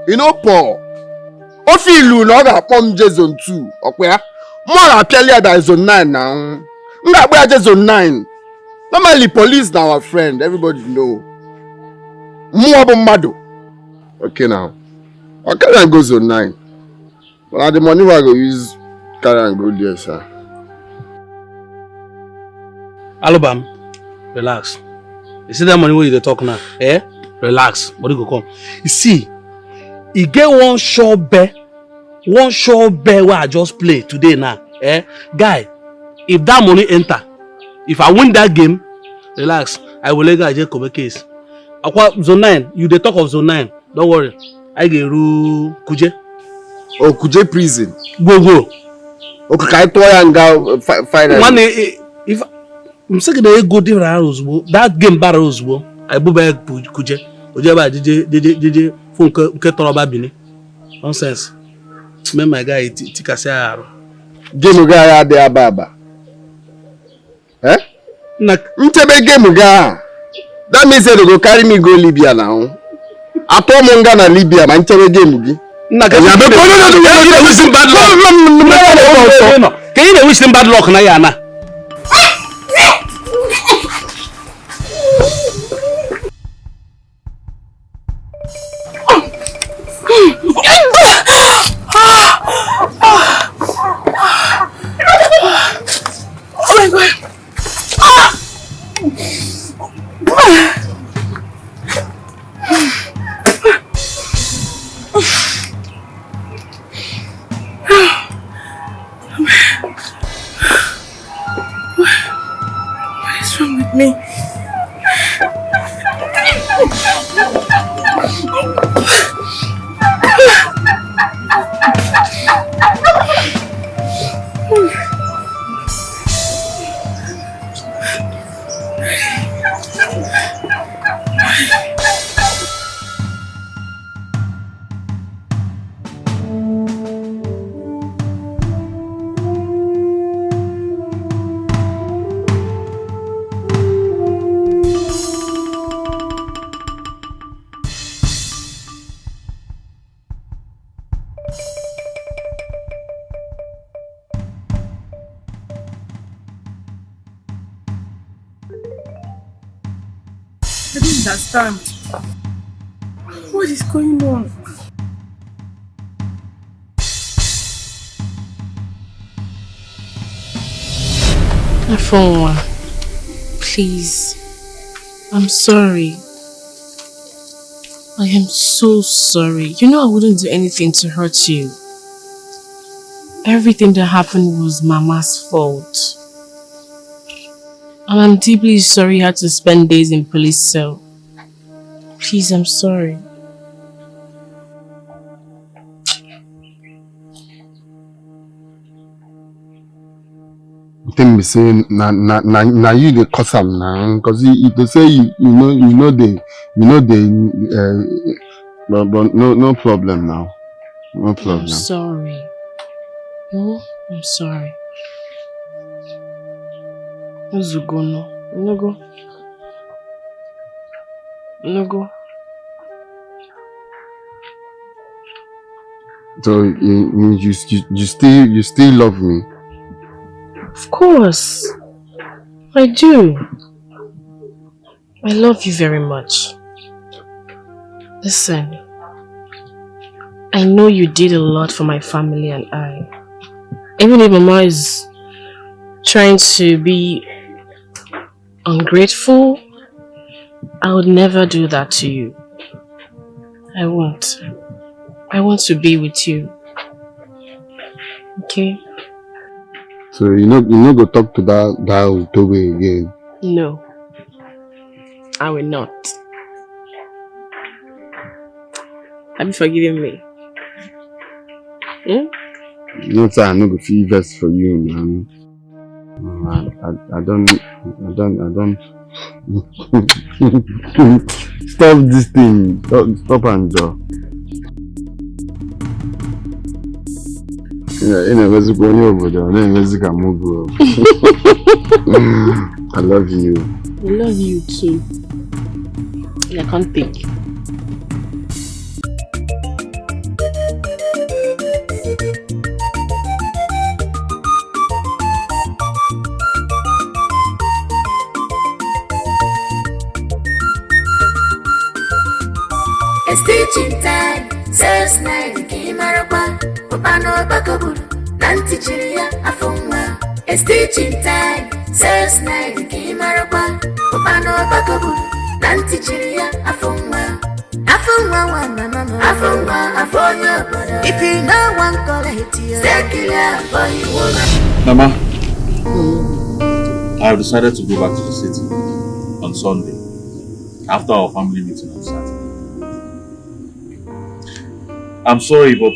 You know Paul. Ofilu no ga pom je zone 2. Okwe. More appeal that zone 9 now. Nga gbe je zone 9. Normally police now our friend. Everybody know. More bo mado. Okay now. Okay, I go zone 9. But the money we go use carry and go there, sir. Alobam, relax. You see that money where you talk now? Relax. Body go come. You see, you get one sure bet where I just play today now. Guy, if that money enter, if I win that game, relax. I will let you just come case. Aqua zone 9. You the talk of zone 9. Don't worry. I get ru Kuje. Oh, Kuje prison. Go. Okay, can I toy and go find one if I'm saying they go different arrows, that game barrels, I go back Kuje. Ojaba DJ phone ke toroba bini. Nonsense. Me my guy tika say aro. Game guy ya dey ababa. Na ntebe game guy. That means they go carry me go Libya now. Ato monga na Libya ma ntebe game gi. Na ka ya be ko no wish him bad luck. Can you wish him bad luck na ya na? Oh my God. What is wrong with me? I don't understand. What is going on? Afonwa, please. I'm sorry. I am so sorry. You know I wouldn't do anything to hurt you. everything that happened was Mama's fault. And I'm deeply sorry you had to spend days in police cell. Please, I'm sorry. Thing be saying na you the cause am now, because if they say you know but no problem now, no problem. I'm sorry. No, I'm sorry. Uzugo no go. So you still love me? Of course, I do. I love you very much. Listen, I know you did a lot for my family and I. Even if Mama is trying to be ungrateful, I would never do that to you. I won't. I want to be with you. Okay? So you no go talk to that Utobe again? No. I will not. Have you forgiven me? No, sir, I no go feel best for you, man. I don't. Stop this thing. Stop and go. Yeah, I love you. I love you too. I can't think. Escalating time, says night, Kimarapa, Opano Bakaburu, Nantichiria, Afunga. Escalating time, says night, Kimarapa, Opano Bakaburu, Nantichiria, Afunga. Afunga, Afunga, if you know one call it here, stay clear for you. Mama, I have decided to go back to the city on Sunday after our family meeting on Saturday. I'm sorry, but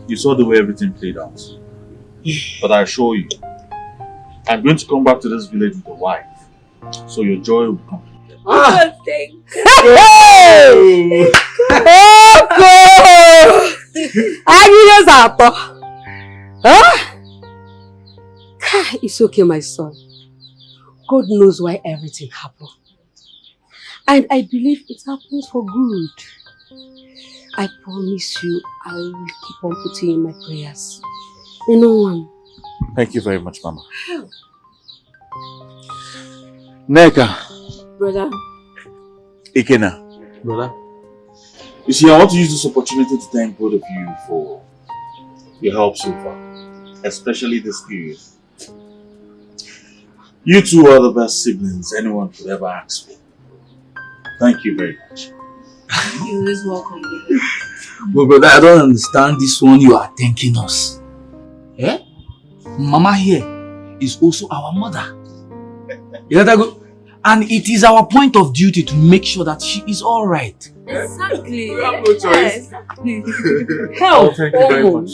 you saw the way everything played out. But I assure you, I'm going to come back to this village with a wife, so your joy will come. Oh, thank you. Hey! Oh, huh? It's okay, my son. God knows why everything happened. And I believe it happened for good. I promise you, I will keep on putting in my prayers. You know one. Thank you very much, Mama. Neka. Brother. Ikena. Brother. You see, I want to use this opportunity to thank both of you for your help so far, especially this period. You two are the best siblings anyone could ever ask for. Thank you very much. You're always welcome. But brother, I don't understand this one you are thanking us. Eh? Mama here is also our mother. You let her go. And it is our point of duty to make sure that she is alright. Exactly. We have no choice. Exactly. Help! Thank you very much.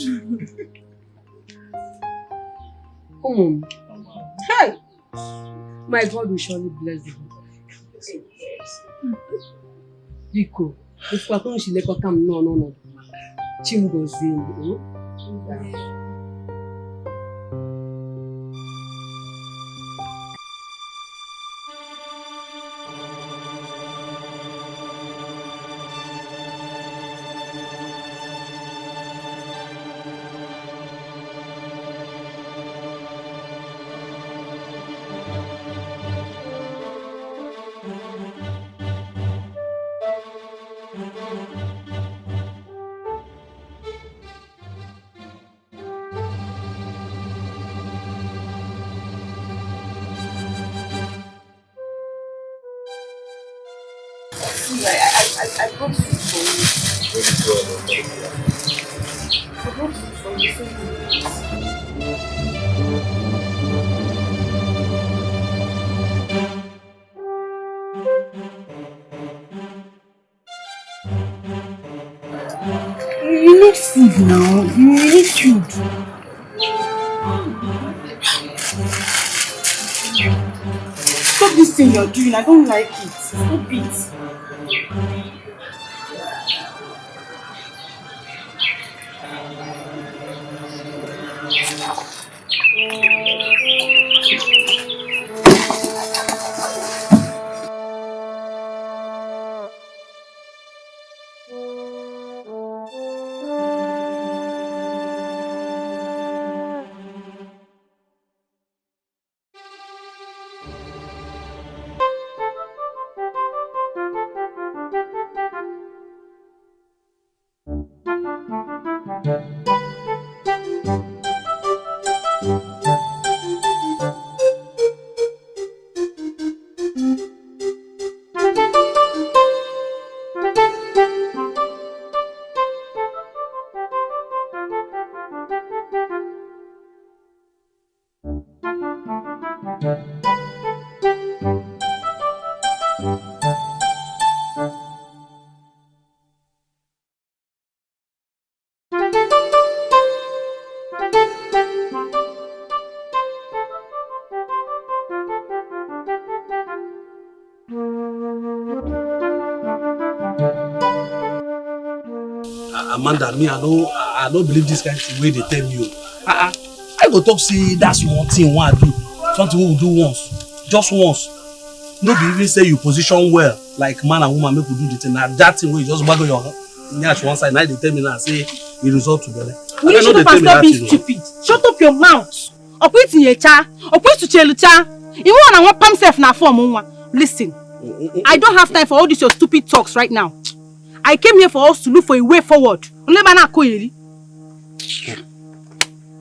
Hey! My God will surely bless you. Biko, if I don't, she let her come. No. Chimgozi. I brought food for you. You need food now. You need food. Stop this thing you're doing. I don't like it. Stop it. Amanda, me, I don't believe this kind of thing way they tell me. I go talk say that's one thing one I do. Something we will do once. Just once. Nobody even say you position well, like man and woman make we do the thing. Now that thing where you just waggle your nyash one side, now they tell me now say it result together. Will you shut up and stop being stupid? Shut up your mouth. Okwiti yecha, okwiti chelucha. You want pam self na form. Listen, I don't have time for all these your stupid talks right now. I came here for us to look for a way forward.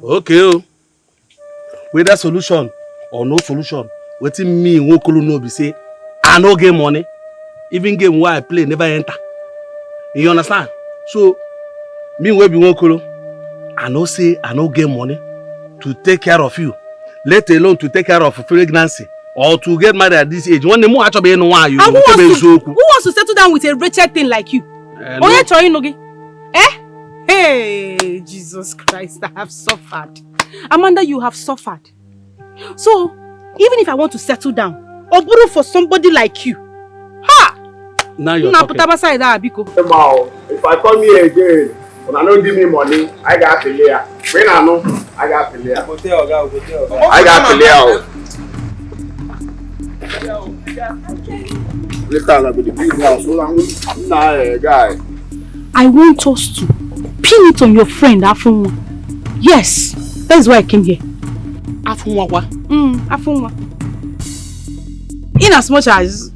Okay. Whether solution or no solution, wetin me Nwokolo no be say I no get money. Even game where I play never enter. You understand? So me wey be Nwokolo, I no say I no get money to take care of you, let alone to take care of pregnancy or to get married at this age. One day more actually no one you. Who wants to settle down with a wretched thing like you? No. Hey, Jesus Christ, I have suffered. Amanda, you have suffered. So, even if I want to settle down or borrow for somebody like you, now you're talking. If I come here again, when I don't give me money, I got to lay. When I know, I got to lay. I got to lay. I want us to pin it on your friend Afunwa. Yes, that is why I came here. Afunwa what? Afunwa. In as much as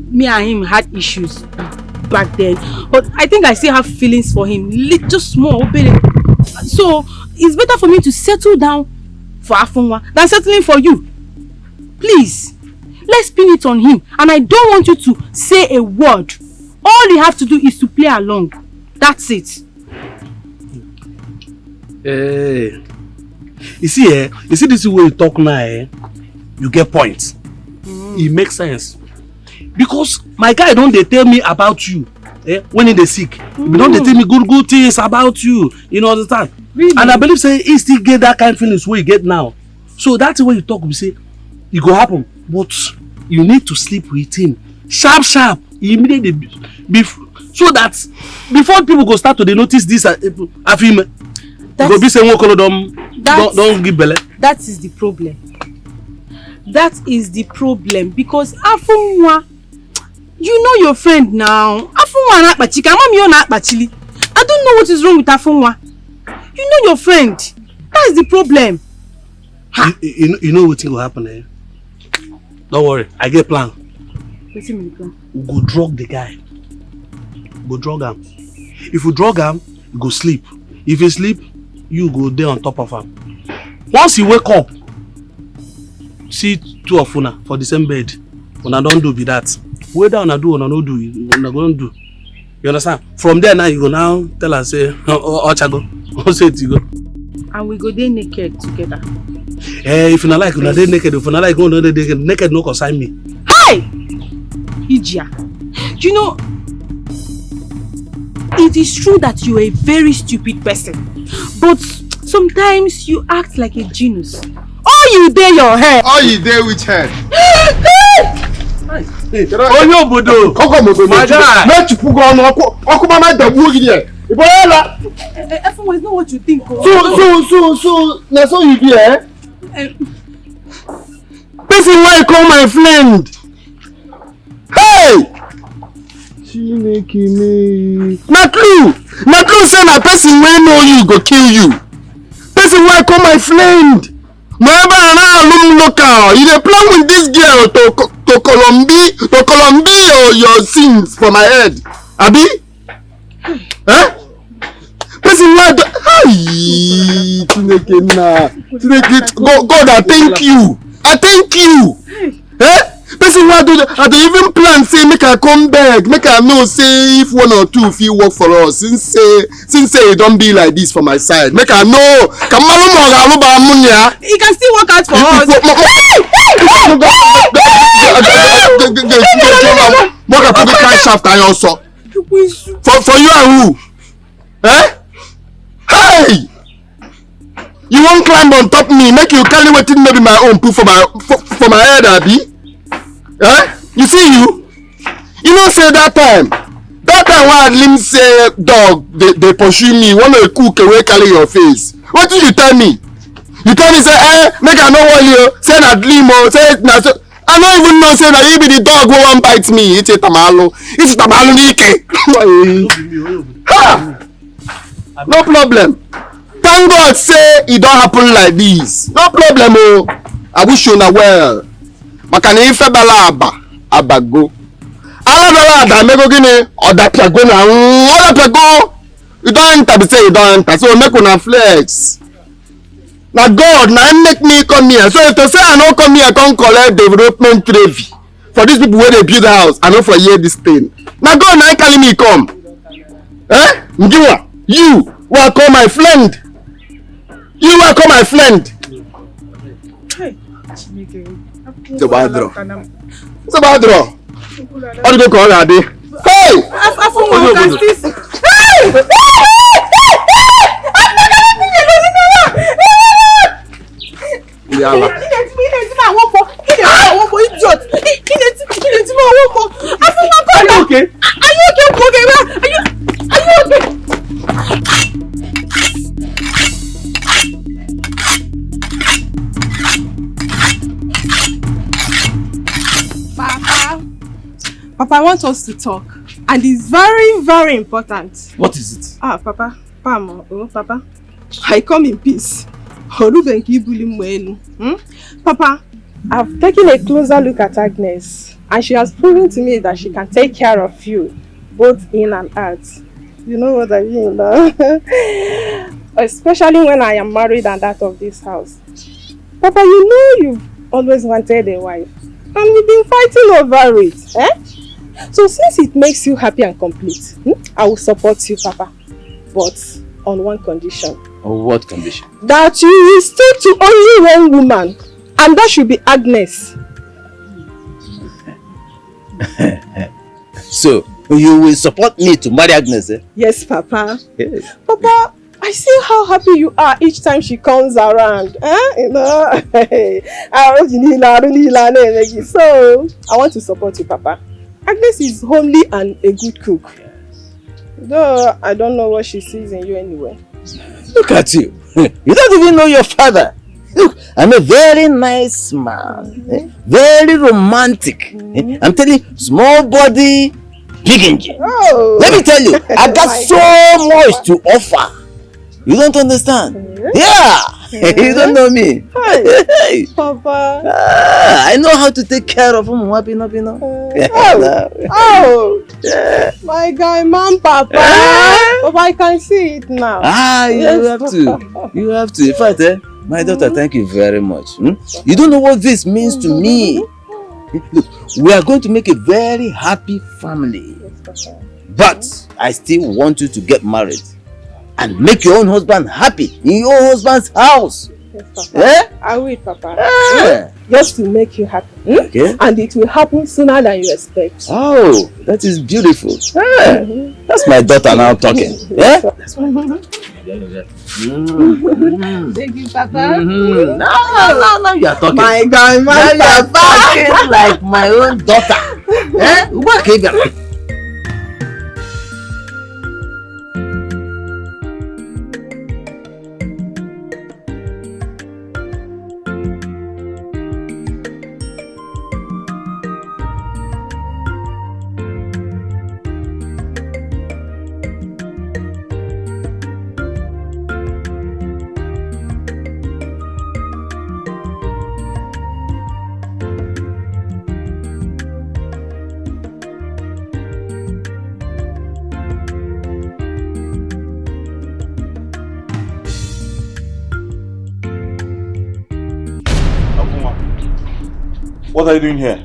me and him had issues back then, but I think I still have feelings for him, just small. So it's better for me to settle down for Afunwa than settling for you. Please, let's pin it on him, and I don't want you to say a word. All you have to do is to play along. That's it. Hey, you see this way you talk now, you get points. It makes sense. Because my guy don't they tell me about you when they sick. They don't they tell me good things about you. You know, understand? Really? And I believe say he still get that kind of feelings where you get now. So that's the way you talk. We say it go happen, but you need to sleep with him sharp immediately so that before people go start to notice this of him. Go be saying don't give belly. That is the problem. That is the problem because Afunwa, you know your friend now. Afunwa na akpachika, mami na akpachili. I don't know what is wrong with Afunwa. You know your friend. That is the problem. You know what will happen, eh? Don't worry, I get plan. What's the plan? We go drug the guy. Go drug him. If you drug him, you go sleep. If you sleep, you go there on top of him. Once you wake up, see two of una for the same bed. Una don't do be that. Whether una do or no do, una go do. You understand? From there now you go now tell us say Ochago. What's it you go? And we go there naked together. If you not like, you dey naked. If you not like, go naked. No consign me. Hi! Ijia, you know, it is true that you are a very stupid person, but sometimes you act like a genius. Oh, you dare your head. Oh, you dare which head? Oh, no, Bodo. My guy. Let you put on Okumana the wood here. Ibola. Efun is not what you think. So, that's all you do, eh? Person why call my friend. Hey! Chineke me. Na true say na person wey know you go kill you. Person why call my friend. Whenever I alum local, you dey plan with this girl to Colombia your sins for my head. Abi? Eh? Person why do Chineke na. Chineke God, I thank you. I thank you. Eh? Person why do I dey even plan say make I come back, make I know say if one or two fit work for us since say it don't be like this for my side. Make I know. He can still work out for us. Work out for the shaft I also. For you and who? Eh? Hey! You won't climb on top me, make you carry wetin no be my own put for my head, Abi? Eh? You see you? You know say that time when Lim say dog they pursue me, one of the cook away carry your face. What did you tell me? You tell me say make I no worry you, say na Lim o, say na so. I don't even know say that you be the dog who won't bite me. It's tamalo nike. No problem. Thank God say it don't happen like this. No problem oh. I wish you na well. Makana ife bala abago. Bala ada mego gini oda piago na oda piago. You don't enter, say you don't enter. So make una flex. Na God na make me come here. So if to say I no come here, come collect development levy for these people where they build a house, I no for hear this thing. Na God na carry me come. Eh? Ngiwa, you will call my friend. You will call my friend. Sabadro. How do you call that? Hey! Are you okay? Papa, I want us to talk, and it's very, very important. What is it? Papa, Papa, I come in peace. Papa, I've taken a closer look at Agnes, and she has proven to me that she can take care of you, both in and out. You know what I mean, no? Especially when I am married and out of this house. Papa, you know you've always wanted a wife, and we've been fighting over it, eh? So since it makes you happy and complete, I will support you, Papa. But on one condition. What condition? That you will stick to only one woman, and that should be Agnes. So, you will support me to marry Agnes, eh? Yes, Papa. Yes. Papa, I see how happy you are each time she comes around. You know? So, I want to support you, Papa. Agnes is homely and a good cook. Though I don't know what she sees in you anyway. Look at you. You don't even know your father. Look, I'm a very nice man. Very romantic. I'm telling you, small body, big engine. Oh. Let me tell you, I got so much to offer. You don't understand? Yeah. You don't know me. Hey, Papa. I know how to take care of him. Oh, my guy, Mom, Papa. Papa, I can see it now. You have to. You have to. In fact, my daughter, thank you very much. You don't know what this means to me. Look, we are going to make a very happy family. But I still want you to get married. and make your own husband happy in your husband's house. Yes, Papa. Eh? I will, Papa. Eh. Just to make you happy. Okay. And it will happen sooner than you expect. Oh, that is beautiful. Eh. That's my daughter now talking. Yeah? Thank you, Papa. Now you are talking. My God, now you are talking like my own daughter. Eh? What can you What are you doing here?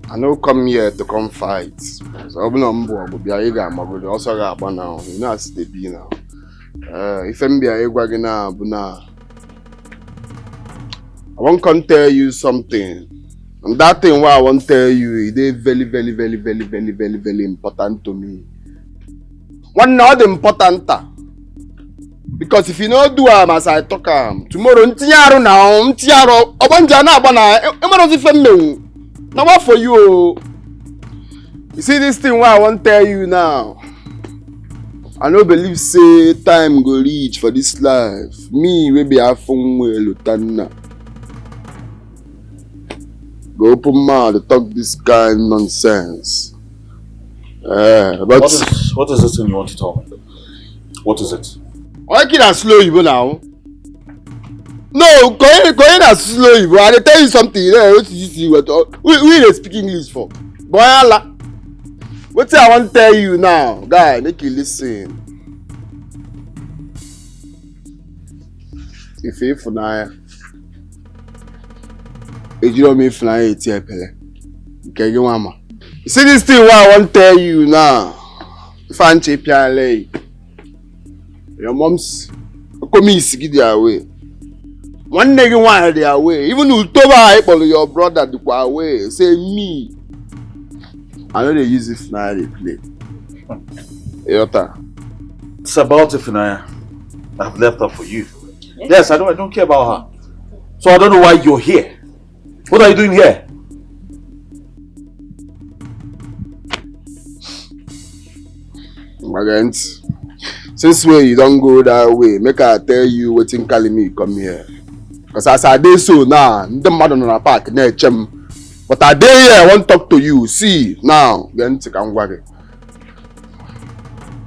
I no come here to come fight. So I'm not going to be a nigga. Also got now. You know as they be now. If I'm be a nigga now, I want to tell you something. And that thing what I want to tell you is very important to me. One not important. Because if you don't do as I talk tomorrow ntiaro now ntiaro obanja na abana emaro si femme now what for you? You see this thing what I want to tell you now. I no believe say time go reach for this life. Me we be afun we lutana. Go open mouth to talk this kind of nonsense. But what is this thing you want to tell me? What is it? Why can I slow you now? No, go in and slow you. I tell you something. We speak English for. Boy, Allah. What I want to tell you now, guy, make you listen. If you for now, if you don't make fly, it's your pele. Okay, you mama. You see this thing what I want to tell you now. If I'm cheap, your mom's come in their way. One nigga want their way. Even you told your brother to go away. Say me. I know they use it now they play. Yota. It's about Ifunanya. I've left her for you. Yes, I don't care about her. So I don't know why you're here. What are you doing here? Magent. Since when you don't go that way, make I tell you what in calling me come here. Because as I did so now, the mother on the park, but I did here, I want to talk to you. See, now, then to come worry.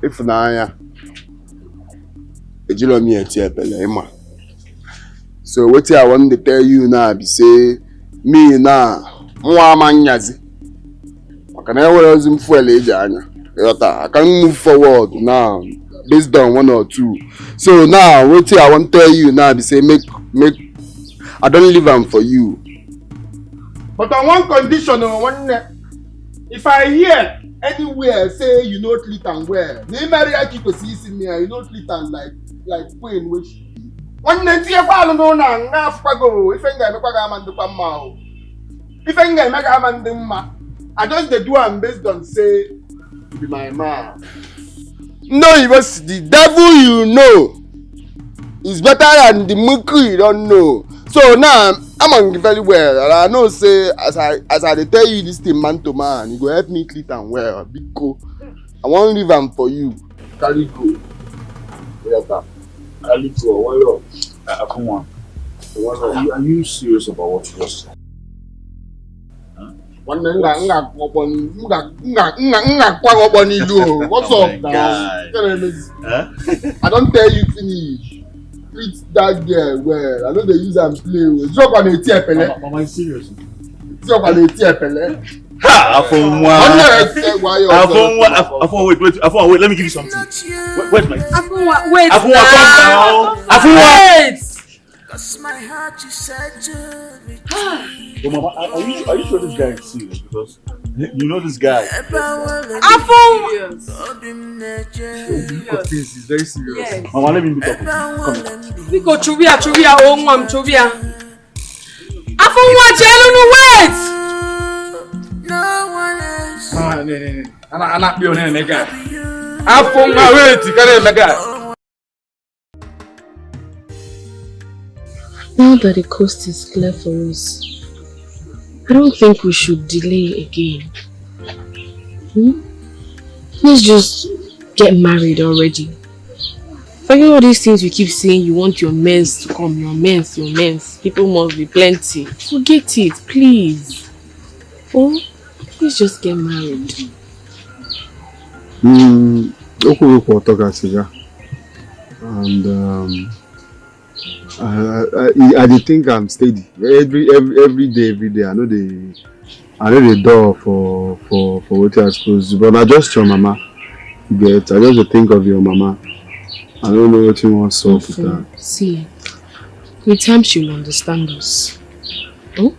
If now, you know me at Emma. So what I want to tell you now, be say, me now, more man yazi. I can never use him for a lady, I can move forward now. Based on one or two. So now, what I want to tell you now, be say make I don't leave them for you. But on one condition, if I hear anywhere say you not lit and wear, they marry a keep see me, you not lit and like queen which one night you no na go if I make a man do come if I make a man do ma, I just the do am based on say you be my man. No, it was the devil you know is better than the monkey you don't know. So now I'm on very well, and I know say as I tell you this thing man to man, you go help me clean and well. Big go. I won't leave them for you. Carry go. Carry go. Come on. Are you serious about what you just said? What's up now? I don't tell you finish. Treat that girl well. I know they use and play with. It's not gonna tear pele. Mama, is serious? It's not gonna tear pele. Ha! Afon, wait, let me give you something. Where's my... Afon, wait. Afon, come now. Wait! Cause my heart you said to betray. But Mama, are you sure this guy is serious? Because you know this guy. This is very serious. Yes. Mama, let me meet up with you. Come. We go Chubia, oh mom, Chubia. Wait! Anak Billionaire nega. Wait, kare nega. Now that the coast is clear for us, I don't think we should delay again. Let's just get married already. Forget all these things we keep saying. You want your mens to come, your mens. People must be plenty. Forget it, please. Oh, let's just get married. And I think I'm steady. Every day. I know the door for what I suppose. But I just your mama. I just think of your mama. I don't know what you want to solve with that. See, with time she'll understand us. Oh?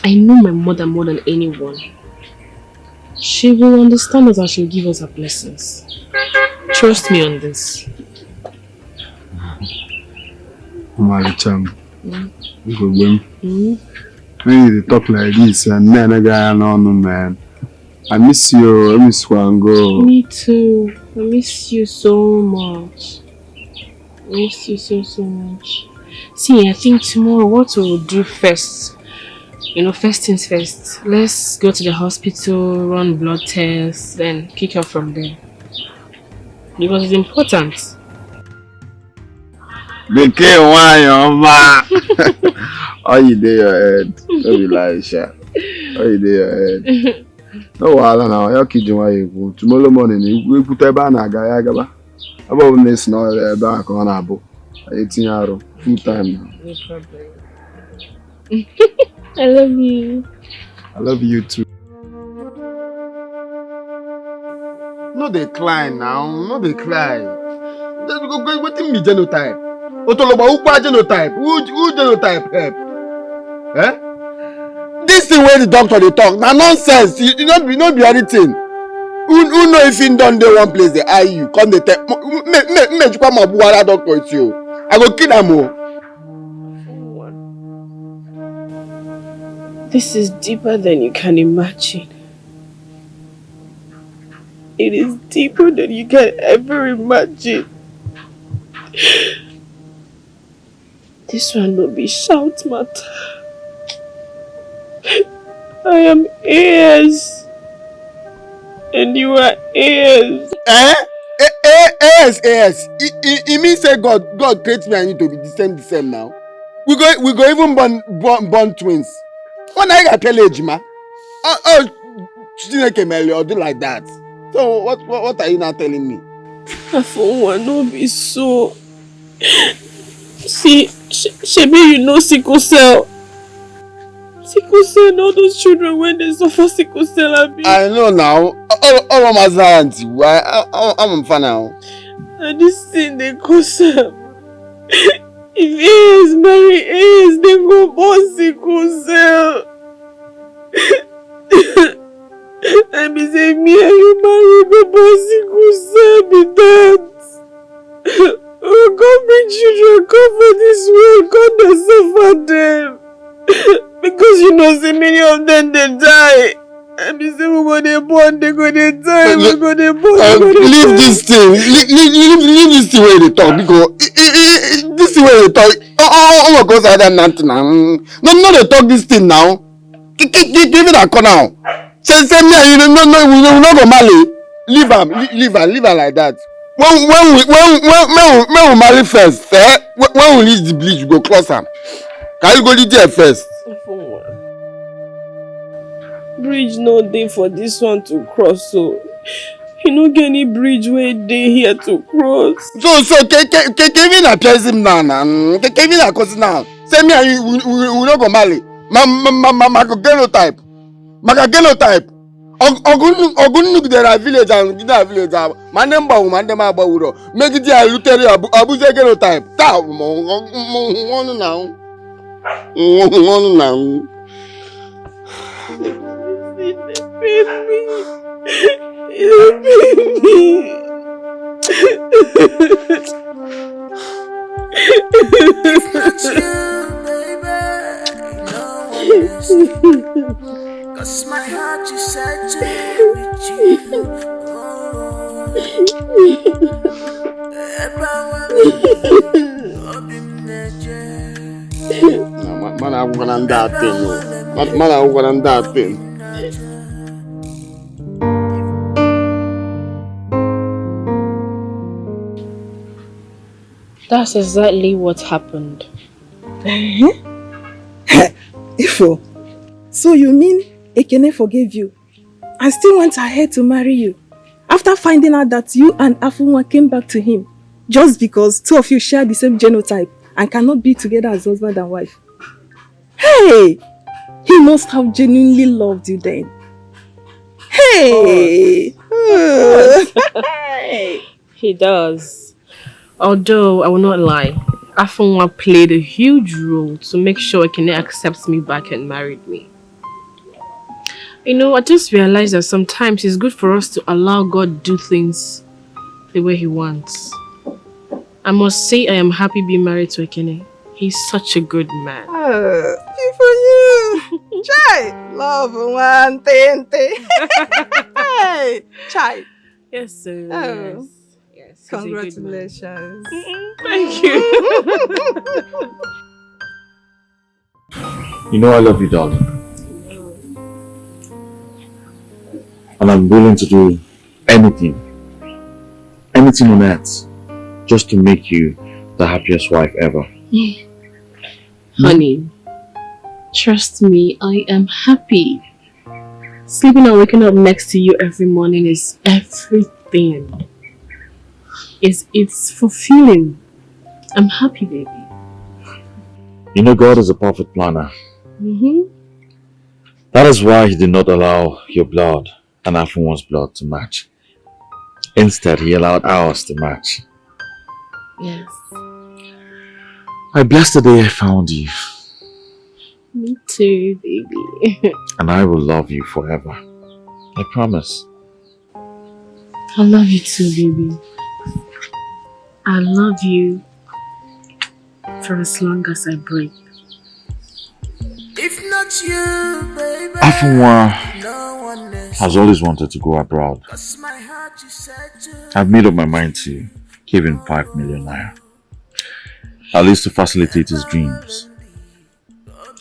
I know my mother more than anyone. She will understand us and she'll give us her blessings. Trust me on this. When you talk like this and man, I miss you. I miss Wango. Me too. I miss you so much. I miss you so much. See, I think tomorrow what we'll do first, first things first. Let's go to the hospital, run blood tests, then kick off from there. Because it's important. Became one, ma. All you do your head. Don't be like Sha. All you do your head. No, now. You're kidding why you go. Tomorrow morning, we put a banner, guy. About this now, back on Abu. 18 hours, full time now. No problem. I love you. I love you too. No decline now, no decline. What in me genotype? Otoloba who genotype? Who genotype help? Eh? This thing where the doctor they talk, now nonsense. You not be anything. Who know if you done there one place they eye you? Come they tell me you come up with doctor it's you. I go kill them all. This is deeper than you can imagine. It is deeper than you can ever imagine. This one will be shout matter. I am heirs. And you are heirs. Heirs. It means say God creates me and you to be the same now. We go even born twins. When I got tell age, ma. Chineke Mele or do like that. So what are you now telling me? Afonwa, no be so. See, Shebi, you know sickle cell. Sickle cell, all those children when they suffer sickle cell. I know now. All of my auntie. I'm fine now. And this thing they cause them. If heirs marry heirs, they go born sickle cell. I be say me and you marry go born sickle cell be that. Oh, God bring children, come for this world, God don't suffer them. Because you know, see many of them they die. And be say we go they born, they go they die, we go they born, they go they leave die. this thing, leave this thing where they talk because this thing where they talk. Oh my God, I don't know. No, they talk this thing now. Give it a call now. Say me, we not go marry. Leave her like that. When we marry first, when we reach the bleach, we go cross her. Can you go there first? Bridge no dey for this one to cross, so you no get any bridge where they here to cross. So Kevin appears him now. Kevin appears now. Say me and you, we not go marry. Genotype. Ogun there are village and village. My number wuro. Make it a luteri abuze genotype. Ta one now. Cause my heart is saturated with you. Man, I want that thing. Man, I want that thing. That's exactly what happened. Ifo, so you mean Ekene forgave you and still went ahead to marry you after finding out that you and Afunwa came back to him just because two of you share the same genotype and cannot be together as husband and wife? Hey! He must have genuinely loved you then. Hey! He does. Although, I will not lie, Afunwa played a huge role to make sure Ekene accepts me back and married me. You know, I just realized that sometimes it's good for us to allow God do things the way He wants. I must say I am happy being married to Ekene. He's such a good man. For you! Chai! Love one thing. Hey! Chai! Yes, sir. Oh. Yes. Congratulations. Thank you. You know I love you, darling. And I'm willing to do anything on earth, just to make you the happiest wife ever. Honey, trust me, I am happy. Sleeping and waking up next to you every morning is everything. It's fulfilling. I'm happy, baby. You know God is a perfect planner. That is why He did not allow your blood and Afunwa's blood to match. Instead, He allowed ours to match. Yes. I bless the day I found you. Me too, baby. And I will love you forever. I promise. I love you too, baby. I love you for as long as I breathe. If not you, baby, Afunwa no one else. has always wanted to go abroad. I've made up my mind to give him 5 million naira. At least to facilitate his dreams.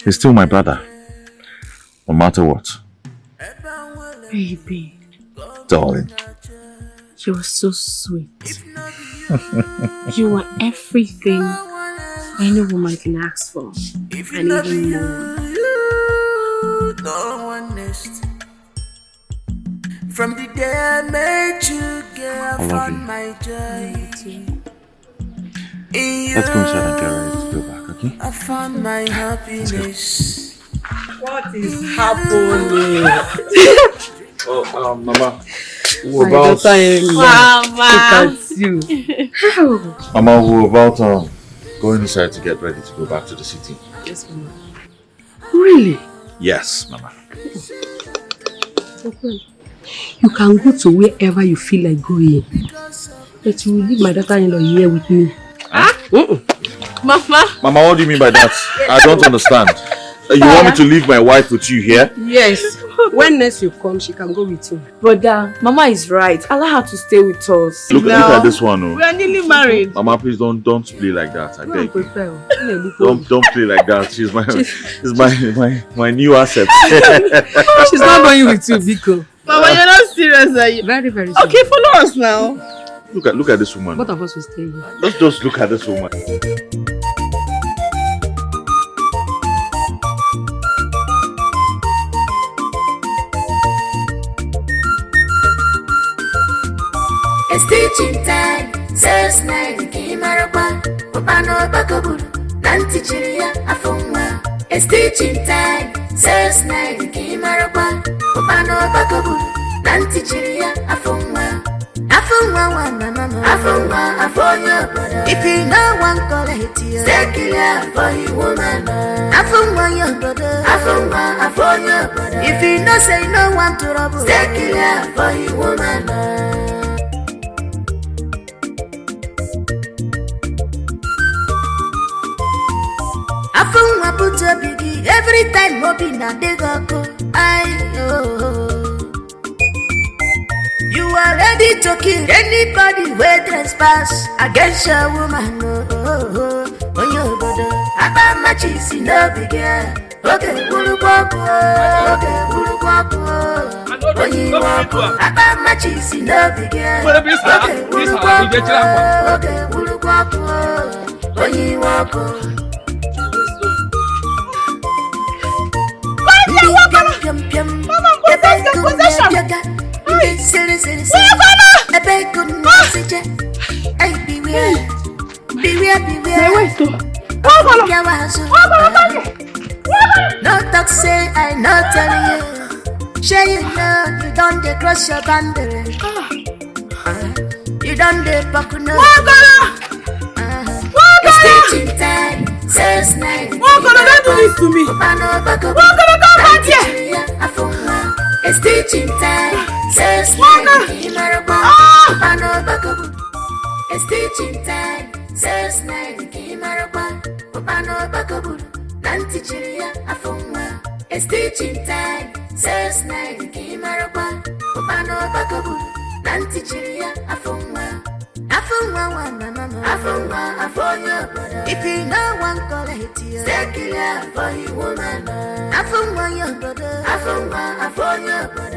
He's still my brother. No matter what. Baby. Darling. You are so sweet. You are everything any woman can ask for. And even more. No one next. From the day I met you, girl, I found my joy. Let's go inside and get ready to go back, okay? I found my happiness. What is happening? Mama. My daughter-in-law. Look at you. Mama, we're about going inside to get ready to go back to the city. Yes, Mama. Really? Yes, Mama. You can go to wherever you feel like going. But you will leave my daughter-in-law here with me. Mama. Mama, what do you mean by that? I don't understand. You want me to leave my wife with you here? Yes. When next you come, she can go with you. But Mama is right. Allow her to stay with us. Look at this one. Oh. We are nearly married. Mama, please don't play like that. I beg you. Don't play like that. She's my new asset. She's not going with you, Biko. Mama, you're not serious, are you? Very, very serious. Okay, follow us now. Look at this woman. Both of us will stay here. Let's just look at this woman. Escalating time, says night, Kimarapa, Opano Bakabur, Nantichiria, Afunga. Escalating time, says night, Kimarapa, Opano Bakabur, Nantichiria, Afunga. Afunga, if you know one call it here, stay clear for you, woman. Afunga, your brother. Afunga, If you no say no one to trouble, stay clear for you woman. Afunwa put a biggie every time hoping that they go. You are ready to kill anybody who trespass against your woman. On your brother, about my cheese in the big air. Okay, Bulukwako. Okay, Bulukwako. When you walk, about my cheese in the big air. Okay, Bulukwako. Okay, Bulukwako. When you walk, no talk say I not tell you. Sure you know you don't dey cross your boundary. You don't dey buck no. It's teaching time. Says night. Don't do this to me. Come back here. It's teaching time. Says night. It's teaching time. Says night. It's teaching time. Says night. If you know one call it you, stay clear for you woman. Your brother.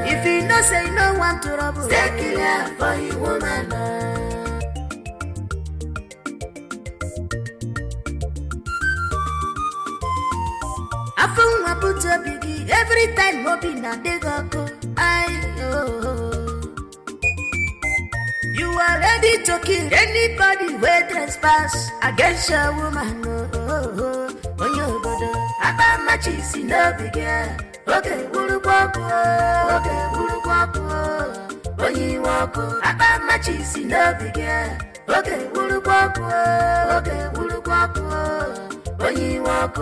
If you know say no one to trouble, stay clear for you woman. Afunwa put a biggie every time hoping that they go. You are ready to kill anybody who trespass against your woman. On your brother, about my cheese in the big air. Okay, Bulukwako. Okay, Bulukwako. When you walk, about my cheese in the big air. Okay, Bulukwako. Okay, Bulukwako. When you walk.